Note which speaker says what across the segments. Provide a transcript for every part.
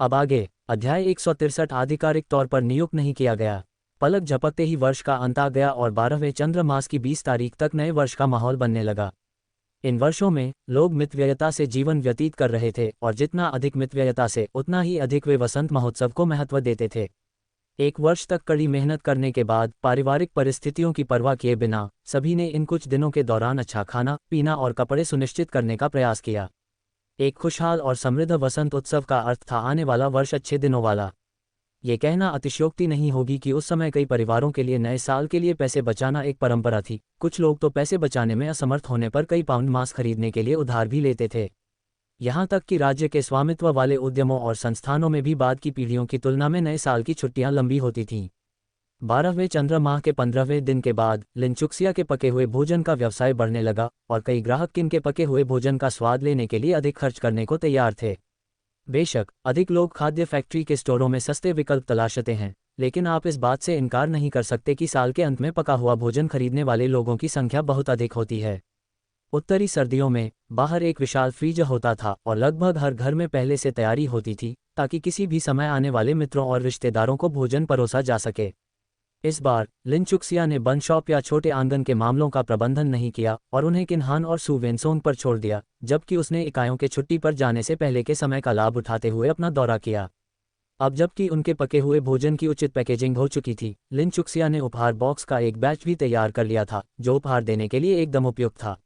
Speaker 1: अब आगे अध्याय 163 आधिकारिक तौर पर नियुक्त नहीं किया गया। पलक झपकते ही वर्ष का अंत आ गया और 12वें चंद्र मास की 20 तारीख तक नए वर्ष का माहौल बनने लगा। इन वर्षों में लोग मितव्ययता से जीवन व्यतीत कर रहे थे और जितना अधिक मितव्ययता से उतना ही अधिक वे वसंत महोत्सव को महत्व देते थे। एक वर्ष तक कड़ी मेहनत करने के बाद पारिवारिक परिस्थितियों की परवाह किए बिना सभी ने इन कुछ दिनों के दौरान अच्छा खाना पीना और कपड़े सुनिश्चित करने का प्रयास किया। एक खुशहाल और समृद्ध वसंत उत्सव का अर्थ था आने वाला वर्ष अच्छे दिनों वाला। ये कहना अतिशयोक्ति नहीं होगी कि उस समय कई परिवारों के लिए नए साल के लिए पैसे बचाना एक परंपरा थी। कुछ लोग तो पैसे बचाने में असमर्थ होने पर कई पाउंड मांस खरीदने के लिए उधार भी लेते थे। यहाँ तक कि राज्य के स्वामित्व वाले उद्यमों और संस्थानों में भी बाद की पीढ़ियों की तुलना में नए साल की छुट्टियां लंबी होती थीं। 12वें चंद्र माह के 15वें दिन के बाद लिनचुक्सिया के पके हुए भोजन का व्यवसाय बढ़ने लगा और कई ग्राहक किन के पके हुए भोजन का स्वाद लेने के लिए अधिक खर्च करने को तैयार थे। बेशक अधिक लोग खाद्य फैक्ट्री के स्टोरों में सस्ते विकल्प तलाशते हैं, लेकिन आप इस बात से इनकार नहीं कर सकते कि साल के अंत में पका हुआ भोजन खरीदने वाले लोगों की संख्या बहुत अधिक होती है। उत्तरी सर्दियों में बाहर एक विशाल फ्रीज होता था और लगभग हर घर में पहले से तैयारी होती थी ताकि किसी भी समय आने वाले मित्रों और रिश्तेदारों को भोजन परोसा जा सके। इस बार लिनचुक्सिया ने बंद शॉप या छोटे आंगन के मामलों का प्रबंधन नहीं किया और उन्हें किन्हान और सू वेनसोंग पर छोड़ दिया, जबकि उसने इकाइयों के छुट्टी पर जाने से पहले के समय का लाभ उठाते हुए अपना दौरा किया। अब जबकि उनके पके हुए भोजन की उचित पैकेजिंग हो चुकी थी, लिनचुक्सिया ने उपहार बॉक्स का एक बैच भी तैयार कर लिया था जो उपहार देने के लिए एकदम उपयुक्त था।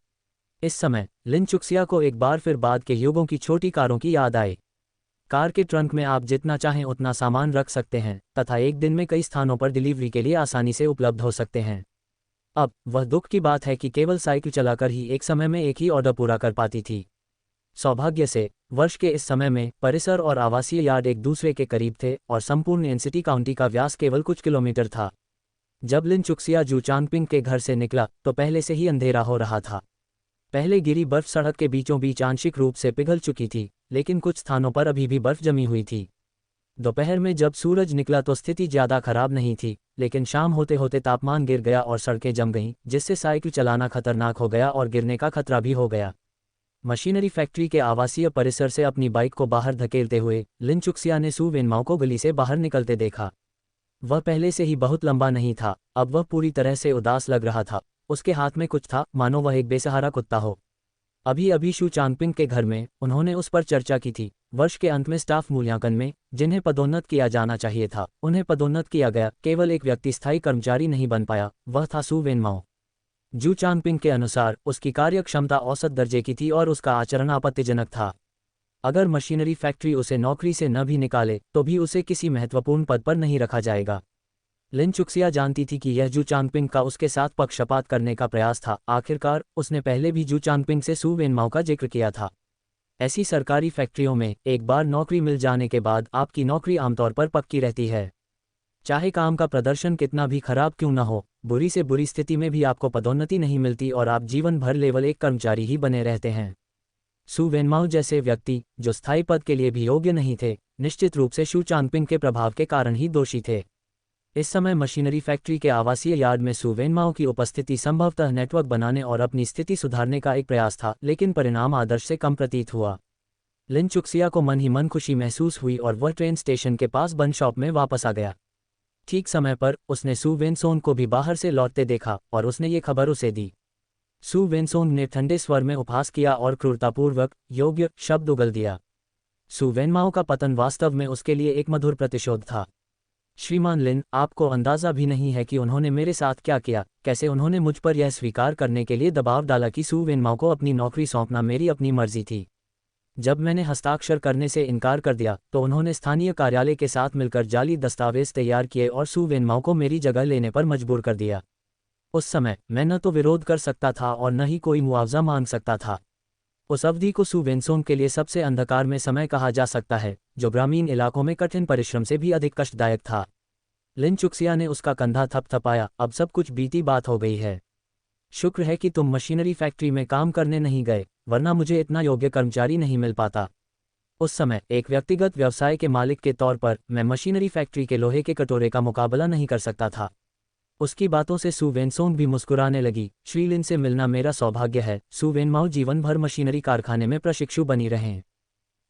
Speaker 1: इस समय लिनचुक्सिया को एक बार फिर बाद के युगों की छोटी कारों की याद आई। कार के ट्रंक में आप जितना चाहें उतना सामान रख सकते हैं तथा एक दिन में कई स्थानों पर डिलीवरी के लिए आसानी से उपलब्ध हो सकते हैं। अब वह दुख की बात है कि केवल साइकिल चलाकर ही एक समय में एक ही ऑर्डर पूरा कर पाती थी। सौभाग्य से वर्ष के इस समय में परिसर और आवासीय यार्ड एक दूसरे के करीब थे और संपूर्ण एनसिटी काउंटी का व्यास केवल कुछ किलोमीटर था। जब लिनचुक्सिया जू चांगपिंग के घर से निकला तो पहले से ही अंधेरा हो रहा था। पहले गिरी बर्फ सड़क के बीचों बीच आंशिक रूप से पिघल चुकी थी, लेकिन कुछ स्थानों पर अभी भी बर्फ जमी हुई थी। दोपहर में जब सूरज निकला तो स्थिति ज्यादा खराब नहीं थी, लेकिन शाम होते होते तापमान गिर गया और सड़कें जम गईं, जिससे साइकिल चलाना खतरनाक हो गया और गिरने का खतरा भी हो गया। मशीनरी फैक्ट्री के आवासीय परिसर से अपनी बाइक को बाहर धकेलते हुए लिनचुक्सिया ने सू वेनमाओ को गली से बाहर निकलते देखा। वह पहले से ही बहुत लंबा नहीं था, अब वह पूरी तरह से उदास लग रहा था। उसके हाथ में कुछ था, मानो वह एक बेसहारा कुत्ता हो। अभी अभी शू चांगपिंग के घर में उन्होंने उस पर चर्चा की थी। वर्ष के अंत में स्टाफ मूल्यांकन में जिन्हें पदोन्नत किया जाना चाहिए था उन्हें पदोन्नत किया गया। केवल एक व्यक्ति स्थायी कर्मचारी नहीं बन पाया, वह था सू वेनमाओ। जू चांगपिंग के अनुसार उसकी कार्य क्षमता औसत दर्जे की थी और उसका आचरण आपत्तिजनक था। अगर मशीनरी फैक्ट्री उसे नौकरी से न भी निकाले तो भी उसे किसी महत्वपूर्ण पद पर नहीं रखा जाएगा। लिनचुक्सिया जानती थी कि यह जू चांगपिंग का उसके साथ पक्षपात करने का प्रयास था। आखिरकार उसने पहले भी जू चांगपिंग से सू वेनमाओ का जिक्र किया था। ऐसी सरकारी फैक्ट्रियों में एक बार नौकरी मिल जाने के बाद आपकी नौकरी आमतौर पर पक्की रहती है। चाहे काम का प्रदर्शन कितना भी खराब क्यों न हो, बुरी से बुरी स्थिति में भी आपको पदोन्नति नहीं मिलती और आप जीवन भर लेवल 1 कर्मचारी ही बने रहते हैं। सू वेनमाओ जैसे व्यक्ति जो स्थायी पद के लिए भी योग्य नहीं थे, निश्चित रूप से शू चांगपिंग के प्रभाव के कारण ही दोषी थे। इस समय मशीनरी फैक्ट्री के आवासीय यार्ड में सू वेनमाओ की उपस्थिति संभवतः नेटवर्क बनाने और अपनी स्थिति सुधारने का एक प्रयास था, लेकिन परिणाम आदर्श से कम प्रतीत हुआ। लिनचुक्सिया को मन ही मन खुशी महसूस हुई और वह ट्रेन स्टेशन के पास बंद शॉप में वापस आ गया। ठीक समय पर उसने सू वेनसोंग को भी बाहर से लौटते देखा और उसने ये खबर उसे दी। सू वेनसोंग ने ठंडे स्वर में उपहास किया और क्रूरतापूर्वक योग्य शब्द उगल दिया। सू वेनमाओ का पतन वास्तव में उसके लिए एक मधुर प्रतिशोध था। श्रीमान लिन, आपको अंदाजा भी नहीं है कि उन्होंने मेरे साथ क्या किया, कैसे उन्होंने मुझ पर यह स्वीकार करने के लिए दबाव डाला कि सू वेनमाओ को अपनी नौकरी सौंपना मेरी अपनी मर्जी थी। जब मैंने हस्ताक्षर करने से इनकार कर दिया तो उन्होंने स्थानीय कार्यालय के साथ मिलकर जाली दस्तावेज तैयार किए और सू वेनमाओ को मेरी जगह लेने पर मजबूर कर दिया। उस समय मैं न तो विरोध कर सकता था और न ही कोई मुआवजा मांग सकता था। उस अवधि को सू वेनसोंग के लिए सबसे अंधकार में समय कहा जा सकता है, जो ग्रामीण इलाकों में कठिन परिश्रम से भी अधिक कष्टदायक था। लिनचुक्सिया ने उसका कंधा थपथपाया। अब सब कुछ बीती बात हो गई है। शुक्र है कि तुम मशीनरी फैक्ट्री में काम करने नहीं गए, वरना मुझे इतना योग्य कर्मचारी नहीं मिल पाता। उस समय एक व्यक्तिगत व्यवसाय के मालिक के तौर पर मैं मशीनरी फैक्ट्री के लोहे के कटोरे का मुकाबला नहीं कर सकता था। उसकी बातों से सू वेनसोंग भी मुस्कुराने लगी। श्री लिन से मिलना मेरा सौभाग्य है। सू वेनमाओ जीवन भर मशीनरी कारखाने में प्रशिक्षु बनी रहें।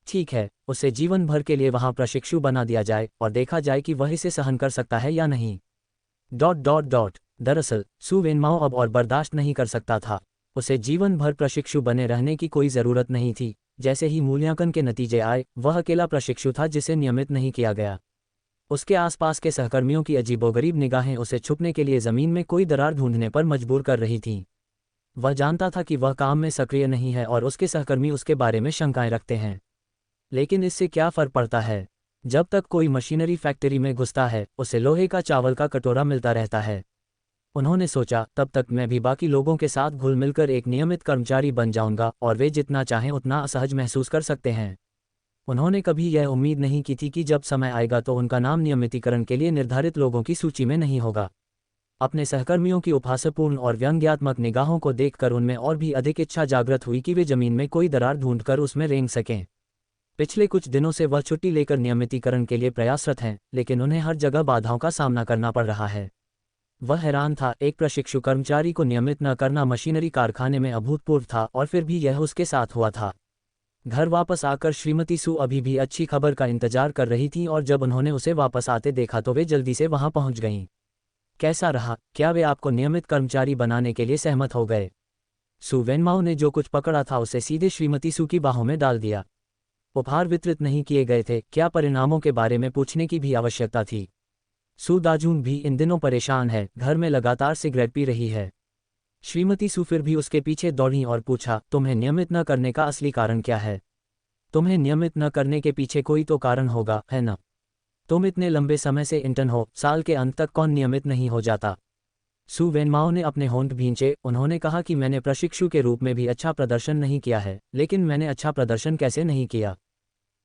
Speaker 1: ठीक है, उसे जीवन भर के लिए वहां प्रशिक्षु बना दिया जाए और देखा जाए कि वह इसे सहन कर सकता है या नहीं। दरअसल सु वेनमाओ अब और बर्दाश्त नहीं कर सकता था। उसे जीवन भर प्रशिक्षु बने रहने की कोई ज़रूरत नहीं थी। जैसे ही मूल्यांकन के नतीजे आए, वह अकेला प्रशिक्षु था जिसे नियमित नहीं किया गया। उसके आसपास के सहकर्मियों की अजीबोगरीब निगाहें उसे छुपने के लिए ज़मीन में कोई दरार ढूंढने पर मजबूर कर रही थीं। वह जानता था कि वह काम में सक्रिय नहीं है और उसके सहकर्मी उसके बारे में शंकाएं रखते हैं। लेकिन इससे क्या फ़र्क पड़ता है? जब तक कोई मशीनरी फैक्ट्री में घुसता है, उसे लोहे का चावल का कटोरा मिलता रहता है। उन्होंने सोचा, तब तक मैं भी बाकी लोगों के साथ घुल मिलकर एक नियमित कर्मचारी बन जाऊंगा और वे जितना चाहें उतना असहज महसूस कर सकते हैं। उन्होंने कभी यह उम्मीद नहीं की थी कि जब समय आएगा तो उनका नाम नियमितीकरण के लिए निर्धारित लोगों की सूची में नहीं होगा। अपने सहकर्मियों की उपहासपूर्ण और व्यंग्यात्मक निगाहों को देखकर उनमें और भी अधिक इच्छा जागृत हुई कि वे जमीन में कोई दरार ढूंढकर उसमें रेंग सकें। पिछले कुछ दिनों से वह छुट्टी लेकर नियमितीकरण के लिए प्रयासरत हैं, लेकिन उन्हें हर जगह बाधाओं का सामना करना पड़ रहा है। वह हैरान था, एक प्रशिक्षु कर्मचारी को नियमित न करना मशीनरी कारखाने में अभूतपूर्व था और फिर भी यह उसके साथ हुआ था। घर वापस आकर श्रीमती सु अभी भी अच्छी खबर का इंतजार कर रही थी और जब उन्होंने उसे वापस आते देखा तो वे जल्दी से वहां पहुंच गईं। कैसा रहा? क्या वे आपको नियमित कर्मचारी बनाने के लिए सहमत हो गए? सु वेनमाओ ने जो कुछ पकड़ा था उसे सीधे श्रीमती सु की बाहों में डाल दिया। उपहार वितरित नहीं किए गए थे, क्या परिणामों के बारे में पूछने की भी आवश्यकता थी? सु दाजून भी इन दिनों परेशान है, घर में लगातार सिगरेट पी रही है। श्रीमती सु फिर भी उसके पीछे दौड़ी और पूछा, तुम्हें नियमित न करने का असली कारण क्या है? तुम्हें नियमित न करने के पीछे कोई तो कारण होगा, है न? तुम इतने लंबे समय से इंटर्न हो, साल के अंत तक कौन नियमित नहीं हो जाता? सु वेनमाओ ने अपने होंठ भींचे। उन्होंने कहा कि मैंने प्रशिक्षु के रूप में भी अच्छा प्रदर्शन नहीं किया है, लेकिन मैंने अच्छा प्रदर्शन कैसे नहीं किया?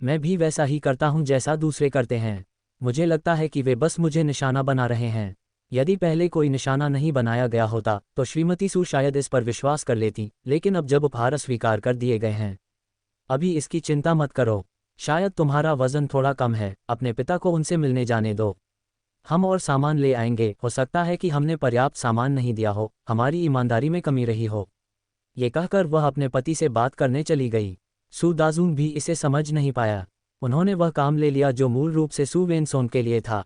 Speaker 1: मैं भी वैसा ही करता हूं जैसा दूसरे करते हैं। मुझे लगता है कि वे बस मुझे निशाना बना रहे हैं। यदि पहले कोई निशाना नहीं बनाया गया होता तो श्रीमती सु शायद इस पर विश्वास कर लेती, लेकिन अब जब उपहार स्वीकार कर दिए गए हैं, अभी इसकी चिंता मत करो। शायद तुम्हारा वजन थोड़ा कम है, अपने पिता को उनसे मिलने जाने दो। हम और सामान ले आएंगे। हो सकता है कि हमने पर्याप्त सामान नहीं दिया हो, हमारी ईमानदारी में कमी रही हो। ये कहकर वह अपने पति से बात करने चली गई। सु दाजून भी इसे समझ नहीं पाया। उन्होंने वह काम ले लिया जो मूल रूप से सु वेनसोंग के लिए था।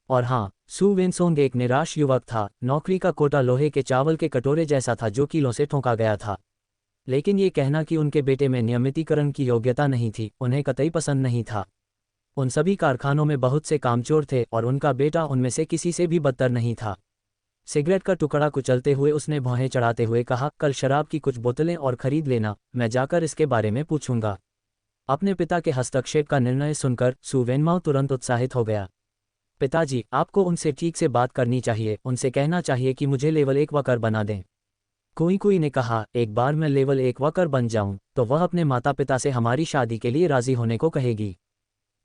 Speaker 1: और हाँ, सु वेनसोंग एक निराश युवक था। नौकरी का कोटा लोहे के चावल के कटोरे जैसा था जो कीलों से ठोका गया था। लेकिन ये कहना कि उनके बेटे में नियमितीकरण की योग्यता नहीं थी, उन्हें कतई पसंद नहीं था। उन सभी कारखानों में बहुत से कामचोर थे और उनका बेटा उनमें से किसी से भी बदतर नहीं था। सिगरेट का टुकड़ा कुचलते हुए उसने भौहें चढ़ाते हुए कहा, कल शराब की कुछ बोतलें और खरीद लेना, मैं जाकर इसके बारे में पूछूंगा। अपने पिता के हस्तक्षेप का निर्णय सुनकर सु वेनमाओ तुरंत उत्साहित हो गया। पिताजी, आपको उनसे ठीक से बात करनी चाहिए, उनसे कहना चाहिए कि मुझे लेवल 1 वर्कर बना दें। कोई ने कहा, एक बार मैं लेवल 1 वर्कर बन जाऊं तो वह अपने माता पिता से हमारी शादी के लिए राजी होने को कहेगी।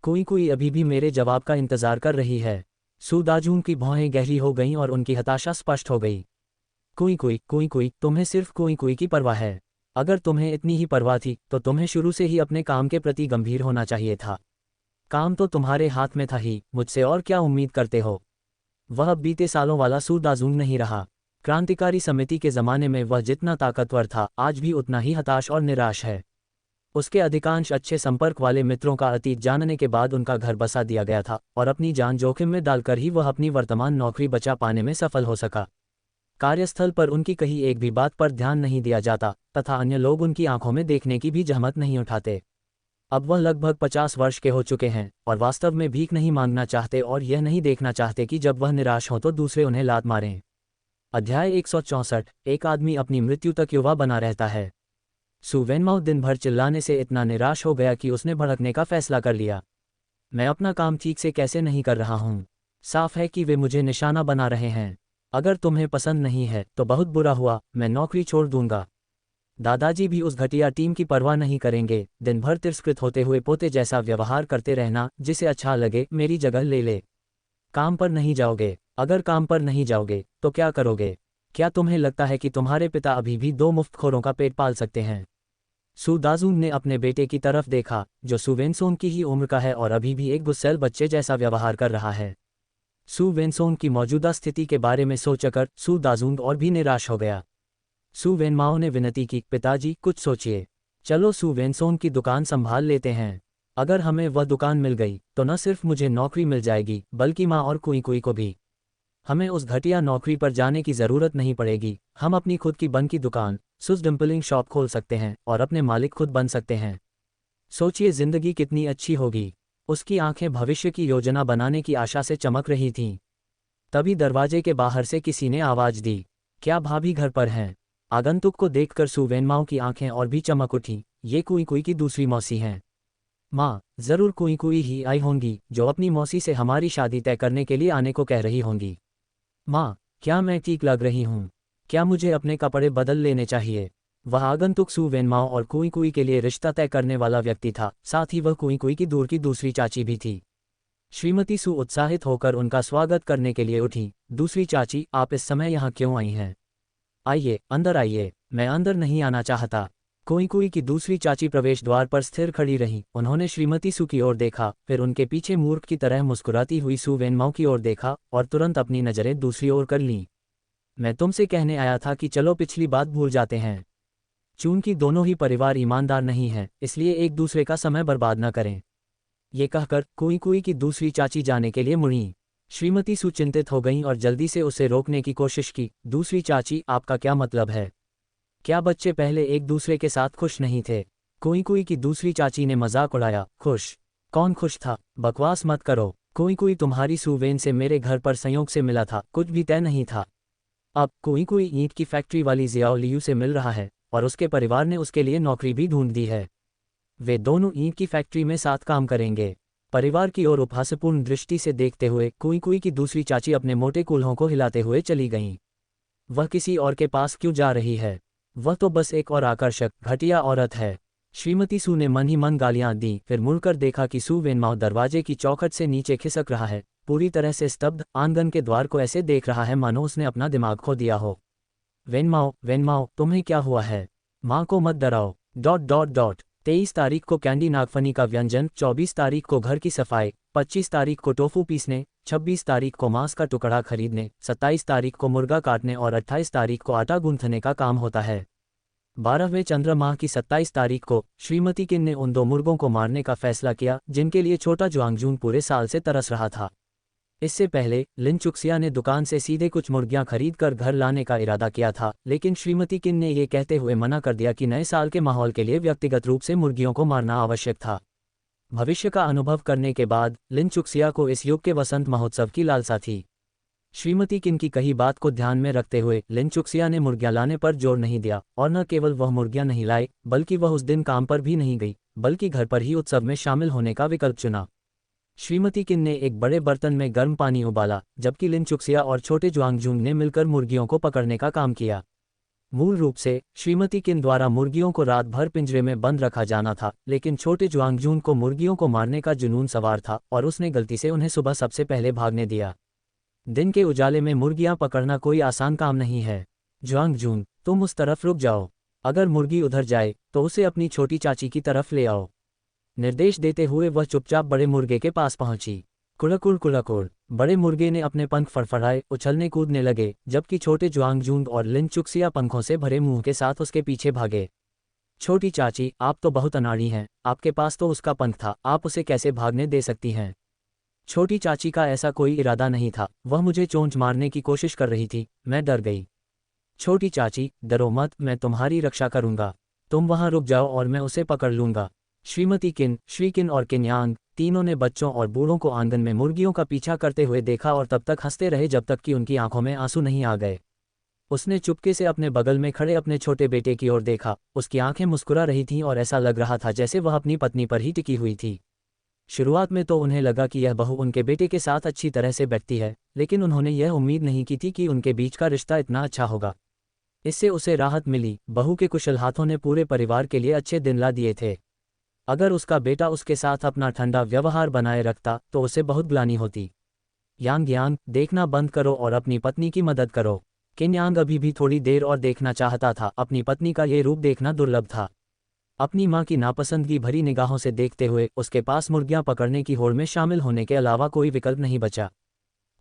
Speaker 1: कोई अभी भी मेरे जवाब का इंतजार कर रही है। सु दाजून की भौहें गहरी हो गईं और उनकी हताशा स्पष्ट हो गई। कोई, तुम्हें सिर्फ कोई की परवाह है। अगर तुम्हें इतनी ही परवाह थी तो तुम्हें शुरू से ही अपने काम के प्रति गंभीर होना चाहिए था। काम तो तुम्हारे हाथ में था ही, मुझसे और क्या उम्मीद करते हो? वह बीते सालों वाला सु दाजून नहीं रहा। क्रांतिकारी समिति के ज़माने में वह जितना ताकतवर था, आज भी उतना ही हताश और निराश है। उसके अधिकांश अच्छे संपर्क वाले मित्रों का अतीत जानने के बाद उनका घर बसा दिया गया था और अपनी जान जोखिम में डालकर ही वह अपनी वर्तमान नौकरी बचा पाने में सफल हो सका। कार्यस्थल पर उनकी कही एक भी बात पर ध्यान नहीं दिया जाता तथा अन्य लोग उनकी आंखों में देखने की भी जहमत नहीं उठाते। अब वह लगभग 50 वर्ष के हो चुके हैं और वास्तव में भीख नहीं मांगना चाहते और यह नहीं देखना चाहते कि जब वह निराश हो तो दूसरे उन्हें लात मारें। अध्याय 164। एक आदमी अपनी मृत्यु तक युवा बना रहता है। सु वेनमाओ दिन भर चिल्लाने से इतना निराश हो गया कि उसने भड़कने का फैसला कर लिया। मैं अपना काम ठीक से कैसे नहीं कर रहा हूँ? साफ है कि वे मुझे निशाना बना रहे हैं। अगर तुम्हें पसंद नहीं है तो बहुत बुरा हुआ, मैं नौकरी छोड़ दूंगा। दादाजी भी उस घटिया टीम की परवाह नहीं करेंगे। दिन भर तिरस्कृत होते हुए पोते जैसा व्यवहार करते रहना, जिसे अच्छा लगे मेरी जगह ले ले। काम पर नहीं जाओगे? अगर काम पर नहीं जाओगे तो क्या करोगे? क्या तुम्हें लगता है कि तुम्हारे पिता अभी भी 2 मुफ्तखोरों का पेट पाल सकते हैं? सु दाजून ने अपने बेटे की तरफ देखा, जो सु वेनसोंग की ही उम्र का है और अभी भी एक गुस्सैल बच्चे जैसा व्यवहार कर रहा है। सु वेनसोंग की मौजूदा स्थिति के बारे में सोचकर सु दाजून और भी निराश हो गया। सु वेनमाओ ने विनती की, पिताजी कुछ सोचिए। चलो सू वेनसोंग की दुकान संभाल लेते हैं। अगर हमें वह दुकान मिल गई तो न सिर्फ मुझे नौकरी मिल जाएगी बल्कि माँ और कुई कुई को भी। हमें उस घटिया नौकरी पर जाने की ज़रूरत नहीं पड़ेगी। हम अपनी खुद की बन की दुकान सुस डिम्पलिंग शॉप खोल सकते हैं और अपने मालिक खुद बन सकते हैं। सोचिए ज़िंदगी कितनी अच्छी होगी। उसकी आंखें भविष्य की योजना बनाने की आशा से चमक रही थीं। तभी दरवाजे के बाहर से किसी ने आवाज़ दी, क्या भाभी घर पर हैं? आगंतुक को देखकर सू वेनमाओ की आंखें और भी चमक उठीं। ये कुई कुई की दूसरी मौसी हैं। माँ, ज़रूर कुई कुई ही आई होंगी जो अपनी मौसी से हमारी शादी तय करने के लिए आने को कह रही होंगी। माँ, क्या मैं ठीक लग रही हूँ? क्या मुझे अपने कपड़े बदल लेने चाहिए? वह आगंतुक सू वेनमाओ और कुई कुई के लिए रिश्ता तय करने वाला व्यक्ति था, साथ ही वह कुई कुई की दूर की दूसरी चाची भी थी। श्रीमती सू उत्साहित होकर उनका स्वागत करने के लिए उठी। दूसरी चाची, आप इस समय यहाँ क्यों आई हैं? आइए, अंदर आइए। मैं अंदर नहीं आना चाहता। कुई कुई की दूसरी चाची प्रवेश द्वार पर स्थिर खड़ी रही। उन्होंने श्रीमती सू की ओर देखा, फिर उनके पीछे मूर्ख की तरह मुस्कुराती हुई सू वेनमाओ की ओर देखा और तुरंत अपनी नज़रें दूसरी ओर कर लीं। मैं तुमसे कहने आया था कि चलो पिछली बात भूल जाते हैं। चूंकि दोनों ही परिवार ईमानदार नहीं हैं, इसलिए एक दूसरे का समय बर्बाद न करें। ये कहकर कुई कुई की दूसरी चाची जाने के लिए मुड़ीं। श्रीमती सू चिंतित हो गईं और जल्दी से उसे रोकने की कोशिश की। दूसरी चाची, आपका क्या मतलब है? क्या बच्चे पहले एक दूसरे के साथ खुश नहीं थे? कुई कुई की दूसरी चाची ने मजाक उड़ाया। खुश? कौन खुश था? बकवास मत करो। कुई कुई तुम्हारी सू वेन से मेरे घर पर संयोग से मिला था, कुछ भी तय नहीं था। अब कुई कुई ईंट की फैक्ट्री वाली जियाओ लियू से मिल रहा है और उसके परिवार ने उसके लिए नौकरी भी ढूंढ दी है। वे दोनों ईंट की फैक्ट्री में साथ काम करेंगे। परिवार की ओर उपहासपूर्ण दृष्टि से देखते हुए कुई कुई की दूसरी चाची अपने मोटे कूल्हों को हिलाते हुए चली गईं। वह किसी और के पास क्यों जा रही है? वह तो बस एक और आकर्षक, घटिया औरत है। श्रीमती सू ने मन ही मन गालियां दी, फिर मुड़कर देखा कि सू वेनमाओ दरवाजे की चौखट से नीचे खिसक रहा है, पूरी तरह से स्तब्ध, आंगन के द्वार को ऐसे देख रहा है मानो उसने अपना दिमाग खो दिया हो। वेनमाओ, वेनमाओ, तुम्हें क्या हुआ है? माँ को मत डराओ। 23 तारीख को कैंडी नागफनी का व्यंजन, 24 तारीख को घर की सफाई, 25 तारीख को टोफू पीसने, 26 तारीख को मांस का टुकड़ा खरीदने, 27 तारीख को मुर्गा काटने और 28 तारीख को आटा गूंथने का काम होता है। 12वें चंद्र माह की 27 तारीख को श्रीमती किन ने उन 2 मुर्गों को मारने का फैसला किया जिनके लिए छोटा जुआंगजून पूरे साल से तरस रहा था। इससे पहले लिन चुक्सिया ने दुकान से सीधे कुछ मुर्गियां खरीद कर घर लाने का इरादा किया था, लेकिन श्रीमती किन ने ये कहते हुए मना कर दिया कि नए साल के माहौल के लिए व्यक्तिगत रूप से मुर्गियों को मारना आवश्यक था। भविष्य का अनुभव करने के बाद लिन चुक्सिया को इस युग के वसंत महोत्सव की लालसा थी। श्रीमती किन की कही बात को ध्यान में रखते हुए लिन चुक्सिया ने मुर्गियां लाने पर जोर नहीं दिया और न केवल वह मुर्गियां नहीं लाई, बल्कि वह उस दिन काम पर भी नहीं गई, बल्कि घर पर ही उत्सव में शामिल होने का विकल्प चुना। श्रीमती किन ने एक बड़े बर्तन में गर्म पानी उबाला, जबकि लिन चुक्सिया और छोटे जुआंगजूंग ने मिलकर मुर्गियों को पकड़ने का काम किया। मूल रूप से श्रीमती किन द्वारा मुर्गियों को रात भर पिंजरे में बंद रखा जाना था, लेकिन छोटे जुआंगजूंग को मुर्गियों को मारने का जुनून सवार था और उसने गलती से उन्हें सुबह सबसे पहले भागने दिया। दिन के उजाले में मुर्गियां पकड़ना कोई आसान काम नहीं है। जुआंगजूंग, तुम उस तरफ रुक जाओ। अगर मुर्गी उधर जाए तो उसे अपनी छोटी चाची की तरफ ले आओ। निर्देश देते हुए वह चुपचाप बड़े मुर्गे के पास पहुंची। कुड़कुड़ कुड़कुड़, बड़े मुर्गे ने अपने पंख फड़फड़ाए, उछलने कूदने लगे, जबकि छोटे जुआंगजूंग और लिन चुक्सिया पंखों से भरे मुंह के साथ उसके पीछे भागे। छोटी चाची, आप तो बहुत अनाड़ी हैं, आपके पास तो उसका पंख था, आप उसे कैसे भागने दे सकती हैं? छोटी चाची का ऐसा कोई इरादा नहीं था, वह मुझे चोंच मारने की कोशिश कर रही थी, मैं डर गई। छोटी चाची, डरो मत, मैं तुम्हारी रक्षा करूंगा। तुम वहां रुक जाओ और मैं उसे पकड़ लूंगा। श्रीमती किन, श्री किन और किन्यांग तीनों ने बच्चों और बूढ़ों को आंगन में मुर्गियों का पीछा करते हुए देखा और तब तक हंसते रहे जब तक कि उनकी आंखों में आंसू नहीं आ गए। उसने चुपके से अपने बगल में खड़े अपने छोटे बेटे की ओर देखा। उसकी आंखें मुस्कुरा रही थीं और ऐसा लग रहा था जैसे वह अपनी पत्नी पर ही टिकी हुई थी। शुरुआत में तो उन्हें लगा कि यह बहू उनके बेटे के साथ अच्छी तरह से बैठती है, लेकिन उन्होंने यह उम्मीद नहीं की थी कि उनके बीच का रिश्ता इतना अच्छा होगा। इससे उसे राहत मिली। बहू के कुशल हाथों ने पूरे परिवार के लिए अच्छे दिन ला दिए थे। अगर उसका बेटा उसके साथ अपना ठंडा व्यवहार बनाए रखता तो उसे बहुत ग्लानि होती। यांग यांग, देखना बंद करो और अपनी पत्नी की मदद करो। किन्यांग अभी भी थोड़ी देर और देखना चाहता था। अपनी पत्नी का ये रूप देखना दुर्लभ था। अपनी मां की नापसंदगी भरी निगाहों से देखते हुए उसके पास मुर्गियां पकड़ने की होड़ में शामिल होने के अलावा कोई विकल्प नहीं बचा।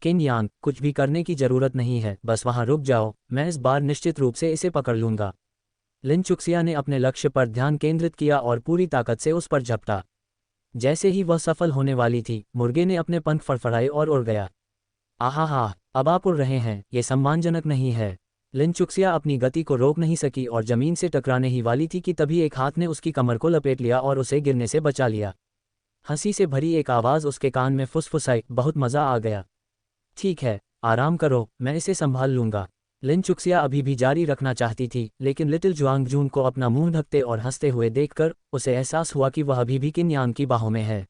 Speaker 1: किन्यांग, कुछ भी करने की जरूरत नहीं है, बस वहां रुक जाओ, मैं इस बार निश्चित रूप से इसे पकड़ लूंगा। लिन चुक्सिया ने अपने लक्ष्य पर ध्यान केंद्रित किया और पूरी ताकत से उस पर झपटा। जैसे ही वह सफल होने वाली थी, मुर्गे ने अपने पंख फड़फड़ाए और उड़ गया। आहा, अब आप उड़ रहे हैं, ये सम्मानजनक नहीं है। लिन चुक्सिया अपनी गति को रोक नहीं सकी और जमीन से टकराने ही वाली थी कि तभी एक हाथ ने उसकी कमर को लपेट लिया और उसे गिरने से बचा लिया। हंसी से भरी एक आवाज़ उसके कान में फुसफुसाई, बहुत मज़ा आ गया। ठीक है, आराम करो, मैं इसे संभाल लूंगा। लिन चुक्सिया अभी भी जारी रखना चाहती थी, लेकिन लिटिल जुआंगजून को अपना मुंह ढकते और हंसते हुए देखकर उसे एहसास हुआ कि वह अभी भी किन यांग की बाहों में है।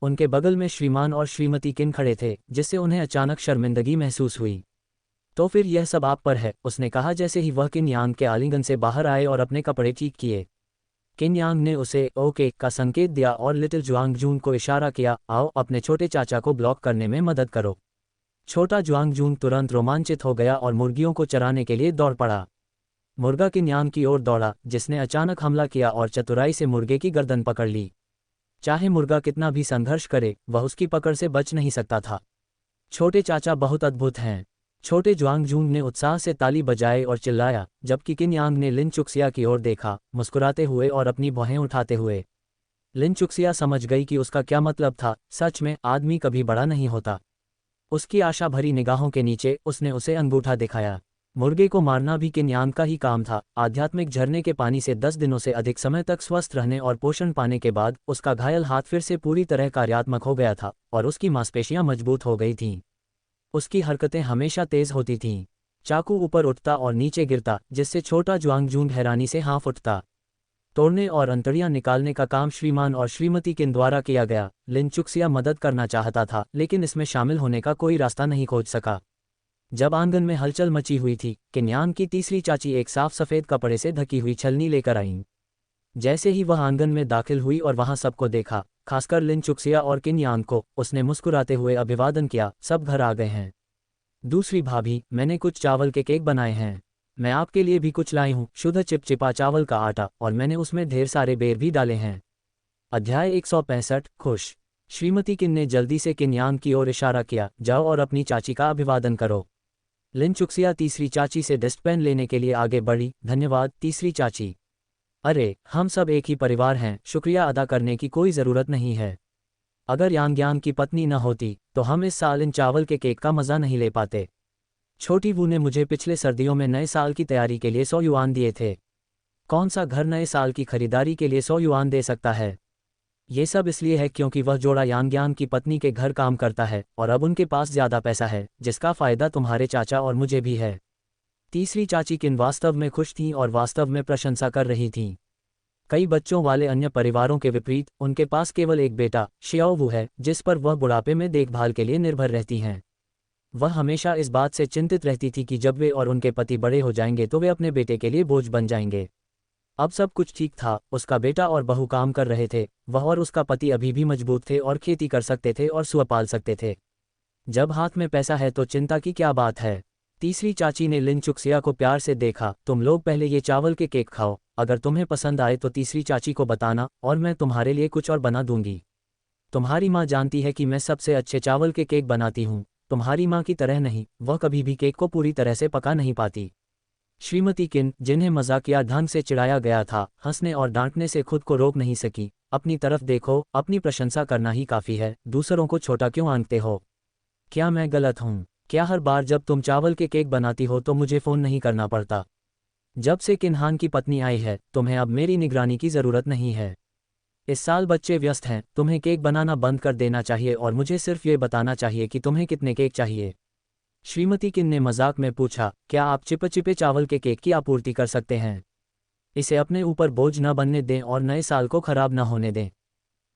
Speaker 1: उनके बगल में श्रीमान और श्रीमती किन खड़े थे, जिससे उन्हें अचानक शर्मिंदगी महसूस हुई। तो फिर यह सब आप पर है, उसने कहा जैसे ही वह किन यांग के आलिंगन से बाहर आए और अपने कपड़े ठीक किए। किन यांग ने उसे ओके का संकेत दिया और लिटिल जुआंगजून को इशारा किया, आओ अपने छोटे चाचा को ब्लॉक करने में मदद करो। छोटा जुआंगजून तुरंत रोमांचित हो गया और मुर्गियों को चराने के लिए दौड़ पड़ा। मुर्गा किन यांग की ओर दौड़ा, जिसने अचानक हमला किया और चतुराई से मुर्गे की गर्दन पकड़ ली। चाहे मुर्गा कितना भी संघर्ष करे, वह उसकी पकड़ से बच नहीं सकता था। छोटे चाचा बहुत अद्भुत हैं, छोटे जुआंगजून ने उत्साह से ताली बजाए और चिल्लाया, जबकि किन यांग ने लिन चुक्सिया की ओर देखा, मुस्कुराते हुए और अपनी भौहें उठाते हुए। लिन चुक्सिया समझ गई कि उसका क्या मतलब था। सच में आदमी कभी बड़ा नहीं होता। उसकी आशा भरी निगाहों के नीचे उसने उसे अंगूठा दिखाया। मुर्गे को मारना भी किन यांग का ही काम था। आध्यात्मिक झरने के पानी से 10 दिनों से अधिक समय तक स्वस्थ रहने और पोषण पाने के बाद उसका घायल हाथ फिर से पूरी तरह कार्यात्मक हो गया था और उसकी मांसपेशियां मजबूत हो गई थीं। उसकी हरकतें हमेशा तेज होती थीं। चाकू ऊपर उठता और नीचे गिरता, जिससे छोटा जुआंगजून हैरानी से हाँफ उठता। तोड़ने और अंतड़ियां निकालने का काम श्रीमान और श्रीमती किन द्वारा किया गया। लिन चुक्सिया मदद करना चाहता था, लेकिन इसमें शामिल होने का कोई रास्ता नहीं खोज सका। जब आंगन में हलचल मची हुई थी, किन यांग की तीसरी चाची एक साफ सफ़ेद कपड़े से ढकी हुई छलनी लेकर आईं। जैसे ही वह आंगन में दाखिल हुई और वहां सबको देखा, खासकर लिन चुक्सिया और किन यांग को, उसने मुस्कुराते हुए अभिवादन किया, सब घर आ गए हैं। दूसरी भाभी, मैंने कुछ चावल के केक बनाए हैं। मैं आपके लिए भी कुछ लाई हूँ, शुद्ध चिपचिपा चावल का आटा, और मैंने उसमें ढेर सारे बेर भी डाले हैं। अध्याय 165 खुश। श्रीमती किन ने जल्दी से किन यांग की ओर इशारा किया, जाओ और अपनी चाची का अभिवादन करो। लिन चुक्सिया तीसरी चाची से डस्टपेन लेने के लिए आगे बढ़ी। धन्यवाद तीसरी चाची। अरे, हम सब एक ही परिवार हैं, शुक्रिया अदा करने की कोई ज़रूरत नहीं है। अगर यांग की पत्नी न होती तो हम इस साल इन चावल के केक का मज़ा नहीं ले पाते। छोटी वू ने मुझे पिछले सर्दियों में नए साल की तैयारी के लिए 100 युआन दिए थे। कौन सा घर नए साल की खरीदारी के लिए 100 युआन दे सकता है? ये सब इसलिए है क्योंकि वह जोड़ा यांग की पत्नी के घर काम करता है और अब उनके पास ज़्यादा पैसा है, जिसका फ़ायदा तुम्हारे चाचा और मुझे भी है। तीसरी चाची किन वास्तव में खुश थीं और वास्तव में प्रशंसा कर रही थीं। कई बच्चों वाले अन्य परिवारों के विपरीत उनके पास केवल एक बेटा शियाओवू है, जिस पर वह बुढ़ापे में देखभाल के लिए निर्भर रहती हैं। वह हमेशा इस बात से चिंतित रहती थी कि जब वे और उनके पति बड़े हो जाएंगे तो वे अपने बेटे के लिए बोझ बन जाएंगे। अब सब कुछ ठीक था, उसका बेटा और बहू काम कर रहे थे, वह और उसका पति अभी भी मजबूत थे और खेती कर सकते थे और सुअ पाल सकते थे। जब हाथ में पैसा है तो चिंता की क्या बात है। तीसरी चाची ने लिन चुक्सिया को प्यार से देखा, तुम लोग पहले ये चावल के केक खाओ, अगर तुम्हें पसंद आए तो तीसरी चाची को बताना और मैं तुम्हारे लिए कुछ और बना दूंगी। तुम्हारी माँ जानती है कि मैं सबसे अच्छे चावल के केक बनाती हूँ। तुम्हारी माँ की तरह नहीं, वह कभी भी केक को पूरी तरह से पका नहीं पाती। श्रीमती किन, जिन्हें मजाकिया ढंग से चिढ़ाया गया था, हंसने और डांटने से खुद को रोक नहीं सकी। अपनी तरफ देखो, अपनी प्रशंसा करना ही काफ़ी है, दूसरों को छोटा क्यों आंकते हो? क्या मैं गलत हूँ? क्या हर बार जब तुम चावल के केक बनाती हो तो मुझे फ़ोन नहीं करना पड़ता? जब से किन्हान की पत्नी आई है, तुम्हें अब मेरी निगरानी की ज़रूरत नहीं है। इस साल बच्चे व्यस्त हैं, तुम्हें केक बनाना बंद कर देना चाहिए और मुझे सिर्फ ये बताना चाहिए कि तुम्हें कितने केक चाहिए। श्रीमती किन ने मजाक में पूछा, क्या आप चिपचिपे चावल के केक की आपूर्ति कर सकते हैं? इसे अपने ऊपर बोझ न बनने दें और नए साल को खराब न होने दें।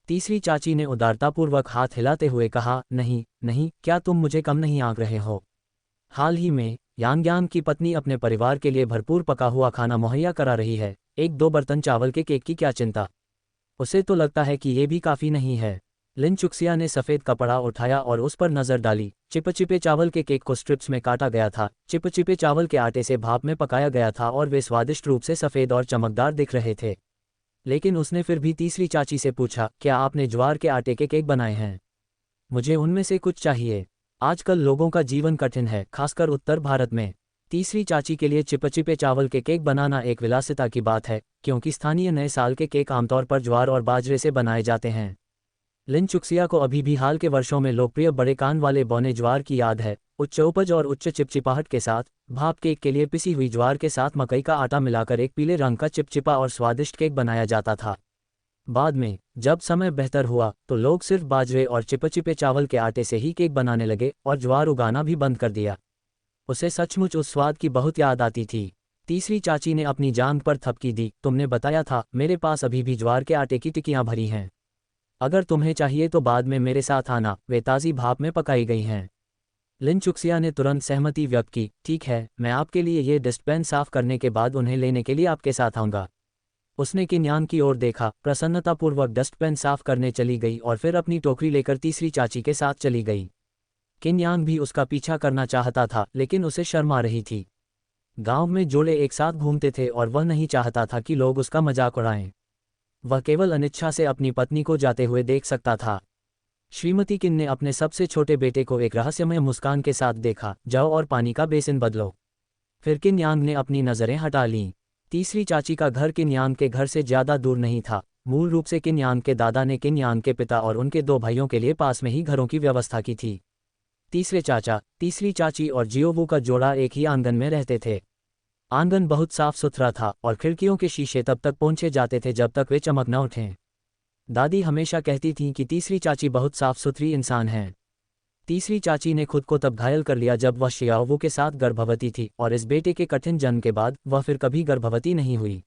Speaker 1: तीसरी चाची ने उदारतापूर्वक हाथ हिलाते हुए कहा, नहीं नहीं, क्या तुम मुझे कम नहीं आंक रहे हो? हाल ही में यांग की पत्नी अपने परिवार के लिए भरपूर पका हुआ खाना मुहैया करा रही है, 1-2 बर्तन चावल के केक की क्या चिंता? उसे तो लगता है कि ये भी काफ़ी नहीं है। लिन चुक्सिया ने सफ़ेद कपड़ा उठाया और उस पर नज़र डाली। चिपचिपे चावल के केक को स्ट्रिप्स में काटा गया था, चिपचिपे चावल के आटे से भाप में पकाया गया था और वे स्वादिष्ट रूप से सफ़ेद और चमकदार दिख रहे थे। लेकिन उसने फिर भी तीसरी चाची से पूछा, क्या आपने ज्वार के आटे के केक बनाए हैं? मुझे उनमें से कुछ चाहिए। आजकल लोगों का जीवन कठिन है, खासकर उत्तर भारत में। तीसरी चाची के लिए चिपचिपे चावल के केक बनाना एक विलासिता की बात है, क्योंकि स्थानीय नए साल के केक आमतौर पर ज्वार और बाजरे से बनाए जाते हैं। लिन चुक्सिया को अभी भी हाल के वर्षों में लोकप्रिय बड़े कान वाले बौने ज्वार की याद है। उच्च उपज और उच्च चिपचिपाहट के साथ भाप केक के लिए पिसी हुई ज्वार के साथ मकई का आटा मिलाकर एक पीले रंग का चिपचिपा और स्वादिष्ट केक बनाया जाता था। बाद में जब समय बेहतर हुआ तो लोग सिर्फ बाजरे और चिपचिपे चावल के आटे से ही केक बनाने लगे और ज्वार उगाना भी बंद कर दिया। उसे सचमुच उस स्वाद की बहुत याद आती थी। तीसरी चाची ने अपनी जांघ पर थपकी दी, तुमने बताया था मेरे पास अभी भी ज्वार के आटे की टिकियां भरी हैं। अगर तुम्हें चाहिए तो बाद में मेरे साथ आना, वे ताज़ी भाप में पकाई गई हैं। लिन चुक्सिया ने तुरंत सहमति व्यक्त की, ठीक है, मैं आपके लिए ये डस्टबिन साफ करने के बाद उन्हें लेने के लिए आपके साथ आऊँगा। उसने किन्यान की ओर देखा, प्रसन्नतापूर्वक डस्टबिन साफ करने चली गई और फिर अपनी टोकरी लेकर तीसरी चाची के साथ चली गई। किन्यान भी उसका पीछा करना चाहता था, लेकिन उसे शर्म आ रही थी। गांव में जोड़े एक साथ घूमते थे और वह नहीं चाहता था कि लोग उसका मजाक उड़ाएं। वह केवल अनिच्छा से अपनी पत्नी को जाते हुए देख सकता था। श्रीमती किन ने अपने सबसे छोटे बेटे को एक रहस्यमय मुस्कान के साथ देखा, जाओ और पानी का बेसिन बदलो। फिर किन्यांग ने अपनी नज़रें हटा लीं। तीसरी चाची का घर किन्यांग के घर से ज़्यादा दूर नहीं था। मूल रूप से किन्यांग के दादा ने किन्यांग के पिता और उनके 2 भाइयों के लिए पास में ही घरों की व्यवस्था की थी। तीसरे चाचा, तीसरी चाची और जियोवू का जोड़ा एक ही आंगन में रहते थे। आंगन बहुत साफ सुथरा था और खिड़कियों के शीशे तब तक पोंछे जाते थे जब तक वे चमक न उठें। दादी हमेशा कहती थीं कि तीसरी चाची बहुत साफ सुथरी इंसान हैं। तीसरी चाची ने खुद को तब घायल कर लिया जब वह शियाओवू के साथ गर्भवती थी और इस बेटे के कठिन जन्म के बाद वह फिर कभी गर्भवती नहीं हुई।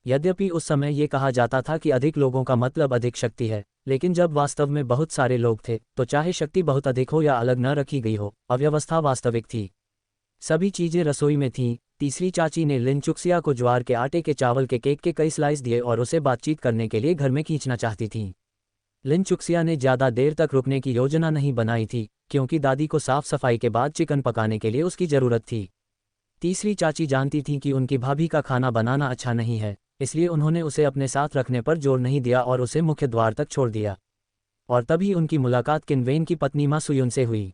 Speaker 1: यद्यपि उस समय ये कहा जाता था कि अधिक लोगों का मतलब अधिक शक्ति है, लेकिन जब वास्तव में बहुत सारे लोग थे तो चाहे शक्ति बहुत अधिक हो या अलग न रखी गई हो, अव्यवस्था वास्तविक थी। सभी चीजें रसोई में थीं। तीसरी चाची ने लिन चुक्सिया को ज्वार के आटे के चावल के केक के कई स्लाइस दिए और उसे बातचीत करने के लिए घर में खींचना चाहती थीं। लिन चुक्सिया ने ज़्यादा देर तक रुकने की योजना नहीं बनाई थी, क्योंकि दादी को साफ सफाई के बाद चिकन पकाने के लिए उसकी ज़रूरत थी। तीसरी चाची जानती थी कि उनकी भाभी का खाना बनाना अच्छा नहीं है, इसलिए उन्होंने उसे अपने साथ रखने पर जोर नहीं दिया और उसे मुख्य द्वार तक छोड़ दिया। और तभी उनकी मुलाकात किनवेन की पत्नी मासुयुन से हुई।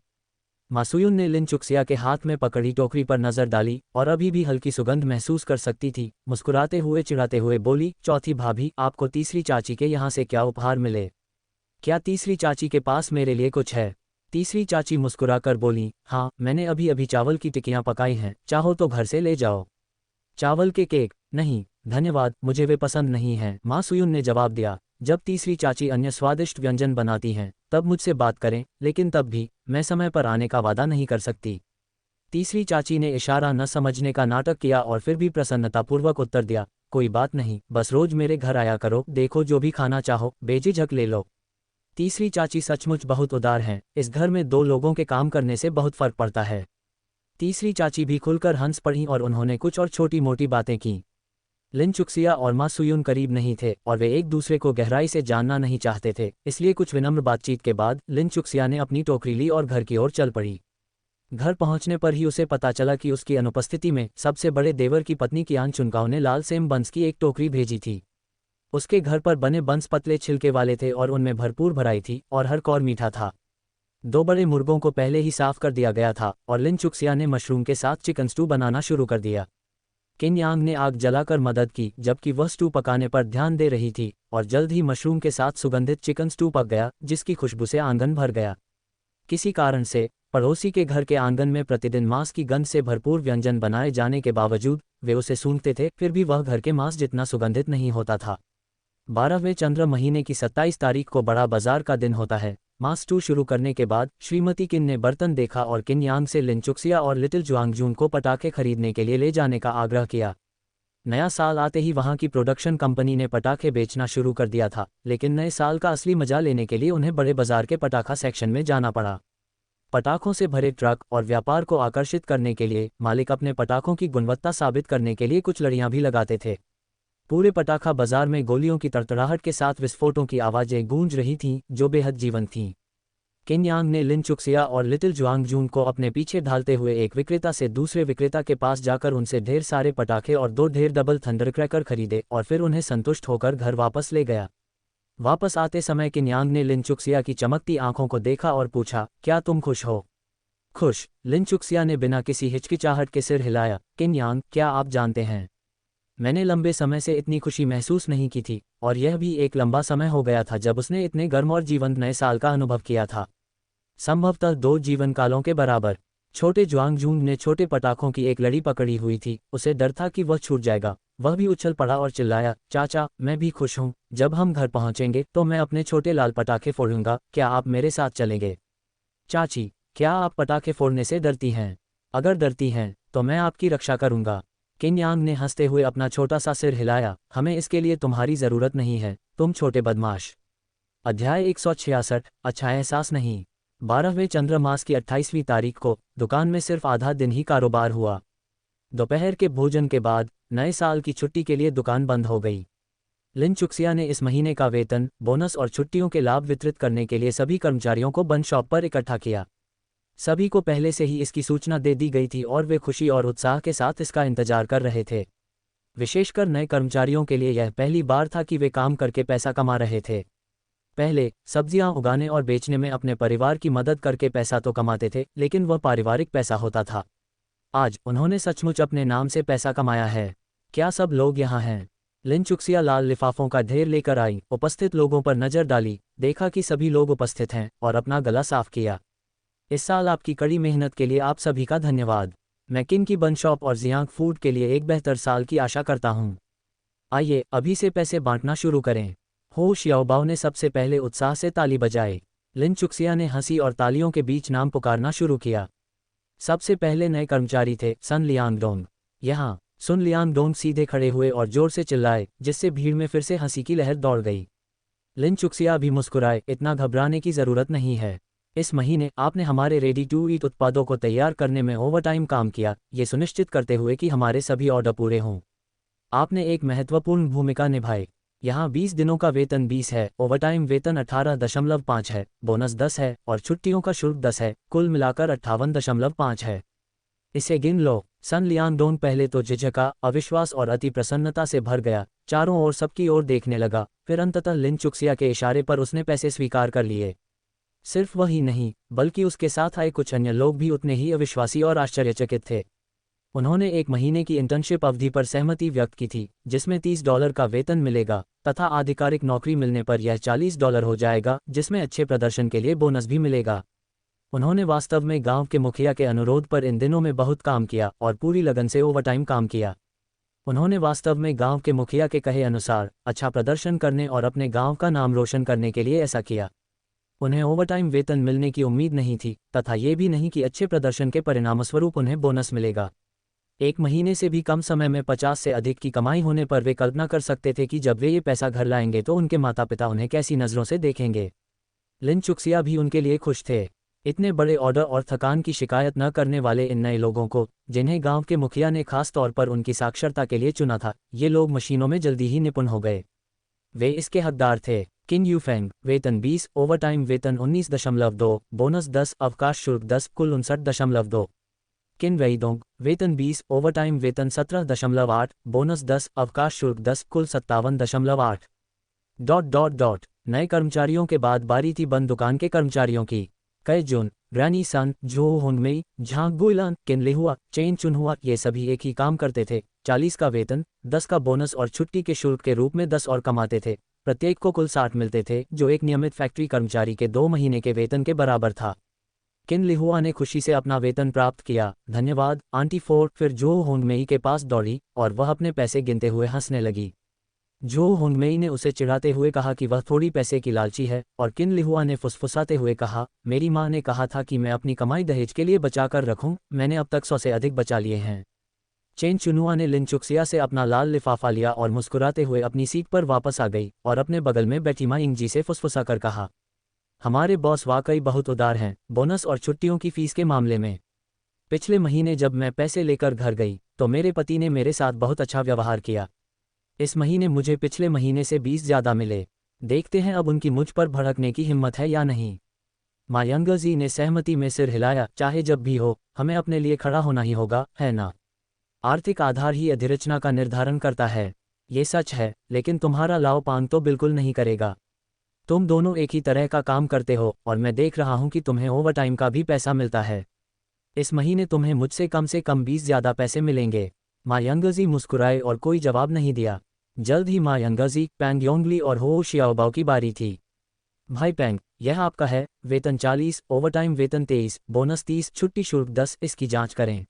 Speaker 1: मासुयुन ने लिन चुक्सिया के हाथ में पकड़ी टोकरी पर नजर डाली और अभी भी हल्की सुगंध महसूस कर सकती थी। मुस्कुराते हुए चिढ़ाते हुए बोली, चौथी भाभी, आपको तीसरी चाची के यहाँ से क्या उपहार मिले? क्या तीसरी चाची के पास मेरे लिए कुछ है? तीसरी चाची मुस्कुराकर बोली, हाँ, मैंने अभी अभी चावल की टिक्कियाँ पकाई हैं, चाहो तो घर से ले जाओ। चावल के केक? नहीं धन्यवाद, मुझे वे पसंद नहीं हैं, मासुयुन ने जवाब दिया। जब तीसरी चाची अन्य स्वादिष्ट व्यंजन बनाती हैं तब मुझसे बात करें, लेकिन तब भी मैं समय पर आने का वादा नहीं कर सकती। तीसरी चाची ने इशारा न समझने का नाटक किया और फिर भी प्रसन्नतापूर्वक उत्तर दिया, कोई बात नहीं, बस रोज मेरे घर आया करो, देखो जो भी खाना चाहो बेझिझक ले लो। तीसरी चाची सचमुच बहुत उदार हैं, इस घर में 2 लोगों के काम करने से बहुत फर्क पड़ता है। तीसरी चाची भी खुलकर हंस पड़ी और उन्होंने कुछ और छोटी मोटी बातें की। लिन चुक्सिया और मासुयुन करीब नहीं थे और वे एक दूसरे को गहराई से जानना नहीं चाहते थे, इसलिए कुछ विनम्र बातचीत के बाद लिन चुक्सिया ने अपनी टोकरी ली और घर की ओर चल पड़ी। घर पहुंचने पर ही उसे पता चला कि उसकी अनुपस्थिति में सबसे बड़े देवर की पत्नी कियान चुनकाओ ने लाल सेम बंस की एक टोकरी भेजी थी। उसके घर पर बने बंस पतले छिलके वाले थे और उनमें भरपूर भराई थी और हर कौर मीठा था। 2 बड़े मुर्गों को पहले ही साफ कर दिया गया था और लिन चुक्सिया ने मशरूम के साथ चिकन स्टू बनाना शुरू कर दिया। किन्यांग ने आग जलाकर मदद की जबकि वह स्टू पकाने पर ध्यान दे रही थी और जल्द ही मशरूम के साथ सुगंधित चिकन स्टू पक गया, जिसकी खुशबू से आंगन भर गया। किसी कारण से पड़ोसी के घर के आंगन में प्रतिदिन मांस की गंध से भरपूर व्यंजन बनाए जाने के बावजूद वे उसे सूंघते थे, फिर भी वह घर के मांस जितना सुगंधित नहीं होता था। 12वें चंद्र महीने की 27 तारीख को बड़ा बाजार का दिन होता है। मांस स्टू शुरू करने के बाद श्रीमती किन ने बर्तन देखा और किन्यांग से लिन चुक्सिया और लिटिल जुआंगजून को पटाखे खरीदने के लिए ले जाने का आग्रह किया। नया साल आते ही वहां की प्रोडक्शन कंपनी ने पटाखे बेचना शुरू कर दिया था, लेकिन नए साल का असली मजा लेने के लिए उन्हें बड़े बाजार के पटाखा सेक्शन में जाना पड़ा। पटाखों से भरे ट्रक और व्यापार को आकर्षित करने के लिए मालिक अपने पटाखों की गुणवत्ता साबित करने के लिए कुछ लड़ियां भी लगाते थे। पूरे पटाखा बाजार में गोलियों की तड़तड़ाहट के साथ विस्फोटों की आवाज़ें गूंज रही थीं, जो बेहद जीवंत थीं। किन्यांग ने लिन चुक्सिया और लिटिल जुआंगजून को अपने पीछे ढालते हुए एक विक्रेता से दूसरे विक्रेता के पास जाकर उनसे ढेर सारे पटाखे और 2 ढेर डबल थंडरक्रैकर खरीदे और फिर उन्हें संतुष्ट होकर घर वापस ले गया। वापस आते समय किन्यांग ने लिन चुक्सिया की चमकती आंखों को देखा और पूछा, क्या तुम खुश हो? खुश, लिन चुक्सिया ने बिना किसी हिचकिचाहट के सिर हिलाया। किन यांग, क्या आप जानते हैं, मैंने लंबे समय से इतनी खुशी महसूस नहीं की थी, और यह भी एक लंबा समय हो गया था जब उसने इतने गर्म और जीवंत नए साल का अनुभव किया था। संभवतः 2 जीवन कालों के बराबर। छोटे ज्वांगजूंग ने छोटे पटाखों की एक लड़ी पकड़ी हुई थी, उसे डर था कि वह छूट जाएगा। वह भी उछल पड़ा और चिल्लाया, चाचा, मैं भी खुश हूँ। जब हम घर पहुँचेंगे तो मैं अपने छोटे लाल पटाखे फोड़ूंगा, क्या आप मेरे साथ चलेंगे? चाची, क्या आप पटाखे फोड़ने से डरती हैं? अगर डरती हैं तो मैं आपकी रक्षा करूंगा। किन यांग ने हंसते हुए अपना छोटा सा सिर हिलाया। हमें इसके लिए तुम्हारी जरूरत नहीं है, तुम छोटे बदमाश। अध्याय 166। अच्छा एहसास नहीं। 12वें चंद्र मास की 28वीं तारीख को दुकान में सिर्फ आधा दिन ही कारोबार हुआ। दोपहर के भोजन के बाद नए साल की छुट्टी के लिए दुकान बंद हो गई। लिन चुक्सिया ने इस महीने का वेतन, बोनस और छुट्टियों के लाभ वितरित करने के लिए सभी कर्मचारियों को बंद शॉप पर इकट्ठा किया। सभी को पहले से ही इसकी सूचना दे दी गई थी और वे खुशी और उत्साह के साथ इसका इंतजार कर रहे थे। विशेषकर नए कर्मचारियों के लिए यह पहली बार था कि वे काम करके पैसा कमा रहे थे। पहले सब्जियां उगाने और बेचने में अपने परिवार की मदद करके पैसा तो कमाते थे, लेकिन वह पारिवारिक पैसा होता था। आज उन्होंने सचमुच अपने नाम से पैसा कमाया है। क्या सब लोग यहाँ हैं? लिन चुक्सिया लाल लिफाफों का ढेर लेकर आई, उपस्थित लोगों पर नजर डाली, देखा कि सभी लोग उपस्थित हैं और अपना गला साफ किया। इस साल आपकी कड़ी मेहनत के लिए आप सभी का धन्यवाद। मैं किन की बन शॉप और जियांग फूड के लिए एक बेहतर साल की आशा करता हूँ। आइए अभी से पैसे बांटना शुरू करें। हो शियाओबाओ ने सबसे पहले उत्साह से ताली बजाई। लिन चुक्सिया ने हंसी और तालियों के बीच नाम पुकारना शुरू किया। सबसे पहले नए कर्मचारी थे सन लियांगडोंग। यहाँ सुन लियांगडोंग सीधे खड़े हुए और जोर से चिल्लाए, जिससे भीड़ में फिर से हंसी की लहर दौड़ गई। लिन चुक्सिया भी मुस्कुराए, इतना घबराने की जरूरत नहीं है। इस महीने आपने हमारे रेडी टू ईट उत्पादों को तैयार करने में ओवरटाइम काम किया, ये सुनिश्चित करते हुए कि हमारे सभी ऑर्डर पूरे हों। आपने एक महत्वपूर्ण भूमिका निभाई। यहाँ 20 दिनों का वेतन 20 है, ओवरटाइम वेतन 18.5 है, बोनस 10 है और छुट्टियों का शुल्क 10 है, कुल मिलाकर 58.5 है। इसे गिन लो। सन लियांगडोंग पहले तो झिझका, अविश्वास और अति प्रसन्नता से भर गया, चारों ओर सबकी ओर देखने लगा, फिर अंततः लिन चुक्सिया के इशारे पर उसने पैसे स्वीकार कर लिए। सिर्फ वही नहीं, बल्कि उसके साथ आए कुछ अन्य लोग भी उतने ही अविश्वासी और आश्चर्यचकित थे। उन्होंने 1 महीने की इंटर्नशिप अवधि पर सहमति व्यक्त की थी, जिसमें $30 का वेतन मिलेगा, तथा आधिकारिक नौकरी मिलने पर यह $40 हो जाएगा, जिसमें अच्छे प्रदर्शन के लिए बोनस भी मिलेगा। उन्होंने वास्तव में गांव के मुखिया के अनुरोध पर इन दिनों में बहुत काम किया और पूरी लगन से ओवरटाइम काम किया। उन्होंने वास्तव में गांव के मुखिया के कहे अनुसार अच्छा प्रदर्शन करने और अपने गांव का नाम रोशन करने के लिए ऐसा किया। उन्हें ओवरटाइम वेतन मिलने की उम्मीद नहीं थी, तथा ये भी नहीं कि अच्छे प्रदर्शन के परिणामस्वरूप उन्हें बोनस मिलेगा। 1 महीने से भी कम समय में 50 से अधिक की कमाई होने पर वे कल्पना कर सकते थे कि जब वे ये पैसा घर लाएंगे तो उनके माता पिता उन्हें कैसी नज़रों से देखेंगे। लिन चुक्सिया भी उनके लिए खुश थे। इतने बड़े ऑर्डर और थकान की शिकायत न करने वाले इन नए लोगों को, जिन्हें गांव के मुखिया ने खास तौर पर उनकी साक्षरता के लिए चुना था, ये लोग मशीनों में जल्दी ही निपुण हो गए। वे इसके हकदार थे। किन यूफेंग, वेतन 20, ओवरटाइम वेतन 19.2, बोनस 10, अवकाश शुल्क 10, कुल 59.2। किन वेइडोंग, वेतन 20, ओवरटाइम वेतन 17.8, बोनस 10, अवकाश शुल्क 10, कुल 57.8। नए कर्मचारियों के बाद बारी थी बंद दुकान के कर्मचारियों की। कई जुन, ग्रैनी सन, जो होंगमेई, झांग गुइलान, किन लिहुआ, चेन चुनहुआ, ये सभी एक ही काम करते थे। 40 का वेतन, 10 का बोनस और छुट्टी के शुल्क के रूप में 10 और कमाते थे। प्रत्येक को कुल 60 मिलते थे, जो एक नियमित फैक्ट्री कर्मचारी के 2 महीने के वेतन के बराबर था। किन लिहुआ ने खुशी से अपना वेतन प्राप्त किया। धन्यवाद आंटी फोर्ड। फिर जो होंगमेई के पास दौड़ी और वह अपने पैसे गिनते हुए हंसने लगी। जो होंगमेई ने उसे चिढ़ाते हुए कहा कि वह थोड़ी पैसे की लालची है, और किन लिहुआ ने फुसफुसाते हुए कहा, मेरी माँ ने कहा था कि मैं अपनी कमाई दहेज के लिए बचा कर रखूं, मैंने अब तक 100 से अधिक बचा लिए हैं। चेन चुनुआ ने लिन चुक्सिया से अपना लाल लिफाफा लिया और मुस्कुराते हुए अपनी सीट पर वापस आ गई और अपने बगल में बैठी मा इंगजी से फुसफुसा कर कहा, हमारे बॉस वाकई बहुत उदार हैं, बोनस और छुट्टियों की फीस के मामले में। पिछले महीने जब मैं पैसे लेकर घर गई तो मेरे पति ने मेरे साथ बहुत अच्छा व्यवहार किया। इस महीने मुझे पिछले महीने से 20 ज़्यादा मिले। देखते हैं अब उनकी मुझ पर भड़कने की हिम्मत है या नहीं। मायंगजी ने सहमति में सिर हिलाया, चाहे जब भी हो, हमें अपने लिए खड़ा होना ही होगा, है ना? आर्थिक आधार ही अधिरचना का निर्धारण करता है। ये सच है, लेकिन तुम्हारा लाओ पांग तो बिल्कुल नहीं करेगा। तुम दोनों एक ही तरह का काम करते हो और मैं देख रहा हूं कि तुम्हें ओवरटाइम का भी पैसा मिलता है। इस महीने तुम्हें मुझसे कम 20 ज़्यादा पैसे मिलेंगे। मा यंगज़ी मुस्कुराए और कोई जवाब नहीं दिया। जल्द ही मा यंगज़ी, पैंग योंगली और हो शियाओबाओ की बारी थी। भाई पैंग, यह आपका है, वेतन 40, ओवरटाइम वेतन 23, बोनस 30, छुट्टी शुल्क 10, इसकी जांच करें।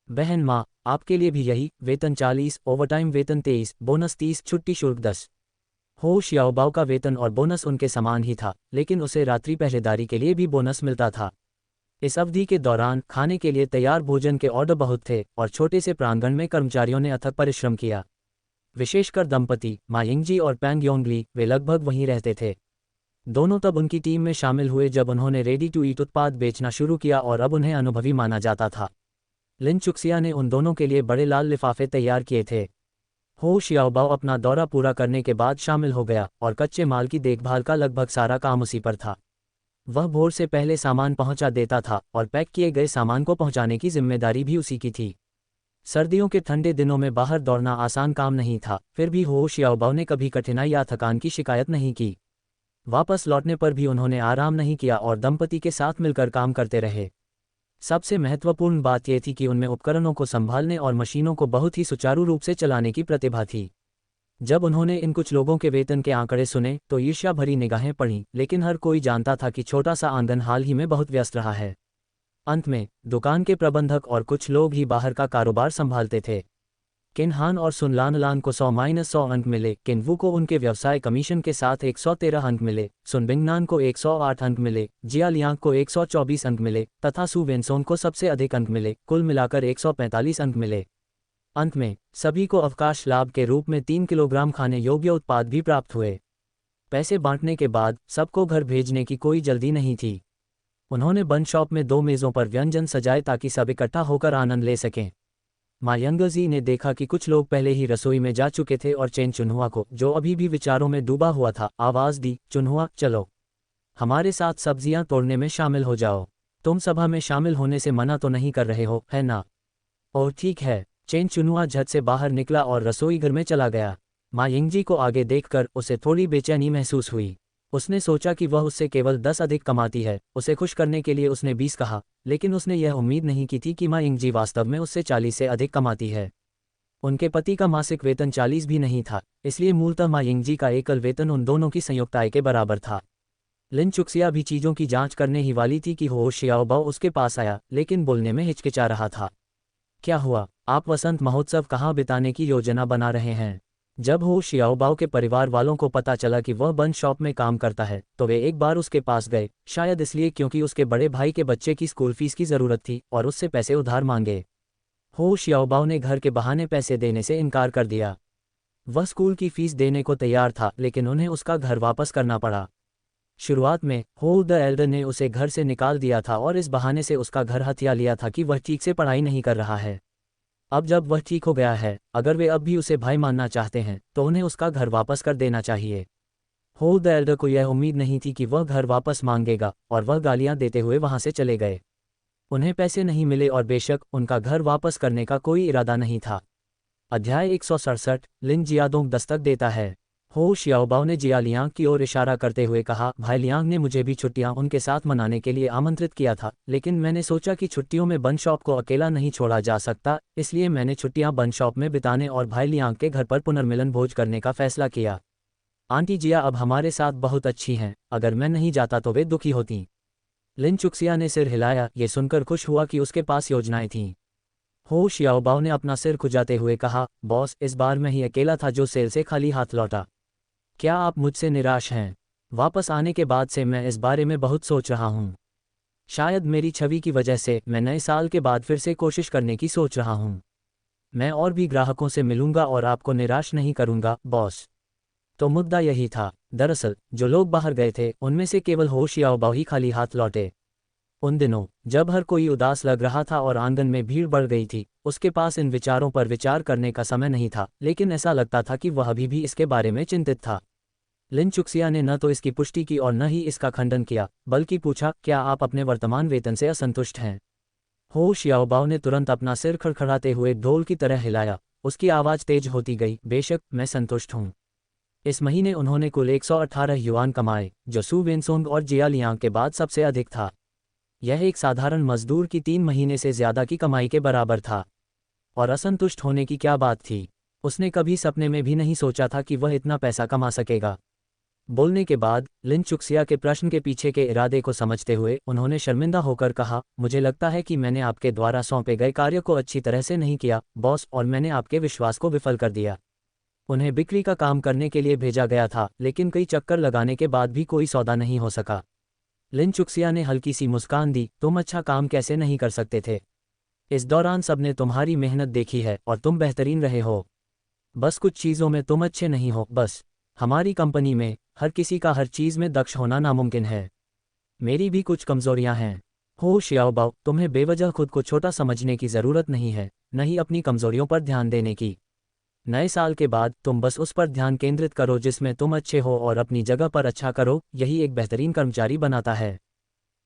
Speaker 1: बहन माँ, आपके लिए भी यही, वेतन 40, ओवरटाइम वेतन 23, बोनस 30, छुट्टी शुल्क 10। हो शियाओबाओ का वेतन और बोनस उनके समान ही था, लेकिन उसे रात्रि पहरेदारी के लिए भी बोनस मिलता था। इस अवधि के दौरान खाने के लिए तैयार भोजन के ऑर्डर बहुत थे और छोटे से प्रांगण में कर्मचारियों ने अथक परिश्रम किया। विशेषकर दंपति मा यिंगजी और पैंग योंगली, वे लगभग वहीं रहते थे। दोनों तब उनकी टीम में शामिल हुए जब उन्होंने रेडी टू ईट उत्पाद बेचना शुरू किया और अब उन्हें अनुभवी माना जाता था। लिन चुक्सिया ने उन दोनों के लिए बड़े लाल लिफाफे तैयार किए थे। हो शियाओबाओ अपना दौरा पूरा करने के बाद शामिल हो गया और कच्चे माल की देखभाल का लगभग सारा काम उसी पर था। वह भोर से पहले सामान पहुंचा देता था और पैक किए गए सामान को पहुंचाने की जिम्मेदारी भी उसी की थी। सर्दियों के ठंडे दिनों में बाहर दौड़ना आसान काम नहीं था, फिर भी हो शियाओबाओ ने कभी कठिनाई या थकान की शिकायत नहीं की। वापस लौटने पर भी उन्होंने आराम नहीं किया और दंपति के साथ मिलकर काम करते रहे। सबसे महत्वपूर्ण बात यह थी कि उनमें उपकरणों को संभालने और मशीनों को बहुत ही सुचारू रूप से चलाने की प्रतिभा थी। जब उन्होंने इन कुछ लोगों के वेतन के आंकड़े सुने तो ईर्ष्या भरी निगाहें पड़ीं, लेकिन हर कोई जानता था कि छोटा सा आंगन हाल ही में बहुत व्यस्त रहा है। अंत में दुकान के प्रबंधक और कुछ लोग ही बाहर का कारोबार संभालते थे। किन हान और सुन लानलान को 100-100 अंक मिले, किन वू को उनके व्यवसाय कमीशन के साथ 113 अंक मिले, सुन बिंगनान को 108 अंक मिले, जिया लियांग को 124 अंक मिले तथा सू वेनसोन को सबसे अधिक अंक मिले, कुल मिलाकर 145 अंक मिले। अंत में सभी को अवकाश लाभ के रूप में 3 किलोग्राम खाने योग्य उत्पाद भी प्राप्त हुए। पैसे बांटने के बाद सबको घर भेजने की कोई जल्दी नहीं थी। उन्होंने बंद शॉप में 2 मेज़ों पर व्यंजन सजाए ताकि सब इकट्ठा होकर आनंद ले सकें। मा यंगज़ी ने देखा कि कुछ लोग पहले ही रसोई में जा चुके थे और चेन चुनहुआ को, जो अभी भी विचारों में डूबा हुआ था, आवाज़ दी, चुनहुआ, चलो हमारे साथ सब्जियां तोड़ने में शामिल हो जाओ। तुम सभा में शामिल होने से मना तो नहीं कर रहे हो, है ना? और ठीक है। चेन चुनहुआ झट से बाहर निकला और रसोई घर में चला गया। मा यिंगजी को आगे देखकर उसे थोड़ी बेचैनी महसूस हुई। उसने सोचा कि वह उससे केवल 10 अधिक कमाती है। उसे खुश करने के लिए उसने 20 कहा, लेकिन उसने यह उम्मीद नहीं की थी कि मा यिंगजी वास्तव में उससे 40 से अधिक कमाती है। उनके पति का मासिक वेतन 40 भी नहीं था, इसलिए मूलतः मा यिंगजी का एकल वेतन उन दोनों की संयुक्त आय के बराबर था। लिन चुक्सिया भी चीज़ों की जांच करने ही वाली थी कि हो शियाओबाओ उसके पास आया, लेकिन बोलने में हिचकिचा रहा था। क्या हुआ? आप वसंत महोत्सव कहाँ बिताने की योजना बना रहे हैं? जब हो शियाओबाओ के परिवार वालों को पता चला कि वह बंद शॉप में काम करता है तो वे एक बार उसके पास गए, शायद इसलिए क्योंकि उसके बड़े भाई के बच्चे की स्कूल फीस की ज़रूरत थी, और उससे पैसे उधार मांगे। हो शियाओबाओ ने घर के बहाने पैसे देने से इनकार कर दिया। वह स्कूल की फीस देने को तैयार था, लेकिन उन्हें उसका घर वापस करना पड़ा। शुरुआत में हो द एल्डर ने उसे घर से निकाल दिया था और इस बहाने से उसका घर हथिया लिया था कि वह ठीक से पढ़ाई नहीं कर रहा है। अब जब वह ठीक हो गया है, अगर वे अब भी उसे भाई मानना चाहते हैं तो उन्हें उसका घर वापस कर देना चाहिए। हो द एल्डर को यह उम्मीद नहीं थी कि वह घर वापस मांगेगा, और वह गालियां देते हुए वहां से चले गए। उन्हें पैसे नहीं मिले और बेशक उनका घर वापस करने का कोई इरादा नहीं था। अध्याय 167, लिन जियादोंग दस्तक देता है। हो शियाओबाओ ने जिया लियांग की ओर इशारा करते हुए कहा, भाई लियांग ने मुझे भी छुट्टियां उनके साथ मनाने के लिए आमंत्रित किया था, लेकिन मैंने सोचा कि छुट्टियों में बंद शॉप को अकेला नहीं छोड़ा जा सकता, इसलिए मैंने छुट्टियां बंद शॉप में बिताने और भाई लियांग के घर पर पुनर्मिलन भोज करने का फैसला किया। आंटी जिया अब हमारे साथ बहुत अच्छी हैं, अगर मैं नहीं जाता तो वे दुखी होती। लिन चुक्सिया ने सिर हिलाया, ये सुनकर खुश हुआ कि उसके पास योजनाएं थीं। हो शियाओबाओ ने अपना सिर खुजाते हुए कहा, बॉस, इस बार मैं ही अकेला था जो सेल से खाली हाथ लौटा। क्या आप मुझसे निराश हैं? वापस आने के बाद से मैं इस बारे में बहुत सोच रहा हूँ। शायद मेरी छवि की वजह से मैं नए साल के बाद फिर से कोशिश करने की सोच रहा हूँ। मैं और भी ग्राहकों से मिलूंगा और आपको निराश नहीं करूंगा, बॉस। तो मुद्दा यही था। दरअसल जो लोग बाहर गए थे उनमें से केवल हो शियाओबाओ ही खाली हाथ लौटे। उन दिनों जब हर कोई उदास लग रहा था और आंगन में भीड़ बढ़ गई थी, उसके पास इन विचारों पर विचार करने का समय नहीं था, लेकिन ऐसा लगता था कि वह अभी भी इसके बारे में चिंतित था। लिन चुक्सिया ने न तो इसकी पुष्टि की और न ही इसका खंडन किया, बल्कि पूछा, क्या आप अपने वर्तमान वेतन से असंतुष्ट हैं? हो शियाओबाओ ने तुरंत अपना सिर खड़खड़ाते हुए ढोल की तरह हिलाया। उसकी आवाज़ तेज होती गई, बेशक मैं संतुष्ट हूँ। इस महीने उन्होंने कुल 118 युआन कमाए, जो सू वेनसोंग और जिया लियांग के बाद सबसे अधिक था। यह एक साधारण मजदूर की 3 महीने से ज़्यादा की कमाई के बराबर था। और असंतुष्ट होने की क्या बात थी। उसने कभी सपने में भी नहीं सोचा था कि वह इतना पैसा कमा सकेगा। बोलने के बाद लिन चुक्सिया के प्रश्न के पीछे के इरादे को समझते हुए उन्होंने शर्मिंदा होकर कहा, मुझे लगता है कि मैंने आपके द्वारा सौंपे गए कार्य को अच्छी तरह से नहीं किया बॉस, और मैंने आपके विश्वास को विफल कर दिया। उन्हें बिक्री का काम करने के लिए भेजा गया था, लेकिन कई चक्कर लगाने के बाद भी कोई सौदा नहीं हो सका। लिन चुक्सिया ने हल्की सी मुस्कान दी, तुम अच्छा काम कैसे नहीं कर सकते थे। इस दौरान सबने तुम्हारी मेहनत देखी है और तुम बेहतरीन रहे हो। बस कुछ चीज़ों में तुम अच्छे नहीं हो बस। हमारी कंपनी में हर किसी का हर चीज़ में दक्ष होना नामुमकिन है। मेरी भी कुछ कमज़ोरियां हैं। हो शियाओबाओ, तुम्हें बेवजह खुद को छोटा समझने की ज़रूरत नहीं है, न ही अपनी कमज़ोरियों पर ध्यान देने की। नए साल के बाद तुम बस उस पर ध्यान केंद्रित करो जिसमें तुम अच्छे हो और अपनी जगह पर अच्छा करो, यही एक बेहतरीन कर्मचारी बनाता है।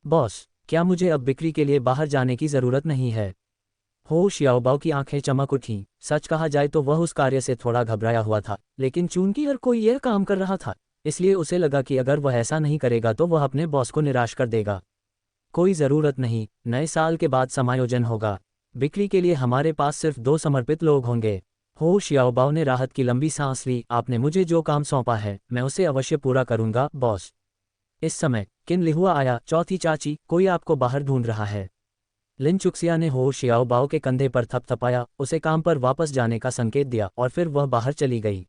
Speaker 1: बॉस, क्या मुझे अब बिक्री के लिए बाहर जाने की ज़रूरत नहीं है। हो शियाओबाओ की आंखें चमक उठीं। सच कहा जाए तो वह उस कार्य से थोड़ा घबराया हुआ था, लेकिन चूंकि हर कोई यह काम कर रहा था, इसलिए उसे लगा कि अगर वह ऐसा नहीं करेगा तो वह अपने बॉस को निराश कर देगा। कोई ज़रूरत नहीं, नए साल के बाद समायोजन होगा। बिक्री के लिए हमारे पास सिर्फ 2 समर्पित लोग होंगे। हो शियाओबाओ ने राहत की लंबी सांस ली, आपने मुझे जो काम सौंपा है मैं उसे अवश्य पूरा करूंगा बॉस। इस समय किन लिहुआ आया, चौथी चाची, कोई आपको बाहर ढूंढ रहा है। लिन चुक्सिया ने हो शियाओबाओ के कंधे पर थपथपाया, उसे काम पर वापस जाने का संकेत दिया और फिर वह बाहर चली गई।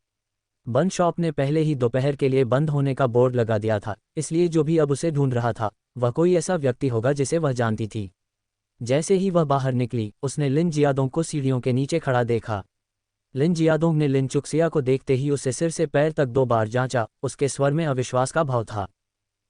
Speaker 1: बंद शॉप ने पहले ही दोपहर के लिए बंद होने का बोर्ड लगा दिया था, इसलिए जो भी अब उसे ढूंढ रहा था वह कोई ऐसा व्यक्ति होगा जिसे वह जानती थी। जैसे ही वह बाहर निकली उसने लिन जियादोंग को सीढ़ियों के नीचे खड़ा देखा। लिन जियादोंग ने लिन चुक्सिया को देखते ही उसे सिर से पैर तक 2 बार जांचा, उसके स्वर में अविश्वास का भाव था।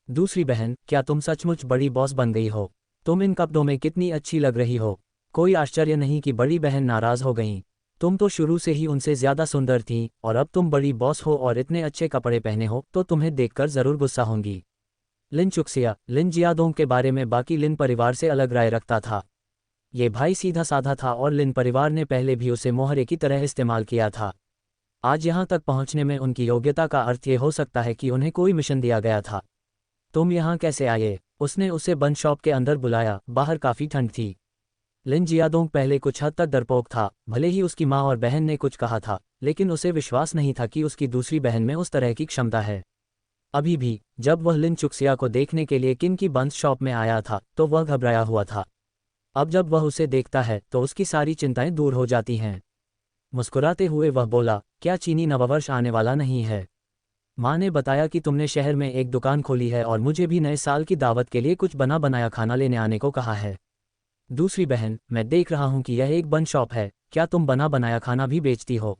Speaker 1: दूसरी बहन, क्या तुम सचमुच बड़ी बॉस बन गई हो। तुम इन कपड़ों में कितनी अच्छी लग रही हो। कोई आश्चर्य नहीं कि बड़ी बहन नाराज हो गईं। तुम तो शुरू से ही उनसे ज़्यादा सुंदर थीं, और अब तुम बड़ी बॉस हो और इतने अच्छे कपड़े पहने हो तो तुम्हें देखकर ज़रूर गुस्सा होंगी। लिन चुक्सिया लिन जियादोंग के बारे में बाकी लिन परिवार से अलग राय रखता था। ये भाई सीधा साधा था और लिन परिवार ने पहले भी उसे मोहरे की तरह इस्तेमाल किया था। आज यहाँ तक पहुँचने में उनकी योग्यता का अर्थ ये हो सकता है कि उन्हें कोई मिशन दिया गया था। तुम यहाँ कैसे आए। उसने उसे बंद शॉप के अंदर बुलाया, बाहर काफ़ी ठंड थी। लिन जियादोंग पहले कुछ हद तक डरपोक था, भले ही उसकी माँ और बहन ने कुछ कहा था, लेकिन उसे विश्वास नहीं था कि उसकी दूसरी बहन में उस तरह की क्षमता है। अभी भी जब वह लिन चुक्सिया को देखने के लिए किन की बंद शॉप में आया था तो वह घबराया हुआ था। अब जब वह उसे देखता है तो उसकी सारी चिंताएं दूर हो जाती हैं। मुस्कुराते हुए वह बोला, क्या चीनी नववर्ष आने वाला नहीं है। माँ ने बताया कि तुमने शहर में एक दुकान खोली है और मुझे भी नए साल की दावत के लिए कुछ बना बनाया खाना लेने आने को कहा है। दूसरी बहन, मैं देख रहा हूँ कि यह एक बंद शॉप है, क्या तुम बना बनाया खाना भी बेचती हो।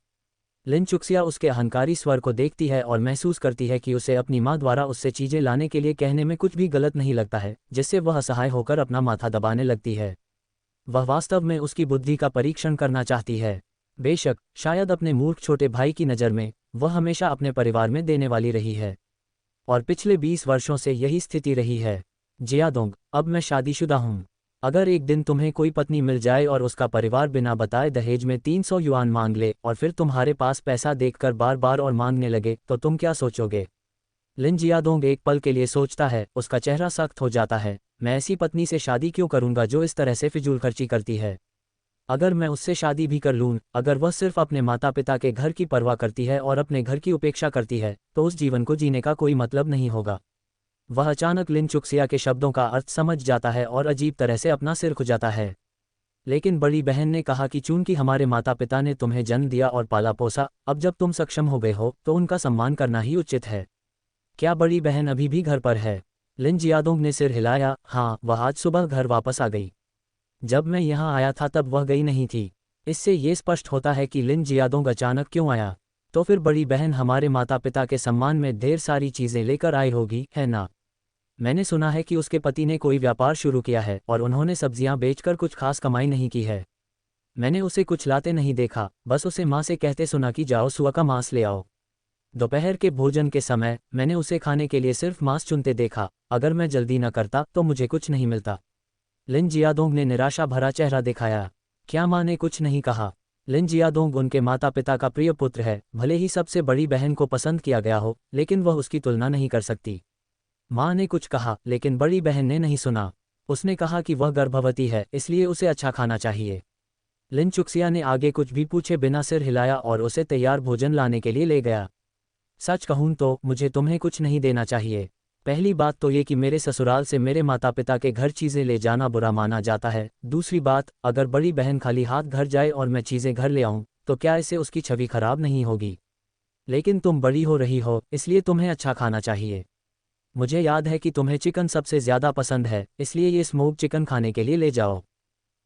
Speaker 1: लिन चुक्सिया उसके अहंकारी स्वर को देखती है और महसूस करती है कि उसे अपनी माँ द्वारा उससे चीज़ें लाने के लिए कहने में कुछ भी गलत नहीं लगता है, जिससे वह असहाय होकर अपना माथा दबाने लगती है। वह वास्तव में उसकी बुद्धि का परीक्षण करना चाहती है। बेशक शायद अपने मूर्ख छोटे भाई की नज़र में वह हमेशा अपने परिवार में देने वाली रही है, और पिछले 20 वर्षों से यही स्थिति रही है। जियादोंग, अब मैं शादीशुदा हूँ। अगर एक दिन तुम्हें कोई पत्नी मिल जाए और उसका परिवार बिना बताए दहेज में 300 युआन मांग ले और फिर तुम्हारे पास पैसा देखकर बार बार और मांगने लगे तो तुम क्या सोचोगे। लिन जियादोंग एक पल के लिए सोचता है, उसका चेहरा सख्त हो जाता है। मैं ऐसी पत्नी से शादी क्यों करूंगा जो इस तरह से फिजूल खर्ची करती है। अगर मैं उससे शादी भी कर लूँ, अगर वह सिर्फ अपने माता पिता के घर की परवाह करती है और अपने घर की उपेक्षा करती है तो उस जीवन को जीने का कोई मतलब नहीं होगा। वह अचानक लिन चुक्सिया के शब्दों का अर्थ समझ जाता है और अजीब तरह से अपना सिर खुजाता है। लेकिन बड़ी बहन ने कहा कि चूंकि हमारे माता पिता ने तुम्हें जन्म दिया और पाला पोसा, अब जब तुम सक्षम हो गए हो तो उनका सम्मान करना ही उचित है। क्या बड़ी बहन अभी भी घर पर है। लिन जियादोंग ने सिर हिलाया, हाँ, वह आज सुबह घर वापस आ गई। जब मैं यहाँ आया था तब वह गई नहीं थी। इससे ये स्पष्ट होता है कि लिन जियादोंग अचानक क्यों आया। तो फिर बड़ी बहन हमारे माता पिता के सम्मान में ढेर सारी चीज़ें लेकर आई होगी, है ना। मैंने सुना है कि उसके पति ने कोई व्यापार शुरू किया है और उन्होंने सब्जियां बेचकर कुछ खास कमाई नहीं की है। मैंने उसे कुछ लाते नहीं देखा, बस उसे माँ से कहते सुना कि जाओ सुअर का मांस ले आओ। दोपहर के भोजन के समय मैंने उसे खाने के लिए सिर्फ मांस चुनते देखा। अगर मैं जल्दी न करता तो मुझे कुछ नहीं मिलता। लिन जियादोंग ने निराशा भरा चेहरा दिखाया। क्या माँ ने कुछ नहीं कहा। लिन जियादोंग उनके माता पिता का प्रिय पुत्र है, भले ही सबसे बड़ी बहन को पसंद किया गया हो, लेकिन वह उसकी तुलना नहीं कर सकती। माँ ने कुछ कहा लेकिन बड़ी बहन ने नहीं सुना। उसने कहा कि वह गर्भवती है, इसलिए उसे अच्छा खाना चाहिए। लिन चुक्सिया ने आगे कुछ भी पूछे बिना सिर हिलाया और उसे तैयार भोजन लाने के लिए ले गया। सच कहूँ तो मुझे तुम्हें कुछ नहीं देना चाहिए। पहली बात तो ये कि मेरे ससुराल से मेरे माता पिता के घर चीज़ें ले जाना बुरा माना जाता है। दूसरी बात, अगर बड़ी बहन खाली हाथ घर जाए और मैं चीज़ें घर ले आऊँ तो क्या इससे उसकी छवि खराब नहीं होगी? लेकिन तुम बड़ी हो रही हो, इसलिए तुम्हें अच्छा खाना चाहिए। मुझे याद है कि तुम्हें चिकन सबसे ज़्यादा पसंद है, इसलिए ये स्मोक चिकन खाने के लिए ले जाओ।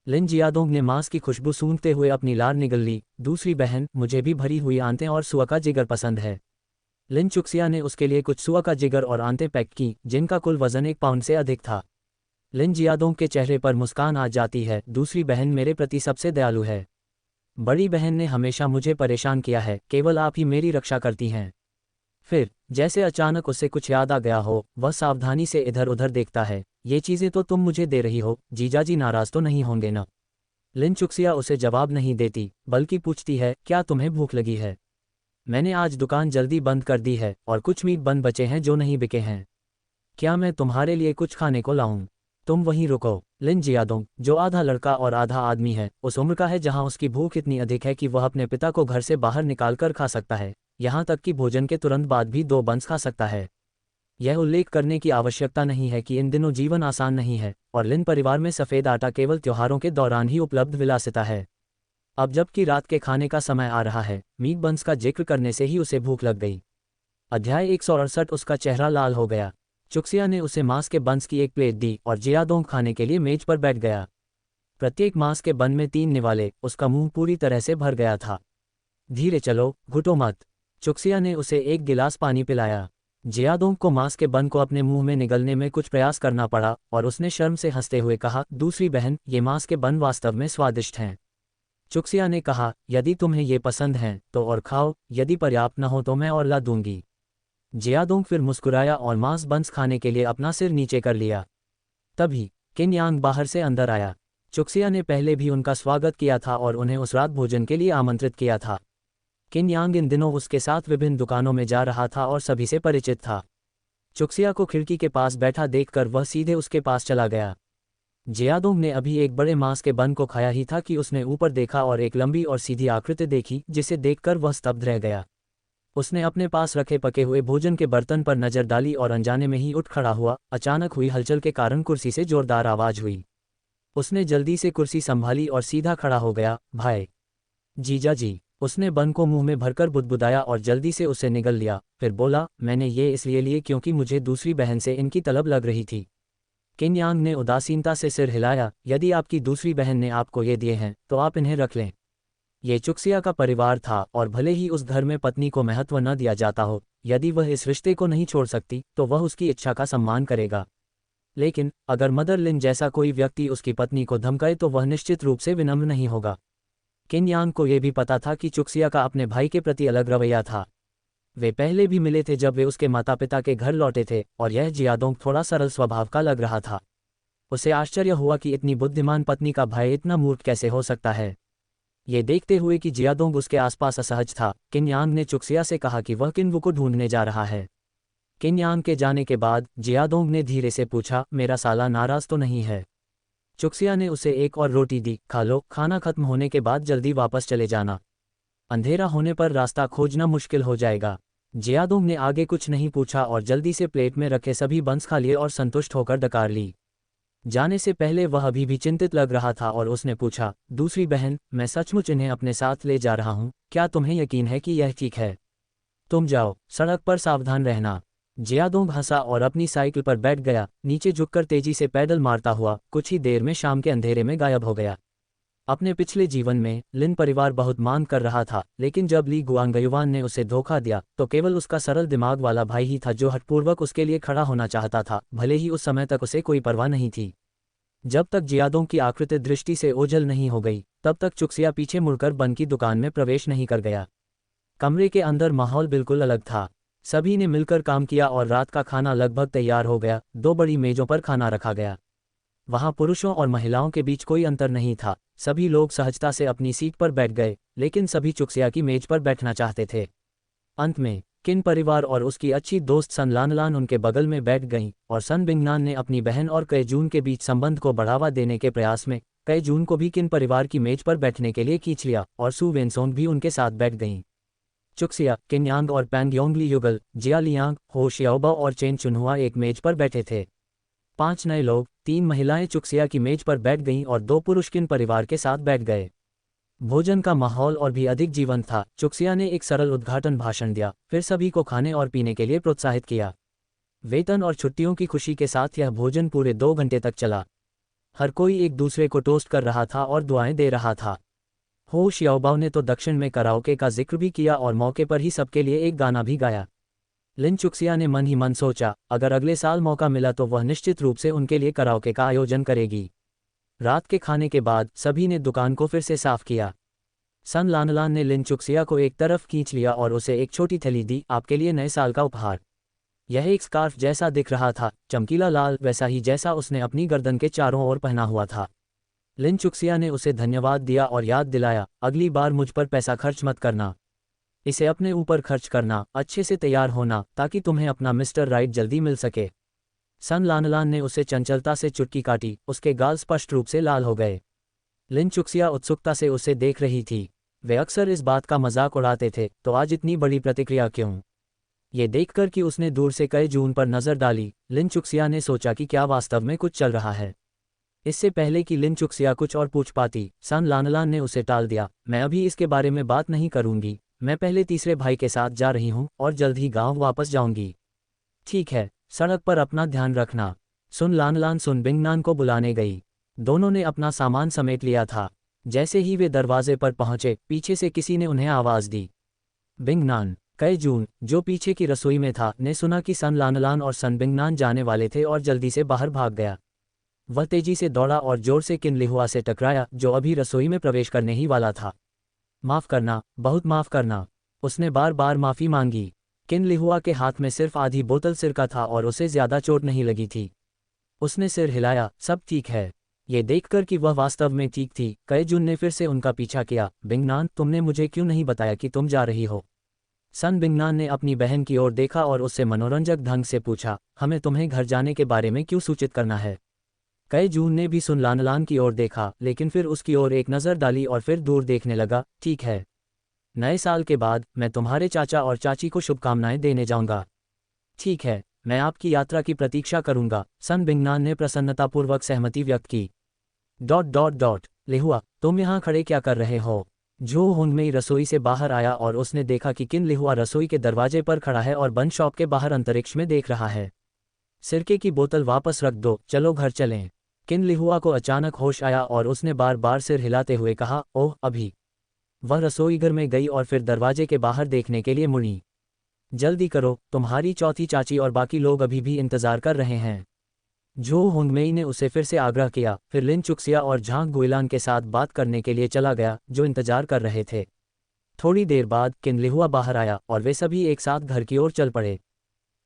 Speaker 1: लिन जियादोंग ने मांस की खुशबू सूंघते हुए अपनी लार निगल ली। दूसरी बहन, मुझे भी भरी हुई आंतें और सुअर का जिगर पसंद है। लिन चुक्सिया ने उसके लिए कुछ सुअर का जिगर और आंतें पैक की, जिनका कुल वजन 1 पाउंड से अधिक था। लिन जियादोंग के चेहरे पर मुस्कान आ जाती है। दूसरी बहन मेरे प्रति सबसे दयालु है। बड़ी बहन ने हमेशा मुझे परेशान किया है, केवल आप ही मेरी रक्षा करती हैं। फिर जैसे अचानक उसे कुछ याद आ गया हो, वह सावधानी से इधर उधर देखता है। ये चीज़ें तो तुम मुझे दे रही हो, जीजाजी नाराज तो नहीं होंगे ना? लिन चुक्सिया उसे जवाब नहीं देती, बल्कि पूछती है, क्या तुम्हें भूख लगी है? मैंने आज दुकान जल्दी बंद कर दी है और कुछ मीट बन बचे हैं जो नहीं बिके हैं। क्या मैं तुम्हारे लिए कुछ खाने को लाऊं? तुम वहीं रुको। लिन जियादोंग, जो आधा लड़का और आधा आदमी है, उस उम्र का है जहां उसकी भूख इतनी अधिक है कि वह अपने पिता को घर से बाहर निकाल कर खा सकता है, यहाँ तक कि भोजन के तुरंत बाद भी 2 बंस खा सकता है। यह उल्लेख करने की आवश्यकता नहीं है कि इन दिनों जीवन आसान नहीं है और लिन परिवार में सफ़ेद आटा केवल त्योहारों के दौरान ही उपलब्ध विलासिता है। अब जबकि रात के खाने का समय आ रहा है, मीट बंस का जिक्र करने से ही उसे भूख लग गई। अध्याय 168। उसका चेहरा लाल हो गया। चुक्सिया ने उसे मांस के बंस की एक प्लेट दी और जियादोंग खाने के लिए मेज पर बैठ गया। प्रत्येक मांस के बन में 3 निवाले, उसका मुंह पूरी तरह से भर गया था। धीरे चलो, घुटो मत। चुक्सिया ने उसे एक गिलास पानी पिलाया। जियादोंग को मांस के बन को अपने मुंह में निगलने में कुछ प्रयास करना पड़ा और उसने शर्म से हंसते हुए कहा, दूसरी बहन, ये मांस के बन वास्तव में स्वादिष्ट हैं। चुक्सिया ने कहा, यदि तुम्हें ये पसंद हैं तो और खाओ, यदि पर्याप्त न हो तो मैं और ला दूंगी। जियादोंग फिर मुस्कुराया और मांस बंस खाने के लिए अपना सिर नीचे कर लिया। तभी किन यांग बाहर से अंदर आया। चुक्सिया ने पहले भी उनका स्वागत किया था और उन्हें उस रात भोजन के लिए आमंत्रित किया था। किन यांग इन दिनों उसके साथ विभिन्न दुकानों में जा रहा था और सभी से परिचित था। चुक्सिया को खिड़की के पास बैठा देखकर वह सीधे उसके पास चला गया। जियादोंग ने अभी एक बड़े मांस के बन को खाया ही था कि उसने ऊपर देखा और एक लंबी और सीधी आकृति देखी, जिसे देखकर वह स्तब्ध रह गया। उसने अपने पास रखे पके हुए भोजन के बर्तन पर नजर डाली और अनजाने में ही उठ खड़ा हुआ। अचानक हुई हलचल के कारण कुर्सी से जोरदार आवाज हुई। उसने जल्दी से कुर्सी संभाली और सीधा खड़ा हो गया। भाई, जीजा जी। उसने बन को मुंह में भरकर बुदबुदाया और जल्दी से उसे निगल लिया। फिर बोला, मैंने ये इसलिए लिए क्योंकि मुझे दूसरी बहन से इनकी तलब लग रही थी। किन यांग ने उदासीनता से सिर हिलाया। यदि आपकी दूसरी बहन ने आपको ये दिए हैं तो आप इन्हें रख लें। ये चुक्सिया का परिवार था और भले ही उस घर में पत्नी को महत्व न दिया जाता हो, यदि वह इस रिश्ते को नहीं छोड़ सकती तो वह उसकी इच्छा का सम्मान करेगा। लेकिन अगर मदर लिन जैसा कोई व्यक्ति उसकी पत्नी को धमकाए तो वह निश्चित रूप से विनम्र नहीं होगा। किन यांग को यह भी पता था कि चुक्सिया का अपने भाई के प्रति अलग रवैया था। वे पहले भी मिले थे जब वे उसके माता पिता के घर लौटे थे और यह जियादोंग थोड़ा सरल स्वभाव का लग रहा था। उसे आश्चर्य हुआ कि इतनी बुद्धिमान पत्नी का भाई इतना मूर्ख कैसे हो सकता है। ये देखते हुए कि जियादोंग उसके आसपास असहज था, किन यांग ने चुक्सिया से कहा कि वह किन्वू को ढूंढने जा रहा है। किन यांग के जाने के बाद जियादोंग ने धीरे से पूछा, मेरा साला नाराज तो नहीं है? चुक्सिया ने उसे एक और रोटी दी। खा लो, खाना खत्म होने के बाद जल्दी वापस चले जाना। अंधेरा होने पर रास्ता खोजना मुश्किल हो जाएगा। जियादोंग ने आगे कुछ नहीं पूछा और जल्दी से प्लेट में रखे सभी बंस खा लिए और संतुष्ट होकर डकार ली। जाने से पहले वह अभी भी चिंतित लग रहा था और उसने पूछा, दूसरी बहन, मैं सचमुच इन्हें अपने साथ ले जा रहा हूँ, क्या तुम्हें यकीन है कि यह ठीक है? तुम जाओ, सड़क पर सावधान रहना। जियादोंग हंसा और अपनी साइकिल पर बैठ गया। नीचे झुककर तेजी से पैडल मारता हुआ कुछ ही देर में शाम के अंधेरे में गायब हो गया। अपने पिछले जीवन में लिन परिवार बहुत मांग कर रहा था, लेकिन जब ली गुआंगयुवान ने उसे धोखा दिया तो केवल उसका सरल दिमाग वाला भाई ही था जो हठपूर्वक उसके लिए खड़ा होना चाहता था, भले ही उस समय तक उसे कोई परवाह नहीं थी। जब तक जियादोंग की आकृति दृष्टि से ओझल नहीं हो गई, तब तक चुक्सिया पीछे मुड़कर बन की दुकान में प्रवेश नहीं कर गया। कमरे के अंदर माहौल बिल्कुल अलग था। सभी ने मिलकर काम किया और रात का खाना लगभग तैयार हो गया। 2 बड़ी मेजों पर खाना रखा गया। वहां पुरुषों और महिलाओं के बीच कोई अंतर नहीं था। सभी लोग सहजता से अपनी सीट पर बैठ गए, लेकिन सभी चुक्सिया की मेज पर बैठना चाहते थे। अंत में किन परिवार और उसकी अच्छी दोस्त सन लानलान उनके बगल में बैठ गईं और सन बिंगनान ने अपनी बहन और कयजून के बीच संबंध को बढ़ावा देने के प्रयास में कयजून को भी किन परिवार की मेज पर बैठने के लिए खींच लिया और सू वेनसोंग भी उनके साथ बैठ गईं। चुक्सिया, किन्यांग और पैंगयोंगली युगल, जिया लियांग, हो शियाओबा और चेन चुनहुआ एक मेज पर बैठे थे। 5 नए लोग, 3 महिलाएं चुक्सिया की मेज पर बैठ गईं और 2 पुरुष किन परिवार के साथ बैठ गए। भोजन का माहौल और भी अधिक जीवंत था। चुक्सिया ने एक सरल उद्घाटन भाषण दिया, फिर सभी को खाने और पीने के लिए प्रोत्साहित किया। वेतन और छुट्टियों की खुशी के साथ यह भोजन पूरे 2 घंटे तक चला। हर कोई एक दूसरे को टोस्ट कर रहा था और दुआएं दे रहा था। हो शियाओबाओ ने तो दक्षिण में कराओके का जिक्र भी किया और मौके पर ही सबके लिए एक गाना भी गाया। लिन चुक्सिया ने मन ही मन सोचा, अगर अगले साल मौका मिला तो वह निश्चित रूप से उनके लिए कराओके का आयोजन करेगी। रात के खाने के बाद सभी ने दुकान को फिर से साफ किया। सन लानलान ने लिन चुक्सिया को एक तरफ खींच लिया और उसे एक छोटी थैली दी, आपके लिए नए साल का उपहार। यह एक स्कार्फ जैसा दिख रहा था, चमकीला लाल, वैसा ही जैसा उसने अपनी गर्दन के चारों ओर पहना हुआ था। लिन चुक्सिया ने उसे धन्यवाद दिया और याद दिलाया, अगली बार मुझ पर पैसा खर्च मत करना, इसे अपने ऊपर खर्च करना, अच्छे से तैयार होना ताकि तुम्हें अपना मिस्टर राइट जल्दी मिल सके। सन लानलान ने उसे चंचलता से चुटकी काटी, उसके गाल स्पष्ट रूप से लाल हो गए। लिन चुक्सिया उत्सुकता से उसे देख रही थी। वे अक्सर इस बात का मजाक उड़ाते थे, तो आज इतनी बड़ी प्रतिक्रिया क्यों? ये देखकर कि उसने दूर से कयजून पर नजर डाली, लिन चुक्सिया ने सोचा कि क्या वास्तव में कुछ चल रहा है। इससे पहले कि लिन चुक्सिया कुछ और पूछ पाती, सन लानलान ने उसे टाल दिया, मैं अभी इसके बारे में बात नहीं करूंगी, मैं पहले तीसरे भाई के साथ जा रही हूं और जल्द ही गांव वापस जाऊंगी। ठीक है, सड़क पर अपना ध्यान रखना। सुन लानलान सुन बिंगनान को बुलाने गई। दोनों ने अपना सामान समेट लिया था। जैसे ही वे दरवाजे पर पहुंचे, पीछे से किसी ने उन्हें आवाज दी। बिंगनान। कयजून, जो पीछे की रसोई में था, ने सुना कि सन लानलान और सन बिंगनान जाने वाले थे और जल्दी से बाहर भाग गया। वह तेजी से दौड़ा और जोर से किन लिहुआ से टकराया, जो अभी रसोई में प्रवेश करने ही वाला था। माफ करना, बहुत माफ करना, उसने बार बार माफी मांगी। किन लिहुआ के हाथ में सिर्फ आधी बोतल सिरका था और उसे ज्यादा चोट नहीं लगी थी। उसने सिर हिलाया, सब ठीक है। ये देखकर कि वह वास्तव में ठीक थी, कयजून ने फिर से उनका पीछा किया। बिंगनान, तुमने मुझे क्यों नहीं बताया कि तुम जा रही हो? सन बिंगनान ने अपनी बहन की ओर देखा और उससे मनोरंजक ढंग से पूछा, हमें तुम्हें घर जाने के बारे में क्यों सूचित करना है? कयजून ने भी सुन लानलान की ओर देखा, लेकिन फिर उसकी ओर एक नज़र डाली और फिर दूर देखने लगा। ठीक है, नए साल के बाद मैं तुम्हारे चाचा और चाची को शुभकामनाएं देने जाऊंगा। ठीक है, मैं आपकी यात्रा की प्रतीक्षा करूंगा। सन बिंगनान ने प्रसन्नतापूर्वक सहमति व्यक्त की। लिहुआ, तुम यहाँ खड़े क्या कर रहे हो? जो हुंगमेई रसोई से बाहर आया और उसने देखा कि किन लिहुआ रसोई के दरवाजे पर खड़ा है और बंद शॉप के बाहर अंतरिक्ष में देख रहा है। सिरके की बोतल वापस रख दो, चलो घर चलें। किन लिहुआ को अचानक होश आया और उसने बार बार सिर हिलाते हुए कहा, ओह अभी। वह रसोईघर में गई और फिर दरवाजे के बाहर देखने के लिए मुड़ी। जल्दी करो, तुम्हारी चौथी चाची और बाकी लोग अभी भी इंतजार कर रहे हैं। जो हुंगमेई ने उसे फिर से आग्रह किया, फिर लिन चुक्सिया और झांग गुइलान के साथ बात करने के लिए चला गया, जो इंतजार कर रहे थे। थोड़ी देर बाद किन लिहुआ बाहर आया और वे सभी एक साथ घर की ओर चल पड़े।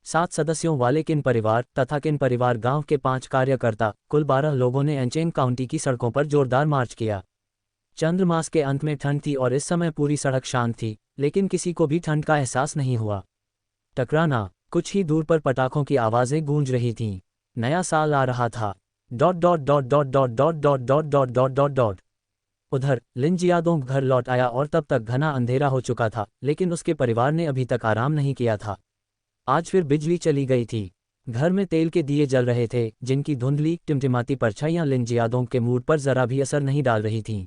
Speaker 1: 7 सदस्यों वाले किन परिवार तथा किन परिवार गांव के 5 कार्यकर्ता, कुल 12 लोगों ने एंचेंग काउंटी की सड़कों पर जोरदार मार्च किया। चंद्रमास के अंत में ठंड थी और इस समय पूरी सड़क शांत थी, लेकिन किसी को भी ठंड का एहसास नहीं हुआ। टकराना, कुछ ही दूर पर पटाखों की आवाजें गूंज रही थीं। नया साल आ रहा था। उधर लिन जियादोंग घर लौट आया और तब तक घना अंधेरा हो चुका था, लेकिन उसके परिवार ने अभी तक आराम नहीं किया था। आज फिर बिजली चली गई थी। घर में तेल के दिए जल रहे थे, जिनकी धुंधली टिमटिमाती परछाइयां लिन जियादोंग के मूड पर जरा भी असर नहीं डाल रही थीं।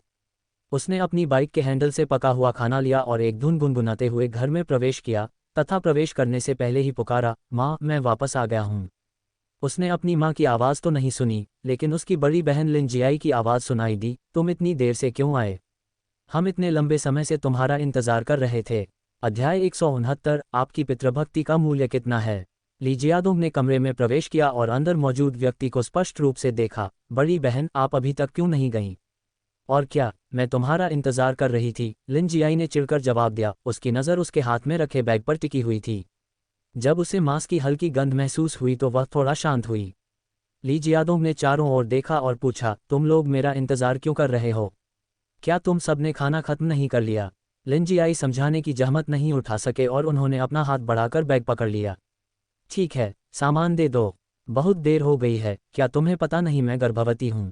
Speaker 1: उसने अपनी बाइक के हैंडल से पका हुआ खाना लिया और एक धुन गुनगुनाते हुए घर में प्रवेश किया, तथा प्रवेश करने से पहले ही पुकारा, माँ, मैं वापस आ गया हूँ। उसने अपनी माँ की आवाज़ तो नहीं सुनी, लेकिन उसकी बड़ी बहन लिन जियाई की आवाज़ सुनाई दी, तुम इतनी देर से क्यों आए? हम इतने लंबे समय से तुम्हारा इंतजार कर रहे थे। अध्याय 169, आपकी पितृभक्ति का मूल्य कितना है? ली जियादोंग ने कमरे में प्रवेश किया और अंदर मौजूद व्यक्ति को स्पष्ट रूप से देखा। बड़ी बहन, आप अभी तक क्यों नहीं गईं? और क्या, मैं तुम्हारा इंतजार कर रही थी, लिन जियाई ने चिढ़कर जवाब दिया। उसकी नज़र उसके हाथ में रखे बैग पर टिकी हुई थी। जब उसे मांस की हल्की गंध महसूस हुई तो वह थोड़ा शांत हुई। ली जियादोंग ने चारों ओर देखा और पूछा, तुम लोग मेरा इंतजार क्यों कर रहे हो? क्या तुम सबने खाना खत्म नहीं कर लिया? लिंजियाई समझाने की जहमत नहीं उठा सके और उन्होंने अपना हाथ बढ़ाकर बैग पकड़ लिया। ठीक है, सामान दे दो। बहुत देर हो गई है, क्या तुम्हें पता नहीं मैं गर्भवती हूँ?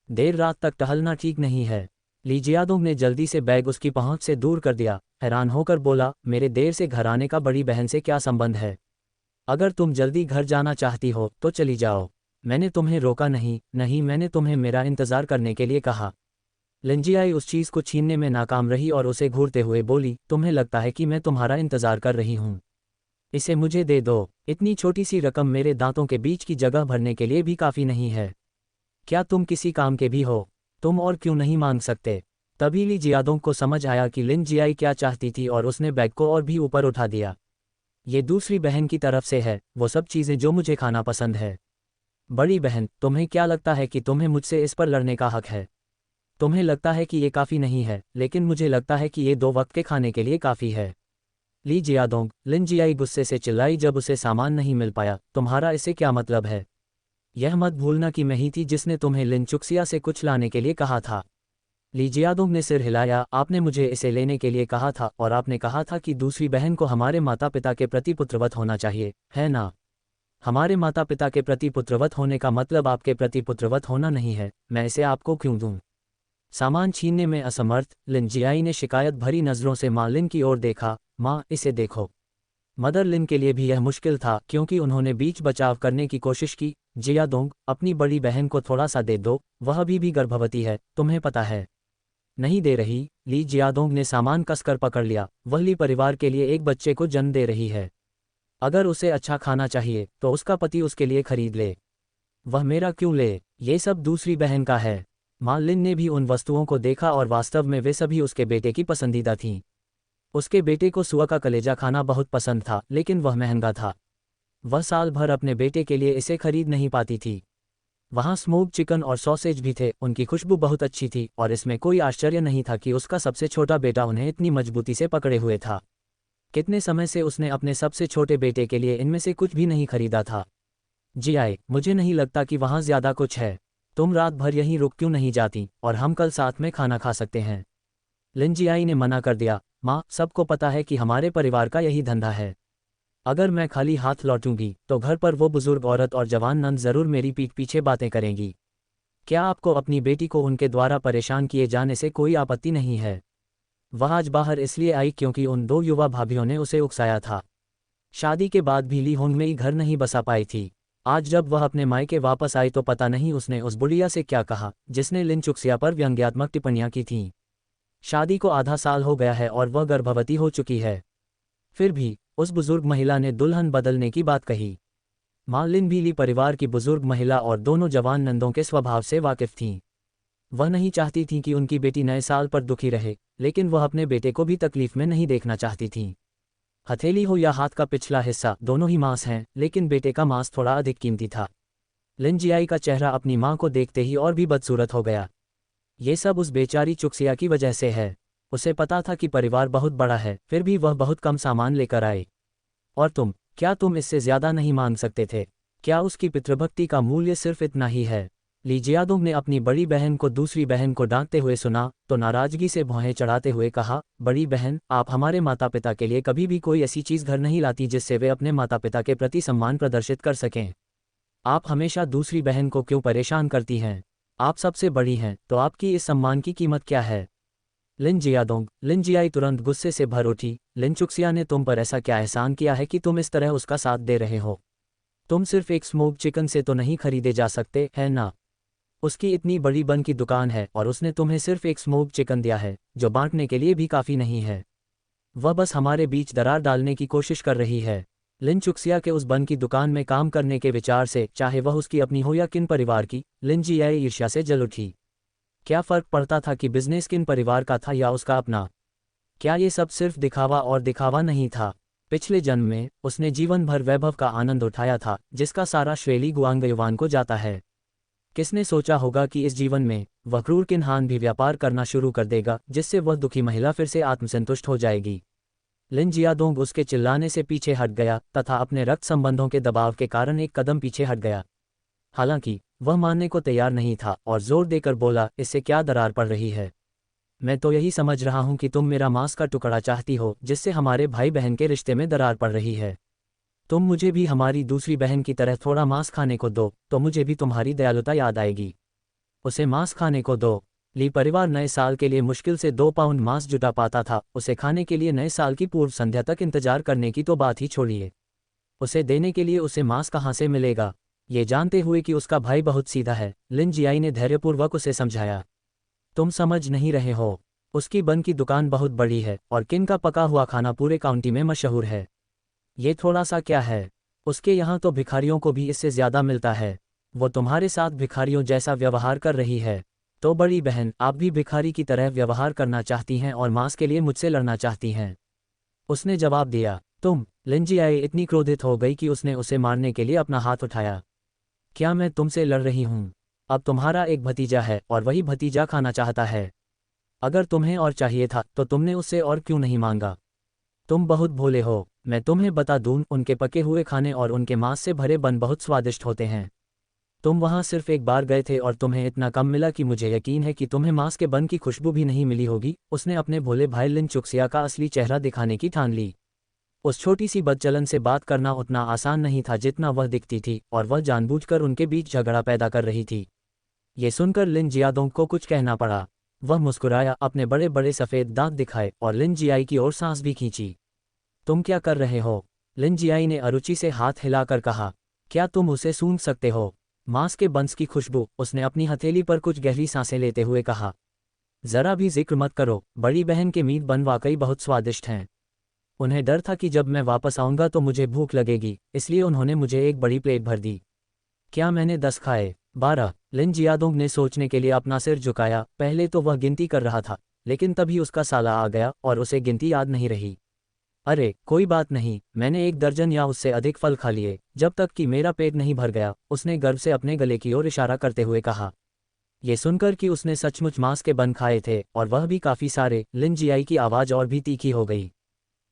Speaker 1: देर रात तक टहलना ठीक नहीं है। ली जियादोंग ने जल्दी से बैग उसकी पहुंच से दूर कर दिया, हैरान होकर बोला, मेरे देर से घर आने का बड़ी बहन से क्या संबंध है? अगर तुम जल्दी घर जाना चाहती हो तो चली जाओ। मैंने तुम्हें रोका नहीं, नहीं मैंने तुम्हें मेरा इंतज़ार करने के लिए कहा। लिंजियाई उस चीज़ को छीनने में नाकाम रही और उसे घूरते हुए बोली, तुम्हें लगता है कि मैं तुम्हारा इंतज़ार कर रही हूँ? इसे मुझे दे दो। इतनी छोटी सी रकम मेरे दांतों के बीच की जगह भरने के लिए भी काफ़ी नहीं है। क्या तुम किसी काम के भी हो? तुम और क्यों नहीं मांग सकते? तभी ली जियादोंग को समझ आया कि लिन जियाई क्या चाहती थी और उसने बैग को और भी ऊपर उठा दिया। ये दूसरी बहन की तरफ से है, वो सब चीज़ें जो मुझे खाना पसंद है। बड़ी बहन, तुम्हें क्या लगता है कि तुम्हें मुझसे इस पर लड़ने का हक है? तुम्हें लगता है कि ये काफ़ी नहीं है, लेकिन मुझे लगता है कि ये 2 वक्त के खाने के लिए काफ़ी है। ली जियादोंग, लिन जियाई गुस्से से चिल्लाई जब उसे सामान नहीं मिल पाया, तुम्हारा इससे क्या मतलब है? यह मत भूलना कि मैं ही थी जिसने तुम्हें लिन चुक्सिया से कुछ लाने के लिए कहा था। ली जियादोंग ने सिर हिलाया, आपने मुझे इसे लेने के लिए कहा था और आपने कहा था कि दूसरी बहन को हमारे माता पिता के प्रति पुत्रवत होना चाहिए, है ना? हमारे माता पिता के प्रति पुत्रवत होने का मतलब आपके प्रति पुत्रवत होना नहीं है, मैं इसे आपको क्यों दूं? सामान छीनने में असमर्थ लिन जियाई ने शिकायत भरी नज़रों से माँ लिन की ओर देखा, माँ इसे देखो। मदर लिन के लिए भी यह मुश्किल था क्योंकि उन्होंने बीच बचाव करने की कोशिश की, जियादोंग, अपनी बड़ी बहन को थोड़ा सा दे दो, वह अभी भी गर्भवती है, तुम्हें पता है। नहीं दे रही। ली जियादोंग ने सामान कसकर पकड़ लिया, वह ली परिवार के लिए एक बच्चे को जन्म दे रही है। अगर उसे अच्छा खाना चाहिए तो उसका पति उसके लिए खरीद ले। वह मेरा क्यों ले? ये सब दूसरी बहन का है। माँ लिन ने भी उन वस्तुओं को देखा और वास्तव में वे सभी उसके बेटे की पसंदीदा थीं। उसके बेटे को सुअर का कलेजा खाना बहुत पसंद था, लेकिन वह महंगा था। वह साल भर अपने बेटे के लिए इसे खरीद नहीं पाती थी। वहाँ स्मोक्ड चिकन और सॉसेज भी थे, उनकी खुशबू बहुत अच्छी थी और इसमें कोई आश्चर्य नहीं था कि उसका सबसे छोटा बेटा उन्हें इतनी मजबूती से पकड़े हुए था। कितने समय से उसने अपने सबसे छोटे बेटे के लिए इनमें से कुछ भी नहीं खरीदा था। जियाए, मुझे नहीं लगता कि वहाँ ज़्यादा कुछ है। तुम रात भर यहीं रुक क्यों नहीं जाती और हम कल साथ में खाना खा सकते हैं? लिन जियाई ने मना कर दिया, माँ, सबको पता है कि हमारे परिवार का यही धंधा है। अगर मैं खाली हाथ लौटूंगी तो घर पर वो बुजुर्ग औरत और जवान नंद ज़रूर मेरी पीठ पीछे बातें करेंगी। क्या आपको अपनी बेटी को उनके द्वारा परेशान किए जाने से कोई आपत्ति नहीं है? वह आज बाहर इसलिए आई क्योंकि उन 2 युवा भाभियों ने उसे उकसाया था। शादी के बाद भी ली होंग में ही घर नहीं बसा पाई थी। आज जब वह अपने मायके वापस आई तो पता नहीं उसने उस बुढ़िया से क्या कहा जिसने लिन चुक्सिया पर व्यंग्यात्मक टिप्पणियां की थीं। शादी को आधा साल हो गया है और वह गर्भवती हो चुकी है। फिर भी उस बुजुर्ग महिला ने दुल्हन बदलने की बात कही। माँ लिन भी ली परिवार की बुजुर्ग महिला और दोनों जवान नंदों के स्वभाव से वाकिफ थीं। वह नहीं चाहती थीं कि उनकी बेटी नए साल पर दुखी रहे, लेकिन वह अपने बेटे को भी तकलीफ में नहीं देखना चाहती थीं। हथेली हो या हाथ का पिछला हिस्सा, दोनों ही मांस हैं, लेकिन बेटे का मांस थोड़ा अधिक कीमती था। लिन जियाई का चेहरा अपनी माँ को देखते ही और भी बदसूरत हो गया। ये सब उस बेचारी चुक्सिया की वजह से है। उसे पता था कि परिवार बहुत बड़ा है, फिर भी वह बहुत कम सामान लेकर आए। और तुम, क्या तुम इससे ज़्यादा नहीं मांग सकते थे? क्या उसकी पितृभक्ति का मूल्य सिर्फ इतना ही है? ली जियादोंग ने अपनी बड़ी बहन को दूसरी बहन को डांटते हुए सुना तो नाराजगी से भौहें चढ़ाते हुए कहा, बड़ी बहन, आप हमारे माता पिता के लिए कभी भी कोई ऐसी चीज़ घर नहीं लाती जिससे वे अपने माता पिता के प्रति सम्मान प्रदर्शित कर सकें। आप हमेशा दूसरी बहन को क्यों परेशान करती हैं? आप सबसे बड़ी हैं, तो आपकी इस सम्मान की कीमत क्या है? लिन जियादोंग, लिन जियाई तुरंत गुस्से से भर उठी, लिन चुक्सिया ने तुम पर ऐसा क्या एहसान किया है कि तुम इस तरह उसका साथ दे रहे हो? तुम सिर्फ एक स्मोक्ड चिकन से तो नहीं खरीदे जा सकते, है ना? उसकी इतनी बड़ी बन की दुकान है और उसने तुम्हें सिर्फ एक स्मोक्ड चिकन दिया है, जो बांटने के लिए भी काफ़ी नहीं है। वह बस हमारे बीच दरार डालने की कोशिश कर रही है। लिन चुक्सिया के उस बन की दुकान में काम करने के विचार से, चाहे वह उसकी अपनी हो या किन परिवार की, लिन जियाई ईर्ष्या से जल उठी। क्या फ़र्क पड़ता था कि बिजनेस किन परिवार का था या उसका अपना? क्या ये सब सिर्फ दिखावा और दिखावा नहीं था? पिछले जन्म में उसने जीवन भर वैभव का आनंद उठाया था, जिसका सारा श्रेय ली गुआंगयुआन को जाता है। किसने सोचा होगा कि इस जीवन में वह क्रूर किन्हान भी व्यापार करना शुरू कर देगा, जिससे वह दुखी महिला फिर से आत्मसंतुष्ट हो जाएगी। लिन जियादोंग उसके चिल्लाने से पीछे हट गया तथा अपने रक्त संबंधों के दबाव के कारण एक कदम पीछे हट गया। हालांकि वह मानने को तैयार नहीं था और जोर देकर बोला, इससे क्या दरार पड़ रही है? मैं तो यही समझ रहा हूँ कि तुम मेरा मांस का टुकड़ा चाहती हो, जिससे हमारे भाई बहन के रिश्ते में दरार पड़ रही है। तुम मुझे भी हमारी दूसरी बहन की तरह थोड़ा मांस खाने को दो, तो मुझे भी तुम्हारी दयालुता याद आएगी। उसे मांस खाने को दो। ली परिवार नए साल के लिए मुश्किल से 2 पाउंड मांस जुटा पाता था। उसे खाने के लिए नए साल की पूर्व संध्या तक इंतजार करने की तो बात ही छोड़िए, उसे देने के लिए उसे मांस कहाँ से मिलेगा। ये जानते हुए कि उसका भाई बहुत सीधा है, लिन जियाई ने धैर्यपूर्वक उसे समझाया। तुम समझ नहीं रहे हो, उसकी बन की दुकान बहुत बड़ी है और किन का पका हुआ खाना पूरे काउंटी में मशहूर है। ये थोड़ा सा क्या है, उसके यहाँ तो भिखारियों को भी इससे ज्यादा मिलता है। वो तुम्हारे साथ भिखारियों जैसा व्यवहार कर रही है। तो बड़ी बहन, आप भी भिखारी की तरह व्यवहार करना चाहती हैं और मांस के लिए मुझसे लड़ना चाहती हैं? उसने जवाब दिया। तुम? लिंजियाई इतनी क्रोधित हो गई कि उसने उसे मारने के लिए अपना हाथ उठाया। क्या मैं तुमसे लड़ रही हूँ? अब तुम्हारा एक भतीजा है और वही भतीजा खाना चाहता है। अगर तुम्हें और चाहिए था तो तुमने उससे और क्यों नहीं मांगा? तुम बहुत भोले हो। मैं तुम्हें बता दूं, उनके पके हुए खाने और उनके मांस से भरे बन बहुत स्वादिष्ट होते हैं। तुम वहां सिर्फ एक बार गए थे और तुम्हें इतना कम मिला कि मुझे यकीन है कि तुम्हें मांस के बन की खुशबू भी नहीं मिली होगी। उसने अपने भोले भाई लिन चुक्सिया का असली चेहरा दिखाने की ठान ली। उस छोटी सी बदचलन से बात करना उतना आसान नहीं था जितना वह दिखती थी, और वह जानबूझकर उनके बीच झगड़ा पैदा कर रही थी। ये सुनकर लिन जियादोंग को कुछ कहना पड़ा। वह मुस्कुराया, अपने बड़े बड़े सफ़ेद दांत दिखाए और लिन जियाई की ओर सांस भी खींची। तुम क्या कर रहे हो? लिन जियाई ने अरुचि से हाथ हिलाकर कहा। क्या तुम उसे सूंघ सकते हो? मांस के बंस की खुशबू। उसने अपनी हथेली पर कुछ गहरी सांसें लेते हुए कहा। जरा भी जिक्र मत करो, बड़ी बहन के मीट बन वाकई बहुत स्वादिष्ट हैं। उन्हें डर था कि जब मैं वापस आऊँगा तो मुझे भूख लगेगी, इसलिए उन्होंने मुझे एक बड़ी प्लेट भर दी। क्या मैंने 10 खाए? 12? लिन जियादोंग ने सोचने के लिए अपना सिर झुकाया। पहले तो वह गिनती कर रहा था, लेकिन तभी उसका साला आ गया और उसे गिनती याद नहीं रही। अरे कोई बात नहीं, मैंने 1 दर्जन या उससे अधिक फल खा लिए, जब तक कि मेरा पेट नहीं भर गया, उसने गर्व से अपने गले की ओर इशारा करते हुए कहा। ये सुनकर कि उसने सचमुच मांस के बन खाए थे और वह भी काफ़ी सारे, लिन जियाई की आवाज़ और भी तीखी हो गई।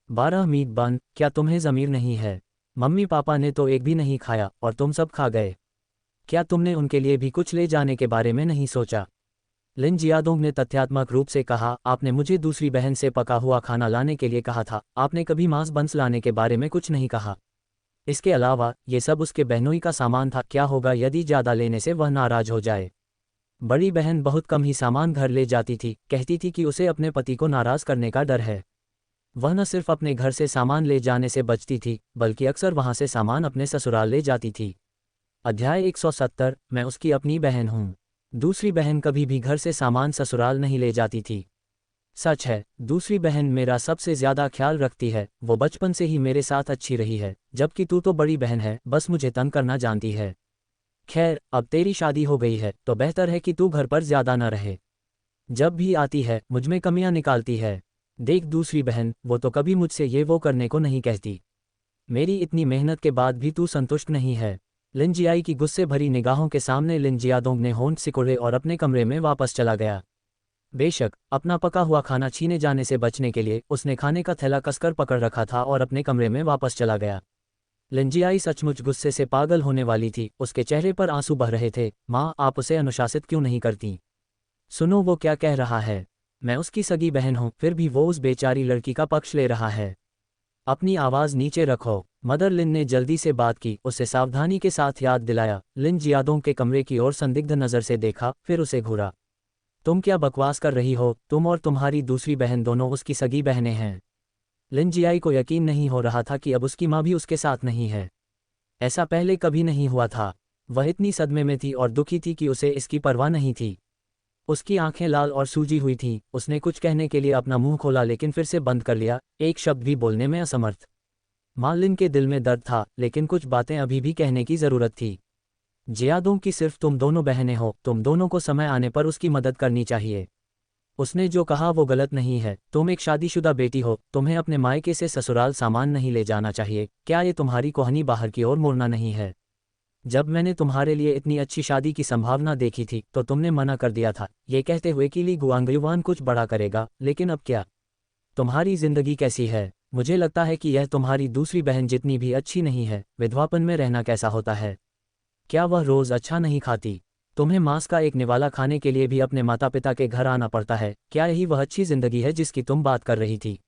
Speaker 1: 12 मीट बन? क्या तुम्हें ज़मीर नहीं है? मम्मी पापा ने तो एक भी नहीं खाया और तुम सब खा गए। क्या तुमने उनके लिए भी कुछ ले जाने के बारे में नहीं सोचा? लिन जियादोंग ने तथ्यात्मक रूप से कहा। आपने मुझे दूसरी बहन से पका हुआ खाना लाने के लिए कहा था, आपने कभी मांस बंस लाने के बारे में कुछ नहीं कहा। इसके अलावा ये सब उसके बहनोई का सामान था। क्या होगा यदि ज़्यादा लेने से वह नाराज हो जाए? बड़ी बहन बहुत कम ही सामान घर ले जाती थी, कहती थी कि उसे अपने पति को नाराज करने का डर है। वह न सिर्फ अपने घर से सामान ले जाने से बचती थी, बल्कि अक्सर वहां से सामान अपने ससुराल ले जाती थी। अध्याय 170। मैं उसकी अपनी बहन हूँ। दूसरी बहन कभी भी घर से सामान ससुराल नहीं ले जाती थी। सच है, दूसरी बहन मेरा सबसे ज्यादा ख्याल रखती है। वो बचपन से ही मेरे साथ अच्छी रही है, जबकि तू तो बड़ी बहन है, बस मुझे तंग करना जानती है। खैर, अब तेरी शादी हो गई है तो बेहतर है कि तू घर पर ज्यादा न रहे। जब भी आती है मुझमें कमियां निकालती है। देख दूसरी बहन, वो तो कभी मुझसे ये वो करने को नहीं कहती। मेरी इतनी मेहनत के बाद भी तू संतुष्ट नहीं है। लिन जियाई की गुस्से भरी निगाहों के सामने लिन जियादोंग ने होंठ सिकोड़े और अपने कमरे में वापस चला गया। बेशक, अपना पका हुआ खाना छीने जाने से बचने के लिए उसने खाने का थैला कसकर पकड़ रखा था और अपने कमरे में वापस चला गया। लिन जियाई सचमुच गुस्से से पागल होने वाली थी। उसके चेहरे पर आंसू बह रहे थे। माँ, आप उसे अनुशासित क्यों नहीं करती? सुनो वो क्या कह रहा है। मैं उसकी सगी बहन हूँ, फिर भी वो उस बेचारी लड़की का पक्ष ले रहा है। अपनी आवाज़ नीचे रखो। मदर लिन ने जल्दी से बात की, उसे सावधानी के साथ याद दिलाया। लिन जियादोंग के कमरे की ओर संदिग्ध नज़र से देखा, फिर उसे घूरा। तुम क्या बकवास कर रही हो? तुम और तुम्हारी दूसरी बहन दोनों उसकी सगी बहनें हैं। लिन जियाई को यकीन नहीं हो रहा था कि अब उसकी माँ भी उसके साथ नहीं है। ऐसा पहले कभी नहीं हुआ था। वह इतनी सदमे में थी और दुखी थी कि उसे इसकी परवाह नहीं थी। उसकी आंखें लाल और सूजी हुई थीं। उसने कुछ कहने के लिए अपना मुंह खोला, लेकिन फिर से बंद कर लिया, एक शब्द भी बोलने में असमर्थ। माँ लिन के दिल में दर्द था, लेकिन कुछ बातें अभी भी कहने की ज़रूरत थी। जियादों की सिर्फ तुम दोनों बहनें हो, तुम दोनों को समय आने पर उसकी मदद करनी चाहिए। उसने जो कहा वो गलत नहीं है। तुम एक शादीशुदा बेटी हो, तुम्हें अपने मायके से ससुराल सामान नहीं ले जाना चाहिए। क्या ये तुम्हारी कोहनी बाहर की ओर मुड़ना नहीं है? जब मैंने तुम्हारे लिए इतनी अच्छी शादी की संभावना देखी थी तो तुमने मना कर दिया था, ये कहते हुए कि ली गुआंगयुआन कुछ बड़ा करेगा। लेकिन अब क्या? तुम्हारी जिंदगी कैसी है? मुझे लगता है कि यह तुम्हारी दूसरी बहन जितनी भी अच्छी नहीं है। विधवापन में रहना कैसा होता है? क्या वह रोज़ अच्छा नहीं खाती? तुम्हें मांस का एक निवाला खाने के लिए भी अपने माता पिता के घर आना पड़ता है। क्या यही वह अच्छी जिंदगी है जिसकी तुम बात कर रही थी?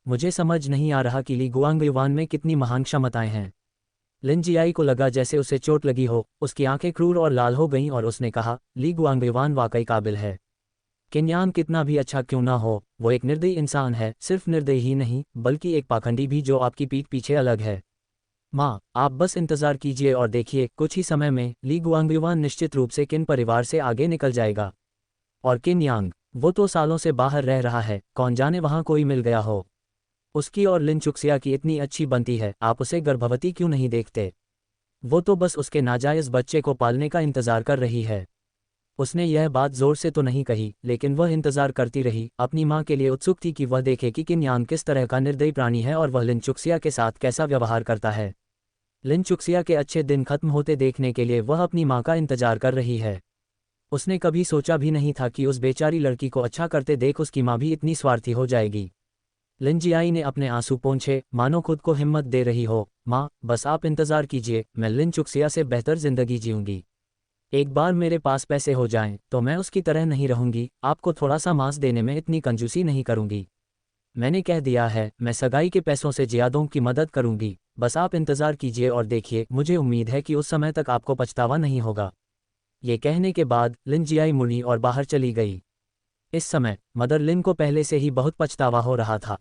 Speaker 1: मुझे समझ नहीं आ रहा कि ली गुआंगयुआन में कितनी महान क्षमताएं हैं। लिन जियाई को लगा जैसे उसे चोट लगी हो, उसकी आंखें क्रूर और लाल हो गईं और उसने कहा, ली गुआंगयुआन वाकई काबिल है। किन्यान कितना भी अच्छा क्यों ना हो, वो एक निर्दयी इंसान है, सिर्फ निर्दयी ही नहीं बल्कि एक पाखंडी भी जो आपकी पीठ पीछे अलग है। माँ, आप बस इंतजार कीजिए और देखिए, कुछ ही समय में ली गुआंगयुआन निश्चित रूप से किन परिवार से आगे निकल जाएगा। और किन यांग, वो तो सालों से बाहर रह रहा है, कौन जाने वहाँ कोई मिल गया हो। उसकी और लिन चुक्सिया की इतनी अच्छी बनती है, आप उसे गर्भवती क्यों नहीं देखते? वो तो बस उसके नाजायज़ बच्चे को पालने का इंतजार कर रही है। उसने यह बात जोर से तो नहीं कही, लेकिन वह इंतजार करती रही, अपनी माँ के लिए उत्सुक थी कि वह देखे कि किन यांग किस तरह का निर्दयी प्राणी है और वह लिन चुक्सिया के साथ कैसा व्यवहार करता है। लिन चुक्सिया के अच्छे दिन खत्म होते देखने के लिए वह अपनी माँ का इंतजार कर रही है। उसने कभी सोचा भी नहीं था कि उस बेचारी लड़की को अच्छा करते देख उसकी माँ भी इतनी स्वार्थी हो जाएगी। लिन जियाई ने अपने आंसू पोंछे, मानो खुद को हिम्मत दे रही हो। माँ, बस आप इंतजार कीजिए, मैं लिन चुक्सिया से बेहतर जिंदगी जीऊंगी। एक बार मेरे पास पैसे हो जाएं, तो मैं उसकी तरह नहीं रहूंगी, आपको थोड़ा सा मांस देने में इतनी कंजूसी नहीं करूंगी। मैंने कह दिया है, मैं सगाई के पैसों से जियादों की मदद करूंगी। बस आप इंतजार कीजिए और देखिए, मुझे उम्मीद है कि उस समय तक आपको पछतावा नहीं होगा। ये कहने के बाद लिन जियाई मुड़ी और बाहर चली गई। इस समय मदर लिन को पहले से ही बहुत पछतावा हो रहा था।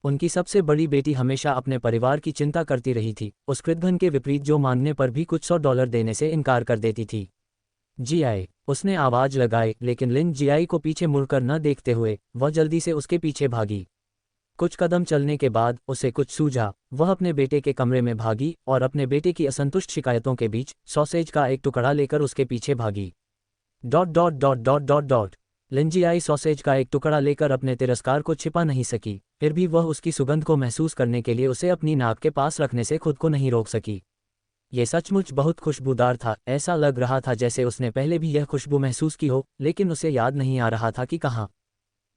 Speaker 1: उनकी सबसे बड़ी बेटी हमेशा अपने परिवार की चिंता करती रही थी, उस कृतघ्न के विपरीत जो मांगने पर भी कुछ $100 देने से इनकार कर देती थी। जियाई, उसने आवाज लगाई, लेकिन लिन जियाई को पीछे मुड़कर न देखते हुए वह जल्दी से उसके पीछे भागी। कुछ कदम चलने के बाद उसे कुछ सूझा, वह अपने बेटे के कमरे में भागी और अपने बेटे की असंतुष्ट शिकायतों के बीच सॉसेज का एक टुकड़ा लेकर उसके पीछे भागी। Dot dot dot dot dot dot Lin Jiayi sausage का एक टुकड़ा लेकर अपने तिरस्कार को छिपा नहीं सकी, फिर भी वह उसकी सुगंध को महसूस करने के लिए उसे अपनी नाक के पास रखने से खुद को नहीं रोक सकी। ये सचमुच बहुत खुशबूदार था, ऐसा लग रहा था जैसे उसने पहले भी यह खुशबू महसूस की हो, लेकिन उसे याद नहीं आ रहा था कि कहाँ।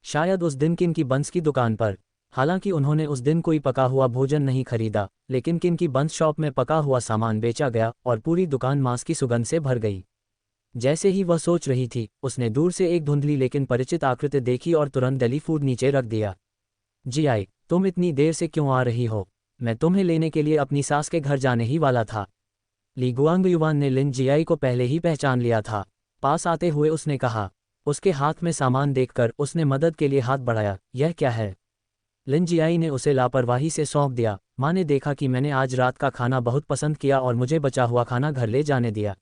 Speaker 1: शायद उस दिन किन की बंस की दुकान पर। हालांकि उन्होंने उस दिन कोई पका हुआ भोजन नहीं खरीदा, लेकिन किन की बंस शॉप में पका हुआ सामान बेचा गया और पूरी दुकान मांस की सुगंध से भर गई। जैसे ही वह सोच रही थी, उसने दूर से एक धुंधली लेकिन परिचित आकृति देखी और तुरंत डेली फूड नीचे रख दिया। जियाई, तुम इतनी देर से क्यों आ रही हो? मैं तुम्हें लेने के लिए अपनी सास के घर जाने ही वाला था। ली गुआंगयुआन ने लिन जियाई को पहले ही पहचान लिया था। पास आते हुए उसने कहा। उसके हाथ में सामान देखकर उसने मदद के लिए हाथ बढ़ाया। यह क्या है? लिन जियाई ने उसे लापरवाही से सौंप दिया। माँ ने देखा कि मैंने आज रात का खाना बहुत पसंद किया और मुझे बचा हुआ खाना घर ले जाने दिया।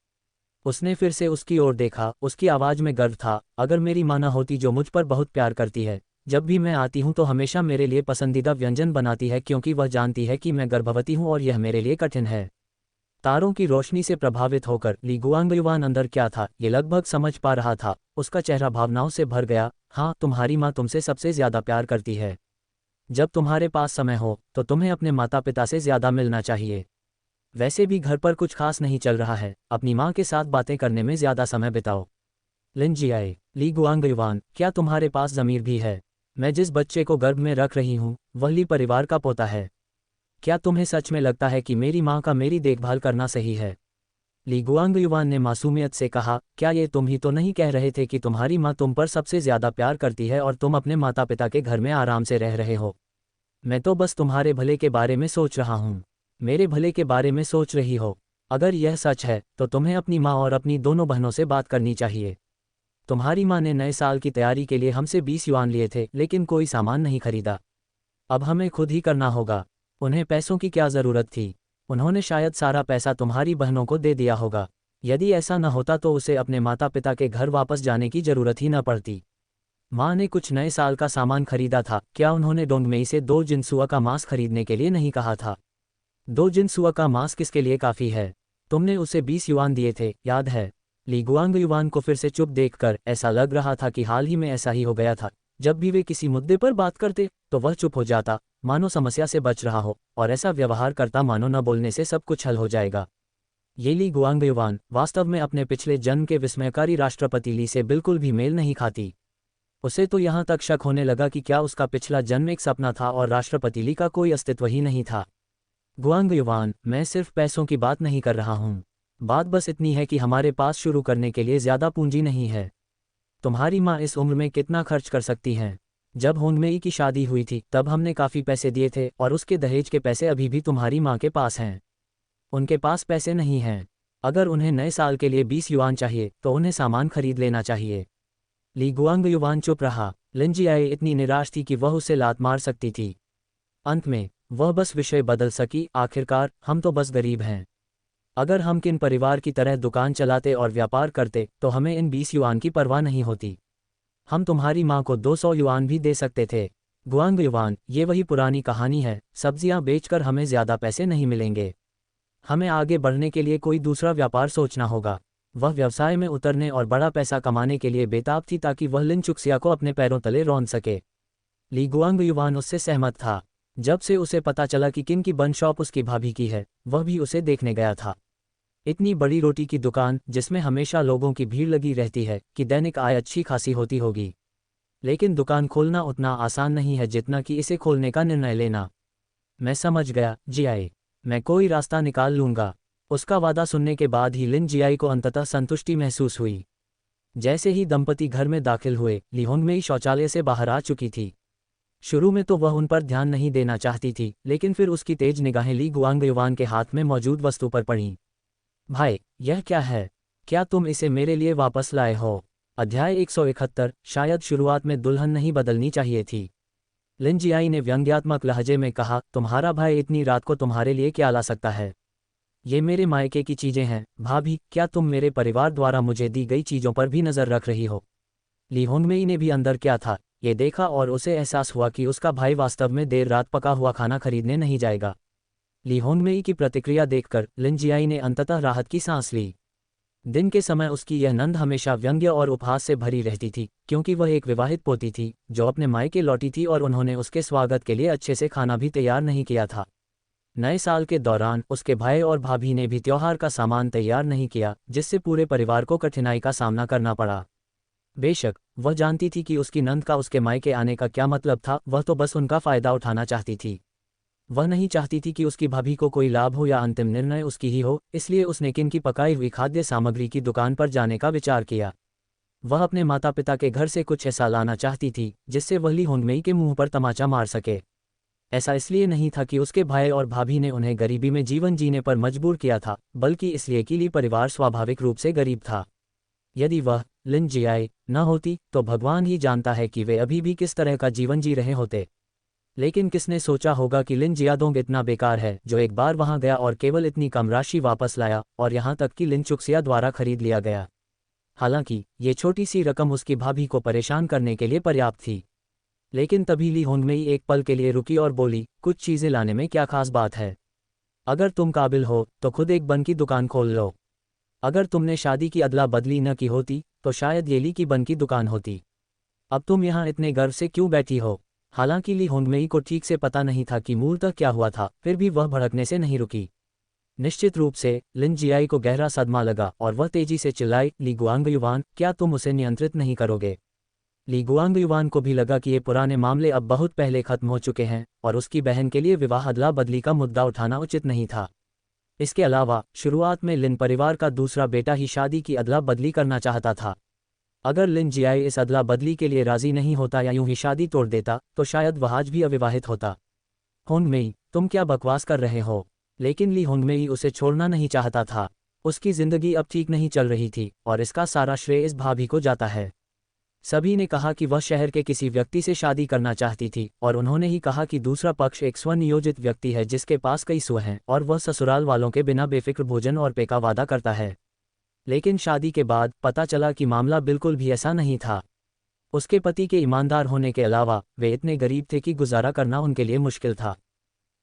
Speaker 1: उसने फिर से उसकी ओर देखा, उसकी आवाज़ में गर्व था। अगर मेरी माँ न होती जो मुझ पर बहुत प्यार करती है, जब भी मैं आती हूँ तो हमेशा मेरे लिए पसंदीदा व्यंजन बनाती है, क्योंकि वह जानती है कि मैं गर्भवती हूँ और यह मेरे लिए कठिन है। तारों की रोशनी से प्रभावित होकर ली गुआंगयुआन अंदर क्या था ये लगभग समझ पा रहा था। उसका चेहरा भावनाओं से भर गया। हाँ, तुम्हारी माँ तुमसे सबसे ज्यादा प्यार करती है। जब तुम्हारे पास समय हो तो तुम्हें अपने माता पिता से ज्यादा मिलना चाहिए। वैसे भी घर पर कुछ खास नहीं चल रहा है, अपनी माँ के साथ बातें करने में ज्यादा समय बिताओ। लिन जियाई, ली गुआंगयुआन, क्या तुम्हारे पास ज़मीर भी है? मैं जिस बच्चे को गर्भ में रख रही हूँ वह ली परिवार का पोता है। क्या तुम्हें सच में लगता है कि मेरी माँ का मेरी देखभाल करना सही है? ली गुआंगयुआन ने मासूमियत से कहा, क्या ये तुम ही तो नहीं कह रहे थे कि तुम्हारी माँ तुम पर सबसे ज्यादा प्यार करती है और तुम अपने माता पिता के घर में आराम से रह रहे हो? मैं तो बस तुम्हारे भले के बारे में सोच रहा हूँ। मेरे भले के बारे में सोच रही हो? अगर यह सच है तो तुम्हें अपनी माँ और अपनी दोनों बहनों से बात करनी चाहिए। तुम्हारी माँ ने नए साल की तैयारी के लिए हमसे 20 युआन लिए थे, लेकिन कोई सामान नहीं खरीदा। अब हमें खुद ही करना होगा। उन्हें पैसों की क्या ज़रूरत थी? उन्होंने शायद सारा पैसा तुम्हारी बहनों को दे दिया होगा। यदि ऐसा न होता तो उसे अपने माता पिता के घर वापस जाने की ज़रूरत ही न पड़ती। माँ ने कुछ नए साल का सामान खरीदा था। क्या उन्होंने डोंगमेई से 2 जिनसुआ का मांस खरीदने के लिए नहीं कहा था? 2 जिनसुआ का मांस किसके लिए काफ़ी है? तुमने उसे 20 युआन दिए थे, याद है? ली गुआंगयुआन को फिर से चुप देखकर ऐसा लग रहा था कि हाल ही में ऐसा ही हो गया था। जब भी वे किसी मुद्दे पर बात करते तो वह चुप हो जाता, मानो समस्या से बच रहा हो, और ऐसा व्यवहार करता मानो न बोलने से सब कुछ हल हो जाएगा। ये ली गुआंगयुआन वास्तव में अपने पिछले जन्म के विस्मयकारी राष्ट्रपति ली से बिल्कुल भी मेल नहीं खाती। उसे तो यहाँ तक शक होने लगा कि क्या उसका पिछला जन्म एक सपना था और राष्ट्रपति ली का कोई अस्तित्व ही नहीं था। गुआंगयुआन, मैं सिर्फ पैसों की बात नहीं कर रहा हूँ। बात बस इतनी है कि हमारे पास शुरू करने के लिए ज़्यादा पूंजी नहीं है। तुम्हारी माँ इस उम्र में कितना खर्च कर सकती हैं? जब होंगमेई की शादी हुई थी तब हमने काफ़ी पैसे दिए थे और उसके दहेज के पैसे अभी भी तुम्हारी माँ के पास हैं। उनके पास पैसे नहीं हैं। अगर उन्हें नए साल के लिए 20 युआन चाहिए तो उन्हें सामान खरीद लेना चाहिए। ली गुआंगयुआन चुप रहा। लिन जियाए इतनी निराश थी कि वह उसे लात मार सकती थी। अंत में वह बस विषय बदल सकी। आखिरकार हम तो बस गरीब हैं। अगर हम किन परिवार की तरह दुकान चलाते और व्यापार करते तो हमें इन 20 युआन की परवाह नहीं होती। हम तुम्हारी माँ को 200 युआन भी दे सकते थे। गुआंगयुआन, ये वही पुरानी कहानी है, सब्जियां बेचकर हमें ज़्यादा पैसे नहीं मिलेंगे। हमें आगे बढ़ने के लिए कोई दूसरा व्यापार सोचना होगा। वह व्यवसाय में उतरने और बड़ा पैसा कमाने के लिए बेताब थी ताकि वह लिन चुक्सिया को अपने पैरों तले रौंद सके। ली गुआंगयुआन उससे सहमत था। जब से उसे पता चला कि किन की बन शॉप उसकी भाभी की है, वह भी उसे देखने गया था। इतनी बड़ी रोटी की दुकान जिसमें हमेशा लोगों की भीड़ लगी रहती है कि दैनिक आय अच्छी खासी होती होगी। लेकिन दुकान खोलना उतना आसान नहीं है जितना कि इसे खोलने का निर्णय लेना। मैं समझ गया जियाई, मैं कोई रास्ता निकाल लूँगा। उसका वादा सुनने के बाद ही लिन जियाई को अंततः संतुष्टि महसूस हुई। जैसे ही दंपति घर में दाखिल हुए, ली होंगमेई शौचालय से बाहर आ चुकी थी। शुरू में तो वह उन पर ध्यान नहीं देना चाहती थी, लेकिन फिर उसकी तेज निगाहें ली गुआंगयुआन के हाथ में मौजूद वस्तु पर पड़ीं। भाई, यह क्या है? क्या तुम इसे मेरे लिए वापस लाए हो? अध्याय 171। शायद शुरुआत में दुल्हन नहीं बदलनी चाहिए थी। लिन जियाई ने व्यंग्यात्मक लहजे में कहा, तुम्हारा भाई इतनी रात को तुम्हारे लिए क्या ला सकता है? ये मेरे मायके की चीजें हैं। भाभी, क्या तुम मेरे परिवार द्वारा मुझे दी गई चीजों पर भी नजर रख रही हो? ली होंगमेई ने भी अंदर क्या था ये देखा और उसे एहसास हुआ कि उसका भाई वास्तव में देर रात पका हुआ खाना खरीदने नहीं जाएगा। ली होंगमेई की प्रतिक्रिया देखकर लिन जियाई ने अंततः राहत की सांस ली। दिन के समय उसकी यह नंद हमेशा व्यंग्य और उपहास से भरी रहती थी, क्योंकि वह एक विवाहित पोती थी जो अपने मायके लौटी थी और उन्होंने उसके स्वागत के लिए अच्छे से खाना भी तैयार नहीं किया था। नए साल के दौरान उसके भाई और भाभी ने भी त्योहार का सामान तैयार नहीं किया, जिससे पूरे परिवार को कठिनाई का सामना करना पड़ा। बेशक वह जानती थी कि उसकी नंद का उसके मायके आने का क्या मतलब था, वह तो बस उनका फ़ायदा उठाना चाहती थी। वह नहीं चाहती थी कि उसकी भाभी को कोई लाभ हो या अंतिम निर्णय उसकी ही हो, इसलिए उसने किन की पकाई हुई खाद्य सामग्री की दुकान पर जाने का विचार किया। वह अपने माता पिता के घर से कुछ ऐसा लाना चाहती थी जिससे वह ली होंगमेई के मुंह पर तमाचा मार सके। ऐसा इसलिए नहीं था कि उसके भाई और भाभी ने उन्हें गरीबी में जीवन जीने पर मजबूर किया था, बल्कि इसलिए कि ली परिवार स्वाभाविक रूप से गरीब था। यदि वह लिन जियाई न होती तो भगवान ही जानता है कि वे अभी भी किस तरह का जीवन जी रहे होते। लेकिन किसने सोचा होगा कि लिन जियादोंग इतना बेकार है जो एक बार वहां गया और केवल इतनी कम राशि वापस लाया, और यहां तक कि लिन चुक्सिया द्वारा खरीद लिया गया। हालांकि ये छोटी सी रकम उसकी भाभी को परेशान करने के लिए पर्याप्त थी। लेकिन तभी ली होंगमेई एक पल के लिए रुकी और बोली, कुछ चीज़ें लाने में क्या खास बात है? अगर तुम काबिल हो तो खुद एक बन की दुकान खोल लो। अगर तुमने शादी की अदला बदली न की होती तो शायद ये ली की बन की दुकान होती। अब तुम यहाँ इतने गर्व से क्यों बैठी हो? हालांकि ली होंगमेई को ठीक से पता नहीं था कि मूलतः क्या हुआ था, फिर भी वह भड़कने से नहीं रुकी। निश्चित रूप से लिन जियाई को गहरा सदमा लगा और वह तेजी से चिल्लाई, ली गुआंगयुआन, क्या तुम उसे नियंत्रित नहीं करोगे? ली गुआंगयुआन को भी लगा कि ये पुराने मामले अब बहुत पहले खत्म हो चुके हैं और उसकी बहन के लिए विवाह अदला बदली का मुद्दा उठाना उचित नहीं था। इसके अलावा शुरुआत में लिन परिवार का दूसरा बेटा ही शादी की अदला बदली करना चाहता था। अगर लिन जियाई इस अदला बदली के लिए राजी नहीं होता या यूं ही शादी तोड़ देता तो शायद वह आज भी अविवाहित होता। होंगमेई, तुम क्या बकवास कर रहे हो? लेकिन ली होंगमेई उसे छोड़ना नहीं चाहता था। उसकी जिंदगी अब ठीक नहीं चल रही थी और इसका सारा श्रेय इस भाभी को जाता है। सभी ने कहा कि वह शहर के किसी व्यक्ति से शादी करना चाहती थी और उन्होंने ही कहा कि दूसरा पक्ष एक स्वनियोजित व्यक्ति है जिसके पास कई सुअ हैं और वह ससुराल वालों के बिना बेफिक्र भोजन और पे का वादा करता है। लेकिन शादी के बाद पता चला कि मामला बिल्कुल भी ऐसा नहीं था। उसके पति के ईमानदार होने के अलावा वे इतने गरीब थे कि गुजारा करना उनके लिए मुश्किल था।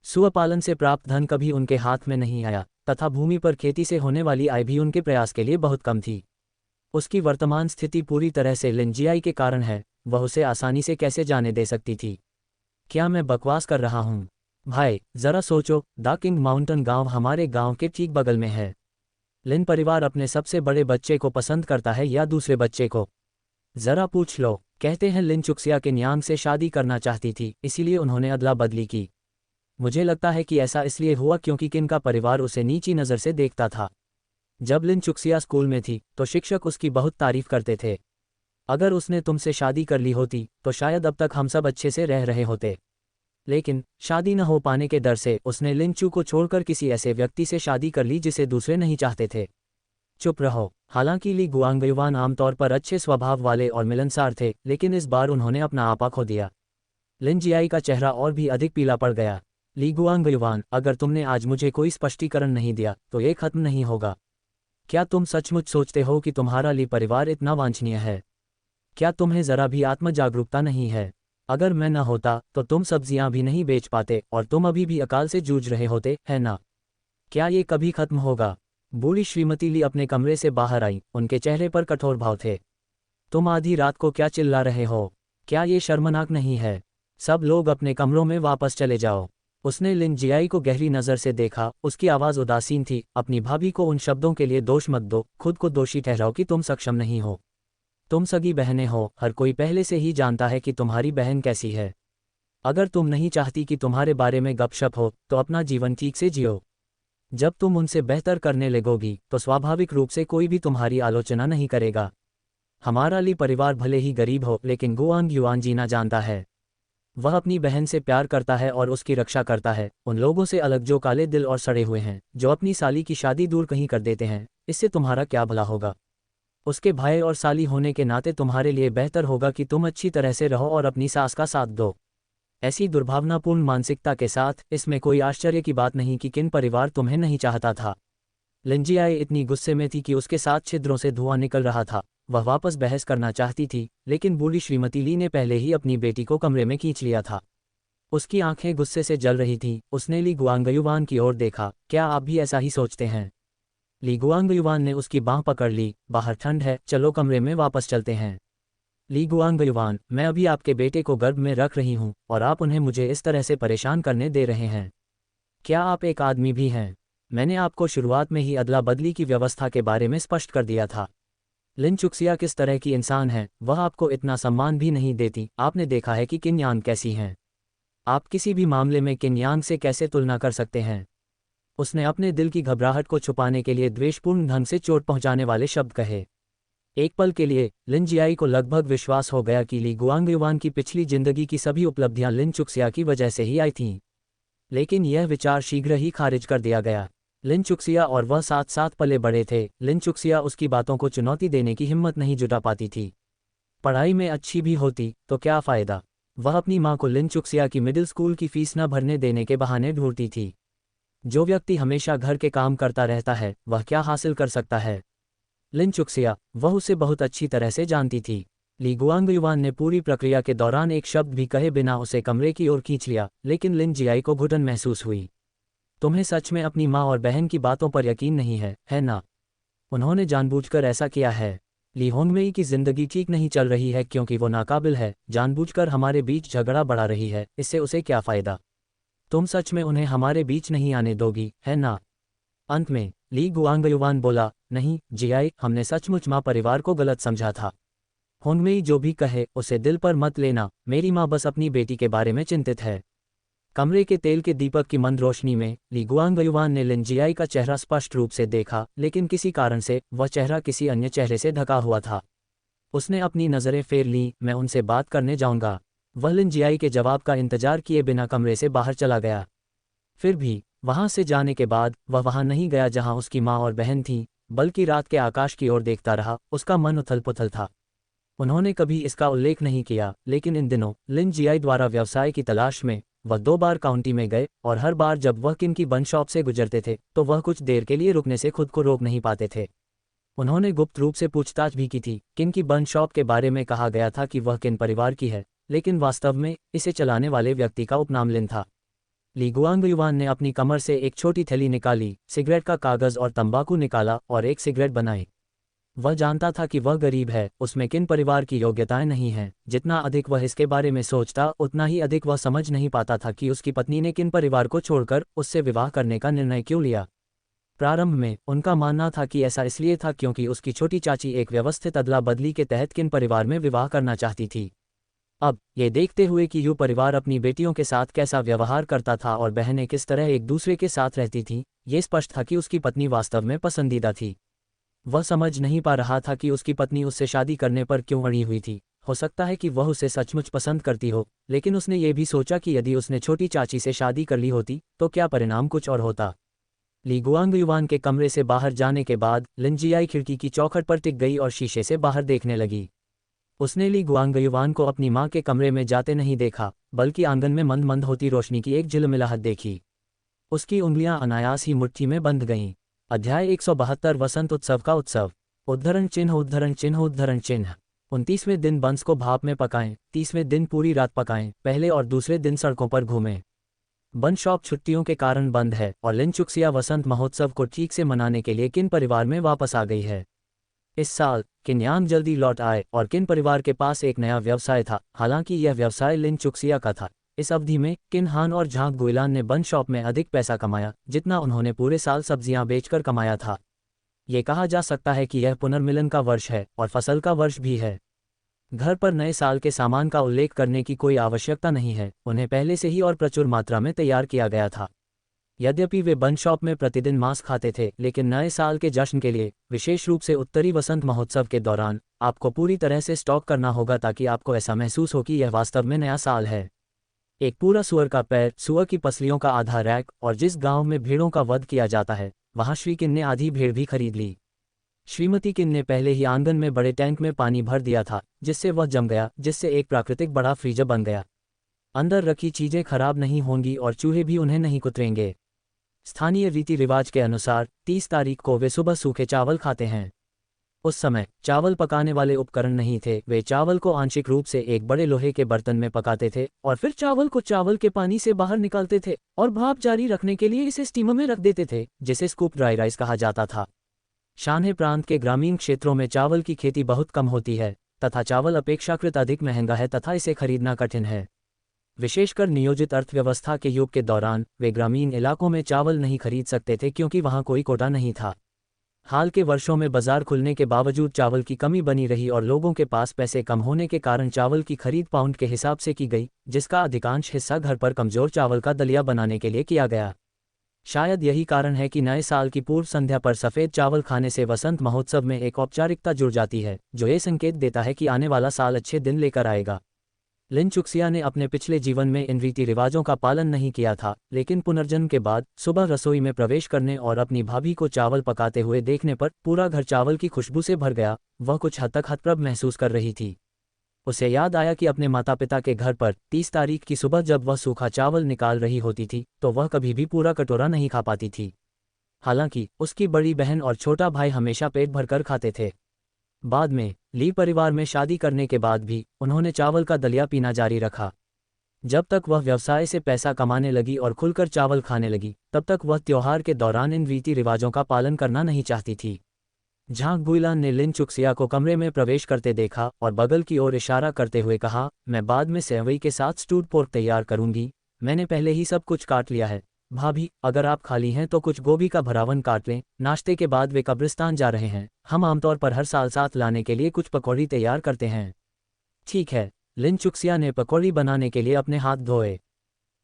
Speaker 1: सुअ पालन से प्राप्त धन कभी उनके हाथ में नहीं आया तथा भूमि पर खेती से होने वाली आय भी उनके प्रयास के लिए बहुत कम थी। उसकी वर्तमान स्थिति पूरी तरह से लिन जियाई के कारण है, वह उसे आसानी से कैसे जाने दे सकती थी? क्या मैं बकवास कर रहा हूँ? भाई, जरा सोचो, द किंग माउंटेन गांव हमारे गांव के ठीक बगल में है। लिन परिवार अपने सबसे बड़े बच्चे को पसंद करता है या दूसरे बच्चे को? जरा पूछ लो। कहते हैं लिन चुक्सिया के न्यांग से शादी करना चाहती थी, इसीलिए उन्होंने अदला बदली की। मुझे लगता है कि ऐसा इसलिए हुआ क्योंकि किन का परिवार उसे नीची नज़र से देखता था। जब लिन चुक्सिया स्कूल में थी तो शिक्षक उसकी बहुत तारीफ करते थे। अगर उसने तुमसे शादी कर ली होती तो शायद अब तक हम सब अच्छे से रह रहे होते। लेकिन शादी न हो पाने के डर से उसने लिन चू को छोड़कर किसी ऐसे व्यक्ति से शादी कर ली जिसे दूसरे नहीं चाहते थे। चुप रहो। हालांकि ली गुआंगयुआन आमतौर पर अच्छे स्वभाव वाले और मिलनसार थे, लेकिन इस बार उन्होंने अपना आपा खो दिया। लिन जियाई का चेहरा और भी अधिक पीला पड़ गया। ली गुआंगयुआन, अगर तुमने आज मुझे कोई स्पष्टीकरण नहीं दिया तो ये खत्म नहीं होगा। क्या तुम सचमुच सोचते हो कि तुम्हारा ली परिवार इतना वांछनीय है? क्या तुम्हें जरा भी आत्म जागरूकता नहीं है? अगर मैं न होता तो तुम सब्जियां भी नहीं बेच पाते और तुम अभी भी अकाल से जूझ रहे होते, है ना? क्या ये कभी खत्म होगा? बूढ़ी श्रीमती ली अपने कमरे से बाहर आई, उनके चेहरे पर कठोर भाव थे। तुम आधी रात को क्या चिल्ला रहे हो? क्या ये शर्मनाक नहीं है? सब लोग अपने कमरों में वापस चले जाओ। उसने लिन जियाई को गहरी नज़र से देखा, उसकी आवाज़ उदासीन थी। अपनी भाभी को उन शब्दों के लिए दोष मत दो, खुद को दोषी ठहराओ कि तुम सक्षम नहीं हो। तुम सगी बहनें हो, हर कोई पहले से ही जानता है कि तुम्हारी बहन कैसी है। अगर तुम नहीं चाहती कि तुम्हारे बारे में गपशप हो तो अपना जीवन ठीक से जियो। जब तुम उनसे बेहतर करने लगोगी तो स्वाभाविक रूप से कोई भी तुम्हारी आलोचना नहीं करेगा। हमारा ली परिवार भले ही गरीब हो, लेकिन गुआंगयुआन जीना जानता है। वह अपनी बहन से प्यार करता है और उसकी रक्षा करता है, उन लोगों से अलग जो काले दिल और सड़े हुए हैं, जो अपनी साली की शादी दूर कहीं कर देते हैं। इससे तुम्हारा क्या भला होगा? उसके भाई और साली होने के नाते तुम्हारे लिए बेहतर होगा कि तुम अच्छी तरह से रहो और अपनी सास का साथ दो। ऐसी दुर्भावनापूर्ण मानसिकता के साथ इसमें कोई आश्चर्य की बात नहीं कि किन परिवार तुम्हें नहीं चाहता था। लिंजियाई इतनी गुस्से में थी कि उसके साथ छिद्रों से धुआं निकल रहा था। वह वापस बहस करना चाहती थी, लेकिन बूढ़ी श्रीमती ली ने पहले ही अपनी बेटी को कमरे में खींच लिया था। उसकी आंखें गुस्से से जल रही थीं। उसने ली गुआंगयुआन की ओर देखा। क्या आप भी ऐसा ही सोचते हैं? ली गुआंगयुआन ने उसकी बांह पकड़ ली। बाहर ठंड है, चलो कमरे में वापस चलते हैं। ली गुआंगयुआन, मैं अभी आपके बेटे को गर्भ में रख रही हूँ और आप उन्हें मुझे इस तरह से परेशान करने दे रहे हैं। क्या आप एक आदमी भी हैं? मैंने आपको शुरुआत में ही अदला बदली की व्यवस्था के बारे में स्पष्ट कर दिया था। लिन चुक्सिया किस तरह की इंसान है, वह आपको इतना सम्मान भी नहीं देती। आपने देखा है कि किन यांग कैसी हैं। आप किसी भी मामले में किन यांग से कैसे तुलना कर सकते हैं? उसने अपने दिल की घबराहट को छुपाने के लिए द्वेषपूर्ण ढंग से चोट पहुंचाने वाले शब्द कहे। एक पल के लिए लिन जियाई को लगभग विश्वास हो गया कि ली गुआंगयुआन की पिछली जिंदगी की सभी उपलब्धियां लिन चुक्सिया की वजह से ही आई थीं। लेकिन यह विचार शीघ्र ही खारिज कर दिया गया। लिन चुक्सिया और वह साथ साथ पले बड़े थे। लिन चुक्सिया उसकी बातों को चुनौती देने की हिम्मत नहीं जुटा पाती थी। पढ़ाई में अच्छी भी होती तो क्या फ़ायदा? वह अपनी मां को लिन चुक्सिया की मिडिल स्कूल की फीस न भरने देने के बहाने ढूंढती थी। जो व्यक्ति हमेशा घर के काम करता रहता है वह क्या हासिल कर सकता है? लिन चुक्सिया, वह उसे बहुत अच्छी तरह से जानती थी। ली गुआंगयुआन ने पूरी प्रक्रिया के दौरान एक शब्द भी कहे बिना उसे कमरे की ओर खींच लिया, लेकिन लिन जियाई को घुटन महसूस हुई। तुम्हें सच में अपनी माँ और बहन की बातों पर यकीन नहीं है ना? उन्होंने जानबूझकर ऐसा किया है। ली होंगमेई की जिंदगी ठीक नहीं चल रही है क्योंकि वो नाकाबिल है। जानबूझकर हमारे बीच झगड़ा बढ़ा रही है, इससे उसे क्या फ़ायदा? तुम सच में उन्हें हमारे बीच नहीं आने दोगी, है ना? अंत में ली गुआंगयुआन बोला, नहीं जियाई, हमने सचमुच माँ परिवार को गलत समझा था। होंगमेई जो भी कहे उसे दिल पर मत लेना। मेरी माँ बस अपनी बेटी के बारे में चिंतित है। कमरे के तेल के दीपक की मंद रोशनी में ली गुआंगयुआन ने लिन जियाई का चेहरा स्पष्ट रूप से देखा, लेकिन किसी कारण से वह चेहरा किसी अन्य चेहरे से ढका हुआ था। उसने अपनी नज़रें फेर लीं। मैं उनसे बात करने जाऊंगा। वह लिन जियाई के जवाब का इंतजार किए बिना कमरे से बाहर चला गया। फिर भी वहां से जाने के बाद वह वहां नहीं गया जहां उसकी माँ और बहन थीं, बल्कि रात के आकाश की ओर देखता रहा। उसका मन उथल पुथल था। उन्होंने कभी इसका उल्लेख नहीं किया, लेकिन इन दिनों लिन जियाई द्वारा व्यवसाय की तलाश में वह 2 बार काउंटी में गए और हर बार जब वह किन की बन शॉप से गुजरते थे तो वह कुछ देर के लिए रुकने से खुद को रोक नहीं पाते थे। उन्होंने गुप्त रूप से पूछताछ भी की थी। किन की बन शॉप के बारे में कहा गया था कि वह किन परिवार की है, लेकिन वास्तव में इसे चलाने वाले व्यक्ति का उपनाम लिन था। ली गुआंगयुआन ने अपनी कमर से एक छोटी थैली निकाली, सिगरेट का कागज और तंबाकू निकाला और एक सिगरेट बनाई। वह जानता था कि वह गरीब है, उसमें किन परिवार की योग्यताएं नहीं हैं। जितना अधिक वह इसके बारे में सोचता उतना ही अधिक वह समझ नहीं पाता था कि उसकी पत्नी ने किन परिवार को छोड़कर उससे विवाह करने का निर्णय क्यों लिया। प्रारंभ में उनका मानना था कि ऐसा इसलिए था क्योंकि उसकी छोटी चाची एक व्यवस्थित अदला बदली के तहत किन परिवार में विवाह करना चाहती थी। अब ये देखते हुए कि यू परिवार अपनी बेटियों के साथ कैसा व्यवहार करता था और बहनें किस तरह एक दूसरे के साथ रहती थीं, ये स्पष्ट था कि उसकी पत्नी वास्तव में पसंदीदा थी। वह समझ नहीं पा रहा था कि उसकी पत्नी उससे शादी करने पर क्यों अड़ी हुई थी। हो सकता है कि वह उसे सचमुच पसंद करती हो, लेकिन उसने ये भी सोचा कि यदि उसने छोटी चाची से शादी कर ली होती तो क्या परिणाम कुछ और होता। ली गुआंगयुआन के कमरे से बाहर जाने के बाद लिन जियाई खिड़की की चौखट पर टिक गई और शीशे से बाहर देखने लगी। उसने ली गुआंगयुआन को अपनी माँ के कमरे में जाते नहीं देखा, बल्कि आंगन में मंद मंद होती रोशनी की एक झिलमिलाहट देखी। उसकी उंगलियां अनायास ही मुट्ठी में बंध गईं। अध्याय 172 वसंत उत्सव का उत्सव। उद्धरण चिन्ह उद्धरण चिन्ह उद्धरण चिन्ह। 29वें दिन बंस को भाप में पकाएं, 30वें दिन पूरी रात पकाएं, पहले और दूसरे दिन सड़कों पर घूमें। बन शॉप छुट्टियों के कारण बंद है और लिन चुक्सिया वसंत महोत्सव को ठीक से मनाने के लिए किन परिवार में वापस आ गई है। इस साल किन यांग जल्दी लौट आए और किन परिवार के पास एक नया व्यवसाय था। हालांकि यह व्यवसाय लिन चुक्सिया का था। इस अवधि में किन हान और झांग गुइलान ने बन शॉप में अधिक पैसा कमाया, जितना उन्होंने पूरे साल सब्जियां बेचकर कमाया था। ये कहा जा सकता है कि यह पुनर्मिलन का वर्ष है और फसल का वर्ष भी है। घर पर नए साल के सामान का उल्लेख करने की कोई आवश्यकता नहीं है, उन्हें पहले से ही और प्रचुर मात्रा में तैयार किया गया था। यद्यपि वे बन शॉप में प्रतिदिन मांस खाते थे, लेकिन नए साल के जश्न के लिए, विशेष रूप से उत्तरी वसंत महोत्सव के दौरान, आपको पूरी तरह से स्टॉक करना होगा ताकि आपको ऐसा महसूस हो कि यह वास्तव में नया साल है। एक पूरा सुअर का पैर, सुअर की पसलियों का आधा रैक, और जिस गांव में भेड़ों का वध किया जाता है वहां श्री किन ने आधी भेड़ भी खरीद ली। श्रीमती किन ने पहले ही आंगन में बड़े टैंक में पानी भर दिया था, जिससे वह जम गया, जिससे एक प्राकृतिक बड़ा फ्रीजर बन गया। अंदर रखी चीजें खराब नहीं होंगी और चूहे भी उन्हें नहीं कुतरेंगे। स्थानीय रीति रिवाज के अनुसार 30 तारीख को वे सुबह सूखे चावल खाते हैं। उस समय चावल पकाने वाले उपकरण नहीं थे, वे चावल को आंशिक रूप से एक बड़े लोहे के बर्तन में पकाते थे और फिर चावल को चावल के पानी से बाहर निकालते थे और भाप जारी रखने के लिए इसे स्टीमर में रख देते थे, जिसे स्कूप ड्राई राइस कहा जाता था। शानहे प्रांत के ग्रामीण क्षेत्रों में चावल की खेती बहुत कम होती है तथा चावल अपेक्षाकृत अधिक महंगा है तथा इसे खरीदना कठिन है। विशेषकर नियोजित अर्थव्यवस्था के युग के दौरान वे ग्रामीण इलाकों में चावल नहीं खरीद सकते थे क्योंकि वहां कोई कोटा नहीं था। हाल के वर्षों में बाजार खुलने के बावजूद चावल की कमी बनी रही और लोगों के पास पैसे कम होने के कारण चावल की खरीद पाउंड के हिसाब से की गई, जिसका अधिकांश हिस्सा घर पर कमजोर चावल का दलिया बनाने के लिए किया गया। शायद यही कारण है कि नए साल की पूर्व संध्या पर सफ़ेद चावल खाने से वसंत महोत्सव में एक औपचारिकता जुड़ जाती है, जो ये संकेत देता है कि आने वाला साल अच्छे दिन लेकर आएगा। लिन चुक्सिया ने अपने पिछले जीवन में इन रीति रिवाजों का पालन नहीं किया था, लेकिन पुनर्जन्म के बाद सुबह रसोई में प्रवेश करने और अपनी भाभी को चावल पकाते हुए देखने पर पूरा घर चावल की खुशबू से भर गया। वह कुछ हद तक हतप्रभ महसूस कर रही थी। उसे याद आया कि अपने माता पिता के घर पर 30 तारीख की सुबह जब वह सूखा चावल निकाल रही होती थी तो वह कभी भी पूरा कटोरा नहीं खा पाती थी। हालांकि उसकी बड़ी बहन और छोटा भाई हमेशा पेट भरकर खाते थे। बाद में ली परिवार में शादी करने के बाद भी उन्होंने चावल का दलिया पीना जारी रखा। जब तक वह व्यवसाय से पैसा कमाने लगी और खुलकर चावल खाने लगी, तब तक वह त्योहार के दौरान इन रीति रिवाजों का पालन करना नहीं चाहती थी। झांग गुइलान ने लिन चुक्सिया को कमरे में प्रवेश करते देखा और बगल की ओर इशारा करते हुए कहा, मैं बाद में सेवई के साथ स्टूड पोर्क तैयार करूंगी, मैंने पहले ही सब कुछ काट लिया है। भाभी, अगर आप खाली हैं तो कुछ गोभी का भरावन काट लें। नाश्ते के बाद वे कब्रिस्तान जा रहे हैं, हम आमतौर पर हर साल साथ लाने के लिए कुछ पकौड़ी तैयार करते हैं। ठीक है। लिन चुक्सिया ने पकौड़ी बनाने के लिए अपने हाथ धोए।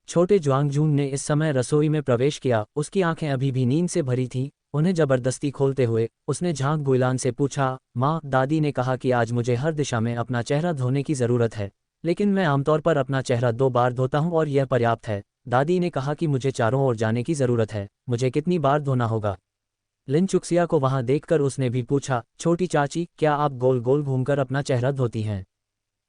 Speaker 1: छोटे ज्वांगजून ने इस समय रसोई में प्रवेश किया, उसकी आंखें अभी भी नींद से भरी थीं। उन्हें जबरदस्ती खोलते हुए उसने झांग गुइलान से पूछा, माँ, दादी ने कहा कि आज मुझे हर दिशा में अपना चेहरा धोने की ज़रूरत है, लेकिन मैं आमतौर पर अपना चेहरा 2 बार धोता हूँ और यह पर्याप्त है। दादी ने कहा कि मुझे चारों ओर जाने की ज़रूरत है, मुझे कितनी बार धोना होगा? लिन चुक्सिया को वहां देखकर उसने भी पूछा, छोटी चाची, क्या आप गोल गोल घूमकर अपना चेहरा धोती हैं?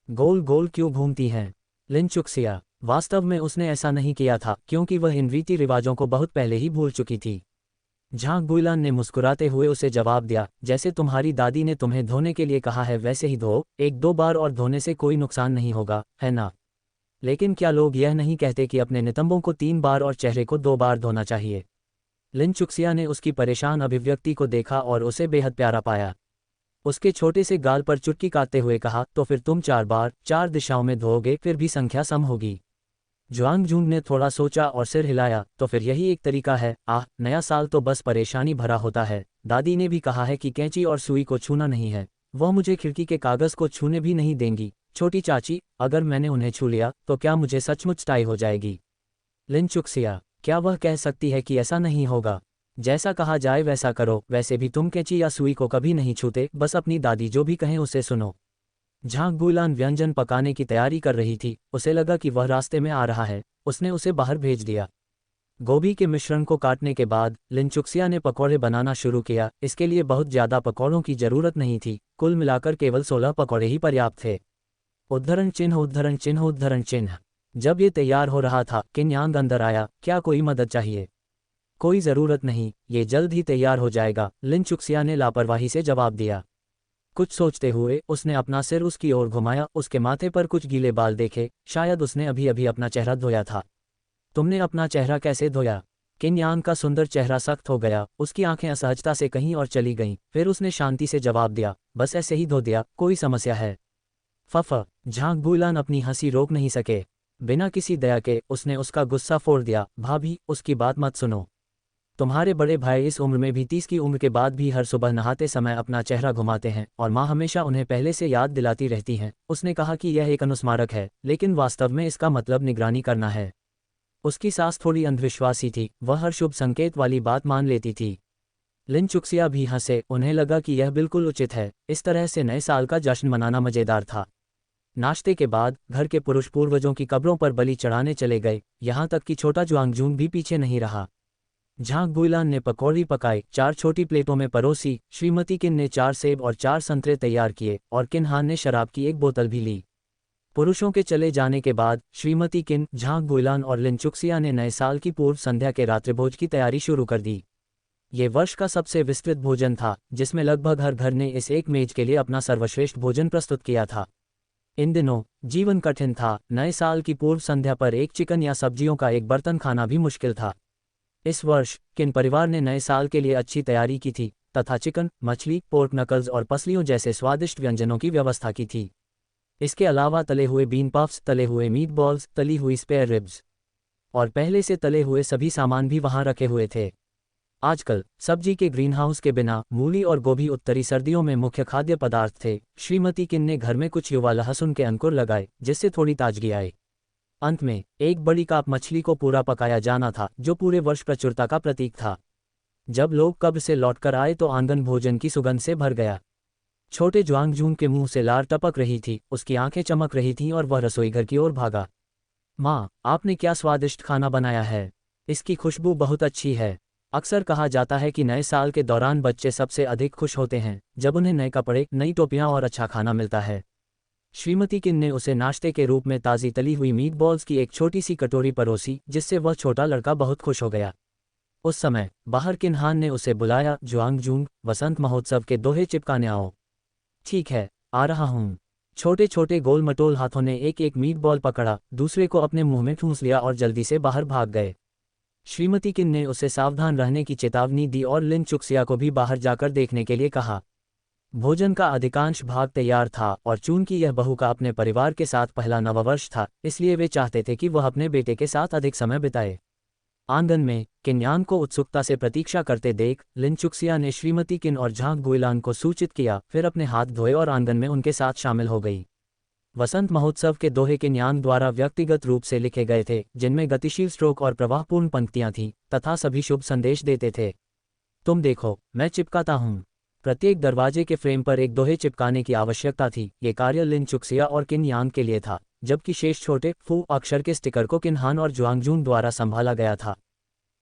Speaker 1: गोल गोल क्यों घूमती हैं? लिन चुक्सिया, वास्तव में उसने ऐसा नहीं किया था क्योंकि वह इन रीति रिवाजों को बहुत पहले ही भूल चुकी थी। झांग गुइलान ने मुस्कुराते हुए उसे जवाब दिया, जैसे तुम्हारी दादी ने तुम्हें धोने के लिए कहा है वैसे ही धो, 1-2 बार और धोने से कोई नुकसान नहीं होगा, है ना? लेकिन क्या लोग यह नहीं कहते कि अपने नितंबों को 3 बार और चेहरे को 2 बार धोना चाहिए? लिन चुक्सिया ने उसकी परेशान अभिव्यक्ति को देखा और उसे बेहद प्यारा पाया। उसके छोटे से गाल पर चुटकी काटते हुए कहा, तो फिर तुम 4 बार 4 दिशाओं में धोओगे, फिर भी संख्या सम होगी। ज्वांगजून ने थोड़ा सोचा और सिर हिलाया, तो फिर यही एक तरीका है। नया साल तो बस परेशानी भरा होता है। दादी ने भी कहा है कि कैंची और सुई को छूना नहीं है, वह मुझे खिड़की के कागज को छूने भी नहीं देंगी। छोटी चाची, अगर मैंने उन्हें छू लिया तो क्या मुझे सचमुच टाई हो जाएगी? लिन चुक्सिया, क्या वह कह सकती है कि ऐसा नहीं होगा? जैसा कहा जाए वैसा करो, वैसे भी तुम कैंची या सुई को कभी नहीं छूते, बस अपनी दादी जो भी कहें उसे सुनो। झांग गुइलान व्यंजन पकाने की तैयारी कर रही थी, उसे लगा कि वह रास्ते में आ रहा है, उसने उसे बाहर भेज दिया। गोभी के मिश्रण को काटने के बाद लिनचुक्सिया ने पकौड़े बनाना शुरू किया। इसके लिए बहुत ज़्यादा पकौड़ों की जरूरत नहीं थी, कुल मिलाकर केवल 16 पकौड़े ही पर्याप्त थे। उद्धरण चिन्ह उद्धरण चिन्ह उद्धरण चिन्ह। जब ये तैयार हो रहा था, किन यांग अंदर आया। क्या कोई मदद चाहिए? कोई ज़रूरत नहीं, ये जल्द ही तैयार हो जाएगा, लिनचुक्सिया ने लापरवाही से जवाब दिया। कुछ सोचते हुए उसने अपना सिर उसकी ओर घुमाया, उसके माथे पर कुछ गीले बाल देखे, शायद उसने अभी अभी अपना चेहरा धोया था। तुमने अपना चेहरा कैसे धोया? किन यांग का सुंदर चेहरा सख्त हो गया, उसकी आंखें असहजता से कहीं और चली गईं, फिर उसने शांति से जवाब दिया, बस ऐसे ही धो दिया, कोई समस्या है? फफ। झांग गुइलान अपनी हंसी रोक नहीं सके। बिना किसी दया के उसने उसका गुस्सा फोड़ दिया। भाभी, उसकी बात मत सुनो। तुम्हारे बड़े भाई इस उम्र में भी 30 की उम्र के बाद भी हर सुबह नहाते समय अपना चेहरा घुमाते हैं और माँ हमेशा उन्हें पहले से याद दिलाती रहती हैं। उसने कहा कि यह एक अनुस्मारक है, लेकिन वास्तव में इसका मतलब निगरानी करना है। उसकी सास थोड़ी अंधविश्वासी थी, वह हर शुभ संकेत वाली बात मान लेती थी। लिनचुक्सिया भी हंसे, उन्हें लगा कि यह बिल्कुल उचित है, इस तरह से नए साल का जश्न मनाना मज़ेदार था। नाश्ते के बाद घर के पुरुष पूर्वजों की कब्रों पर बलि चढ़ाने चले गए, यहाँ तक कि छोटा जुआंगजून भी पीछे नहीं रहा। झांग गुइलान ने पकौड़ी पकाई, 4 छोटी प्लेटों में परोसी। श्रीमती किन ने 4 सेब और 4 संतरे तैयार किए और किन हान ने शराब की एक बोतल भी ली। पुरुषों के चले जाने के बाद श्रीमती किन, झांग गुइलान और लिनचुक्सिया ने नए साल की पूर्व संध्या के रात्रिभोज की तैयारी शुरू कर दी। ये वर्ष का सबसे विस्तृत भोजन था, जिसमें लगभग हर घर ने इस एक मेज के लिए अपना सर्वश्रेष्ठ भोजन प्रस्तुत किया था। इन दिनों जीवन कठिन था, नए साल की पूर्व संध्या पर एक चिकन या सब्जियों का एक बर्तन खाना भी मुश्किल था। इस वर्ष किन परिवार ने नए साल के लिए अच्छी तैयारी की थी तथा चिकन, मछली, पोर्क नकल्स और पसलियों जैसे स्वादिष्ट व्यंजनों की व्यवस्था की थी। इसके अलावा तले हुए बीन पफ्स, तले हुए मीट बॉल्स, तली हुई स्पेयर रिब्स और पहले से तले हुए सभी सामान भी वहां रखे हुए थे। आजकल सब्जी के ग्रीनहाउस के बिना मूली और गोभी उत्तरी सर्दियों में मुख्य खाद्य पदार्थ थे। श्रीमती किन ने घर में कुछ युवा लहसुन के अंकुर लगाए, जिससे थोड़ी ताजगी आए। अंत में एक बड़ी काप मछली को पूरा पकाया जाना था, जो पूरे वर्ष प्रचुरता का प्रतीक था। जब लोग कब्र से लौटकर आए तो आंगन भोजन की सुगंध से भर गया। छोटे जुआंगजून के मुंह से लार टपक रही थी, उसकी आंखें चमक रही थीं और वह रसोई घर की ओर भागा। माँ, आपने क्या स्वादिष्ट खाना बनाया है, इसकी खुशबू बहुत अच्छी है। अक्सर कहा जाता है कि नए साल के दौरान बच्चे सबसे अधिक खुश होते हैं जब उन्हें नए कपड़े, नई टोपियां और अच्छा खाना मिलता है। श्रीमती किन ने उसे नाश्ते के रूप में ताज़ी तली हुई मीट बॉल्स की एक छोटी सी कटोरी परोसी, जिससे वह छोटा लड़का बहुत खुश हो गया। उस समय बाहर किन हान ने उसे बुलाया, जुआंगजूंग, वसंत महोत्सव के दोहे चिपकाने आओ। ठीक है, आ रहा हूँ। छोटे छोटे गोल मटोल हाथों ने एक एक मीट बॉल पकड़ा, दूसरे को अपने मुंह में ठूंस लिया और जल्दी से बाहर भाग गए। श्रीमती किन ने उसे सावधान रहने की चेतावनी दी और लिनचुक्सिया को भी बाहर जाकर देखने के लिए कहा। भोजन का अधिकांश भाग तैयार था और चूंकि यह बहू का अपने परिवार के साथ पहला नववर्ष था, इसलिए वे चाहते थे कि वह अपने बेटे के साथ अधिक समय बिताए। आंगन में किन्यान को उत्सुकता से प्रतीक्षा करते देख लिनचुक्सिया ने श्रीमती किन और झांग गुइलान को सूचित किया, फिर अपने हाथ धोए और आंगन में उनके साथ शामिल हो गई। वसंत महोत्सव के दोहे किन्यान द्वारा व्यक्तिगत रूप से लिखे गए थे, जिनमें गतिशील स्ट्रोक और प्रवाहपूर्ण पंक्तियां थीं तथा सभी शुभ संदेश देते थे। तुम देखो, मैं चिपकाता हूँ। प्रत्येक दरवाजे के फ्रेम पर एक दोहे चिपकाने की आवश्यकता थी। ये कार्य लिनचुक्सिया और किन यांग के लिए था, जबकि शेष छोटे फू अक्षर के स्टिकर को किन्हान और जुआंगजून द्वारा संभाला गया था।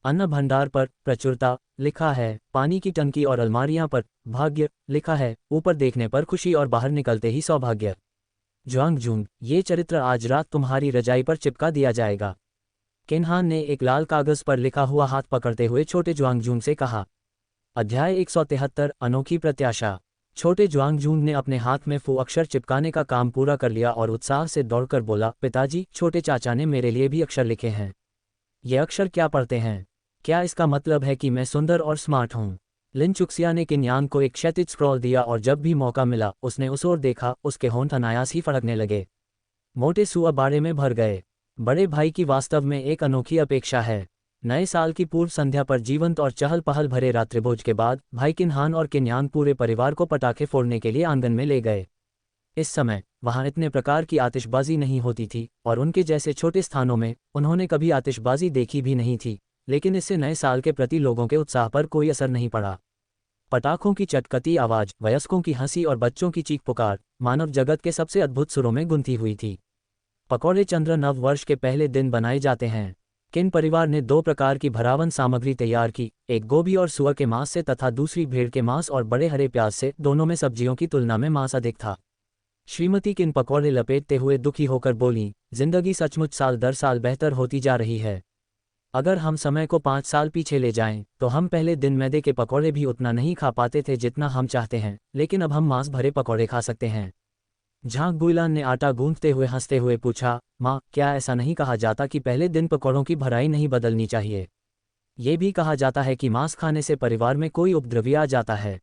Speaker 1: अन्न भंडार पर प्रचुरता लिखा है, पानी की टंकी और अलमारियां पर भाग्य लिखा है, ऊपर देखने पर खुशी और बाहर निकलते ही सौभाग्य। जुआंगजून, ये चरित्र आज रात तुम्हारी रजाई पर चिपका दिया जाएगा। किन्हान ने एक लाल कागज पर लिखा हुआ हाथ पकड़ते हुए छोटे जुआंगजून से कहा। अध्याय 173 अनोखी प्रत्याशा। छोटे जुआंगजून ने अपने हाथ में फू अक्षर चिपकाने का काम पूरा कर लिया और उत्साह से दौड़कर बोला, पिताजी, छोटे चाचा ने मेरे लिए भी अक्षर लिखे हैं। ये अक्षर क्या पढ़ते हैं? क्या इसका मतलब है कि मैं सुंदर और स्मार्ट हूँ? लिनचुक्सिया ने किन्यान को एक क्षैतिज स्क्रॉल दिया और जब भी मौका मिला उसने उस ओर देखा, उसके होंठ अनायास ही फड़कने लगे। मोटे सुआ बाड़े में भर गए। बड़े भाई की वास्तव में एक अनोखी अपेक्षा है। नए साल की पूर्व संध्या पर जीवंत और चहल पहल भरे रात्रिभोज के बाद भाई किन्हान और किन्यान पूरे परिवार को पटाखे फोड़ने के लिए आंगन में ले गए। इस समय वहां इतने प्रकार की आतिशबाजी नहीं होती थी और उनके जैसे छोटे स्थानों में उन्होंने कभी आतिशबाजी देखी भी नहीं थी। लेकिन इससे नए साल के प्रति लोगों के उत्साह पर कोई असर नहीं पड़ा। पटाखों की चटकती आवाज, वयस्कों की हंसी और बच्चों की चीख पुकार मानव जगत के सबसे अद्भुत सुरों में गुंथी हुई थी। पकौड़े चंद्र नव वर्ष के पहले दिन बनाए जाते हैं। किन परिवार ने 2 प्रकार की भरावन सामग्री तैयार की, एक गोभी और सुअर के मांस से तथा दूसरी भेड़ के मांस और बड़े हरे प्याज से। दोनों में सब्जियों की तुलना में मांस अधिक था। श्रीमती किन पकौड़े लपेटते हुए दुखी होकर बोली, जिंदगी सचमुच साल दर साल बेहतर होती जा रही है। अगर हम समय को 5 साल पीछे ले जाएं, तो हम पहले दिन मैदे के पकौड़े भी उतना नहीं खा पाते थे जितना हम चाहते हैं, लेकिन अब हम मांस भरे पकौड़े खा सकते हैं। झांक गुइलान ने आटा गूंथते हुए हंसते हुए पूछा, माँ, क्या ऐसा नहीं कहा जाता कि पहले दिन पकौड़ों की भराई नहीं बदलनी चाहिए? ये भी कहा जाता है कि मांस खाने से परिवार में कोई उपद्रवी आ जाता है।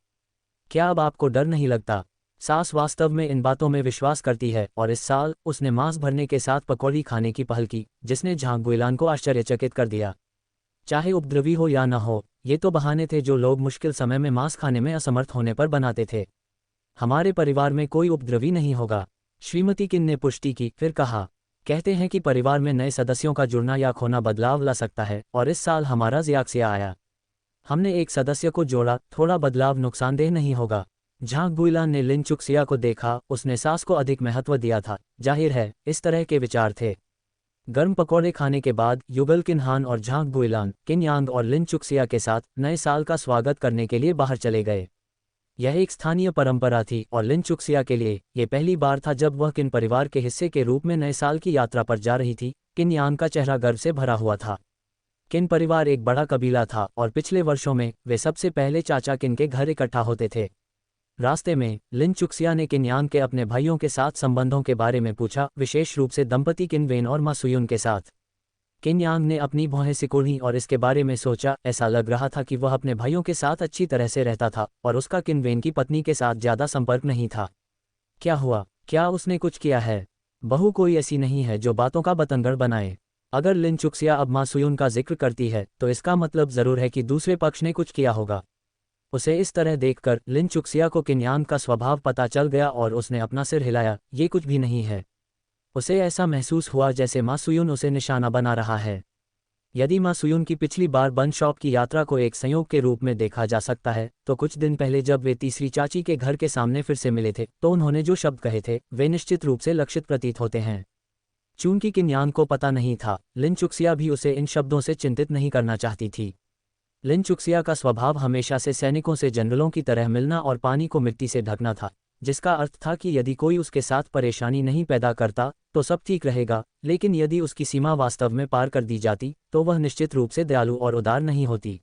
Speaker 1: क्या अब आपको डर नहीं लगता? सास वास्तव में इन बातों में विश्वास करती है और इस साल उसने मांस भरने के साथ पकौड़ी खाने की पहल की, जिसने झांक गुइलान को आश्चर्यचकित कर दिया। चाहे उपद्रवी हो या न हो, ये तो बहाने थे जो लोग मुश्किल समय में मांस खाने में असमर्थ होने पर बनाते थे। हमारे परिवार में कोई उपद्रवी नहीं होगा, श्रीमती किन ने पुष्टि की, फिर कहा, कहते हैं कि परिवार में नए सदस्यों का जुड़ना या खोना बदलाव ला सकता है, और इस साल हमारा ज़ियाक्सिया आया। हमने एक सदस्य को जोड़ा, थोड़ा बदलाव नुकसानदेह नहीं होगा। झांक गुइलान ने लिन चुक्सिया को देखा, उसने सास को अधिक महत्व दिया था। जाहिर है, इस तरह के विचार थे। गर्म पकौड़े खाने के बाद युगल किन्हान और झांक गुइलान किन यांग और लिन चुक्सिया के साथ नए साल का स्वागत करने के लिए बाहर चले गए। यह एक स्थानीय परंपरा थी और लिन चुक्सिया के लिए यह पहली बार था जब वह किन परिवार के हिस्से के रूप में नए साल की यात्रा पर जा रही थी। किन यांग का चेहरा गर्व से भरा हुआ था। किन परिवार एक बड़ा कबीला था और पिछले वर्षों में वे सबसे पहले चाचा किन के घर इकट्ठा होते थे। रास्ते में लिन चुक्सिया ने किन यांग के अपने भाइयों के साथ संबंधों के बारे में पूछा, विशेष रूप से दंपति किन वेन और मा सुयुन के साथ। किन यांग ने अपनी भौहें सिकुड़ी और इसके बारे में सोचा। ऐसा लग रहा था कि वह अपने भाइयों के साथ अच्छी तरह से रहता था और उसका किन वेन की पत्नी के साथ ज़्यादा संपर्क नहीं था। क्या हुआ? क्या उसने कुछ किया है? बहू कोई ऐसी नहीं है जो बातों का बतंगड़ बनाए। अगर लिन चुक्सिया अब मा सुयुन का जिक्र करती है तो इसका मतलब ज़रूर है कि दूसरे पक्ष ने कुछ किया होगा। उसे इस तरह देखकर लिन चुक्सिया को किन यांग का स्वभाव पता चल गया और उसने अपना सिर हिलाया। ये कुछ भी नहीं है। उसे ऐसा महसूस हुआ जैसे मा सुयुन उसे निशाना बना रहा है। यदि मा सुयुन की पिछली बार बन शॉप की यात्रा को एक संयोग के रूप में देखा जा सकता है, तो कुछ दिन पहले जब वे तीसरी चाची के घर के सामने फिर से मिले थे, तो उन्होंने जो शब्द कहे थे वे निश्चित रूप से लक्षित प्रतीत होते हैं। चूंकि किन यांग को पता नहीं था, लिन चुक्सिया भी उसे इन शब्दों से चिंतित नहीं करना चाहती थी। लिन चुक्सिया का स्वभाव हमेशा से सैनिकों से जनरलों की तरह मिलना और पानी को मिट्टी से ढकना था, जिसका अर्थ था कि यदि कोई उसके साथ परेशानी नहीं पैदा करता तो सब ठीक रहेगा, लेकिन यदि उसकी सीमा वास्तव में पार कर दी जाती तो वह निश्चित रूप से दयालु और उदार नहीं होती।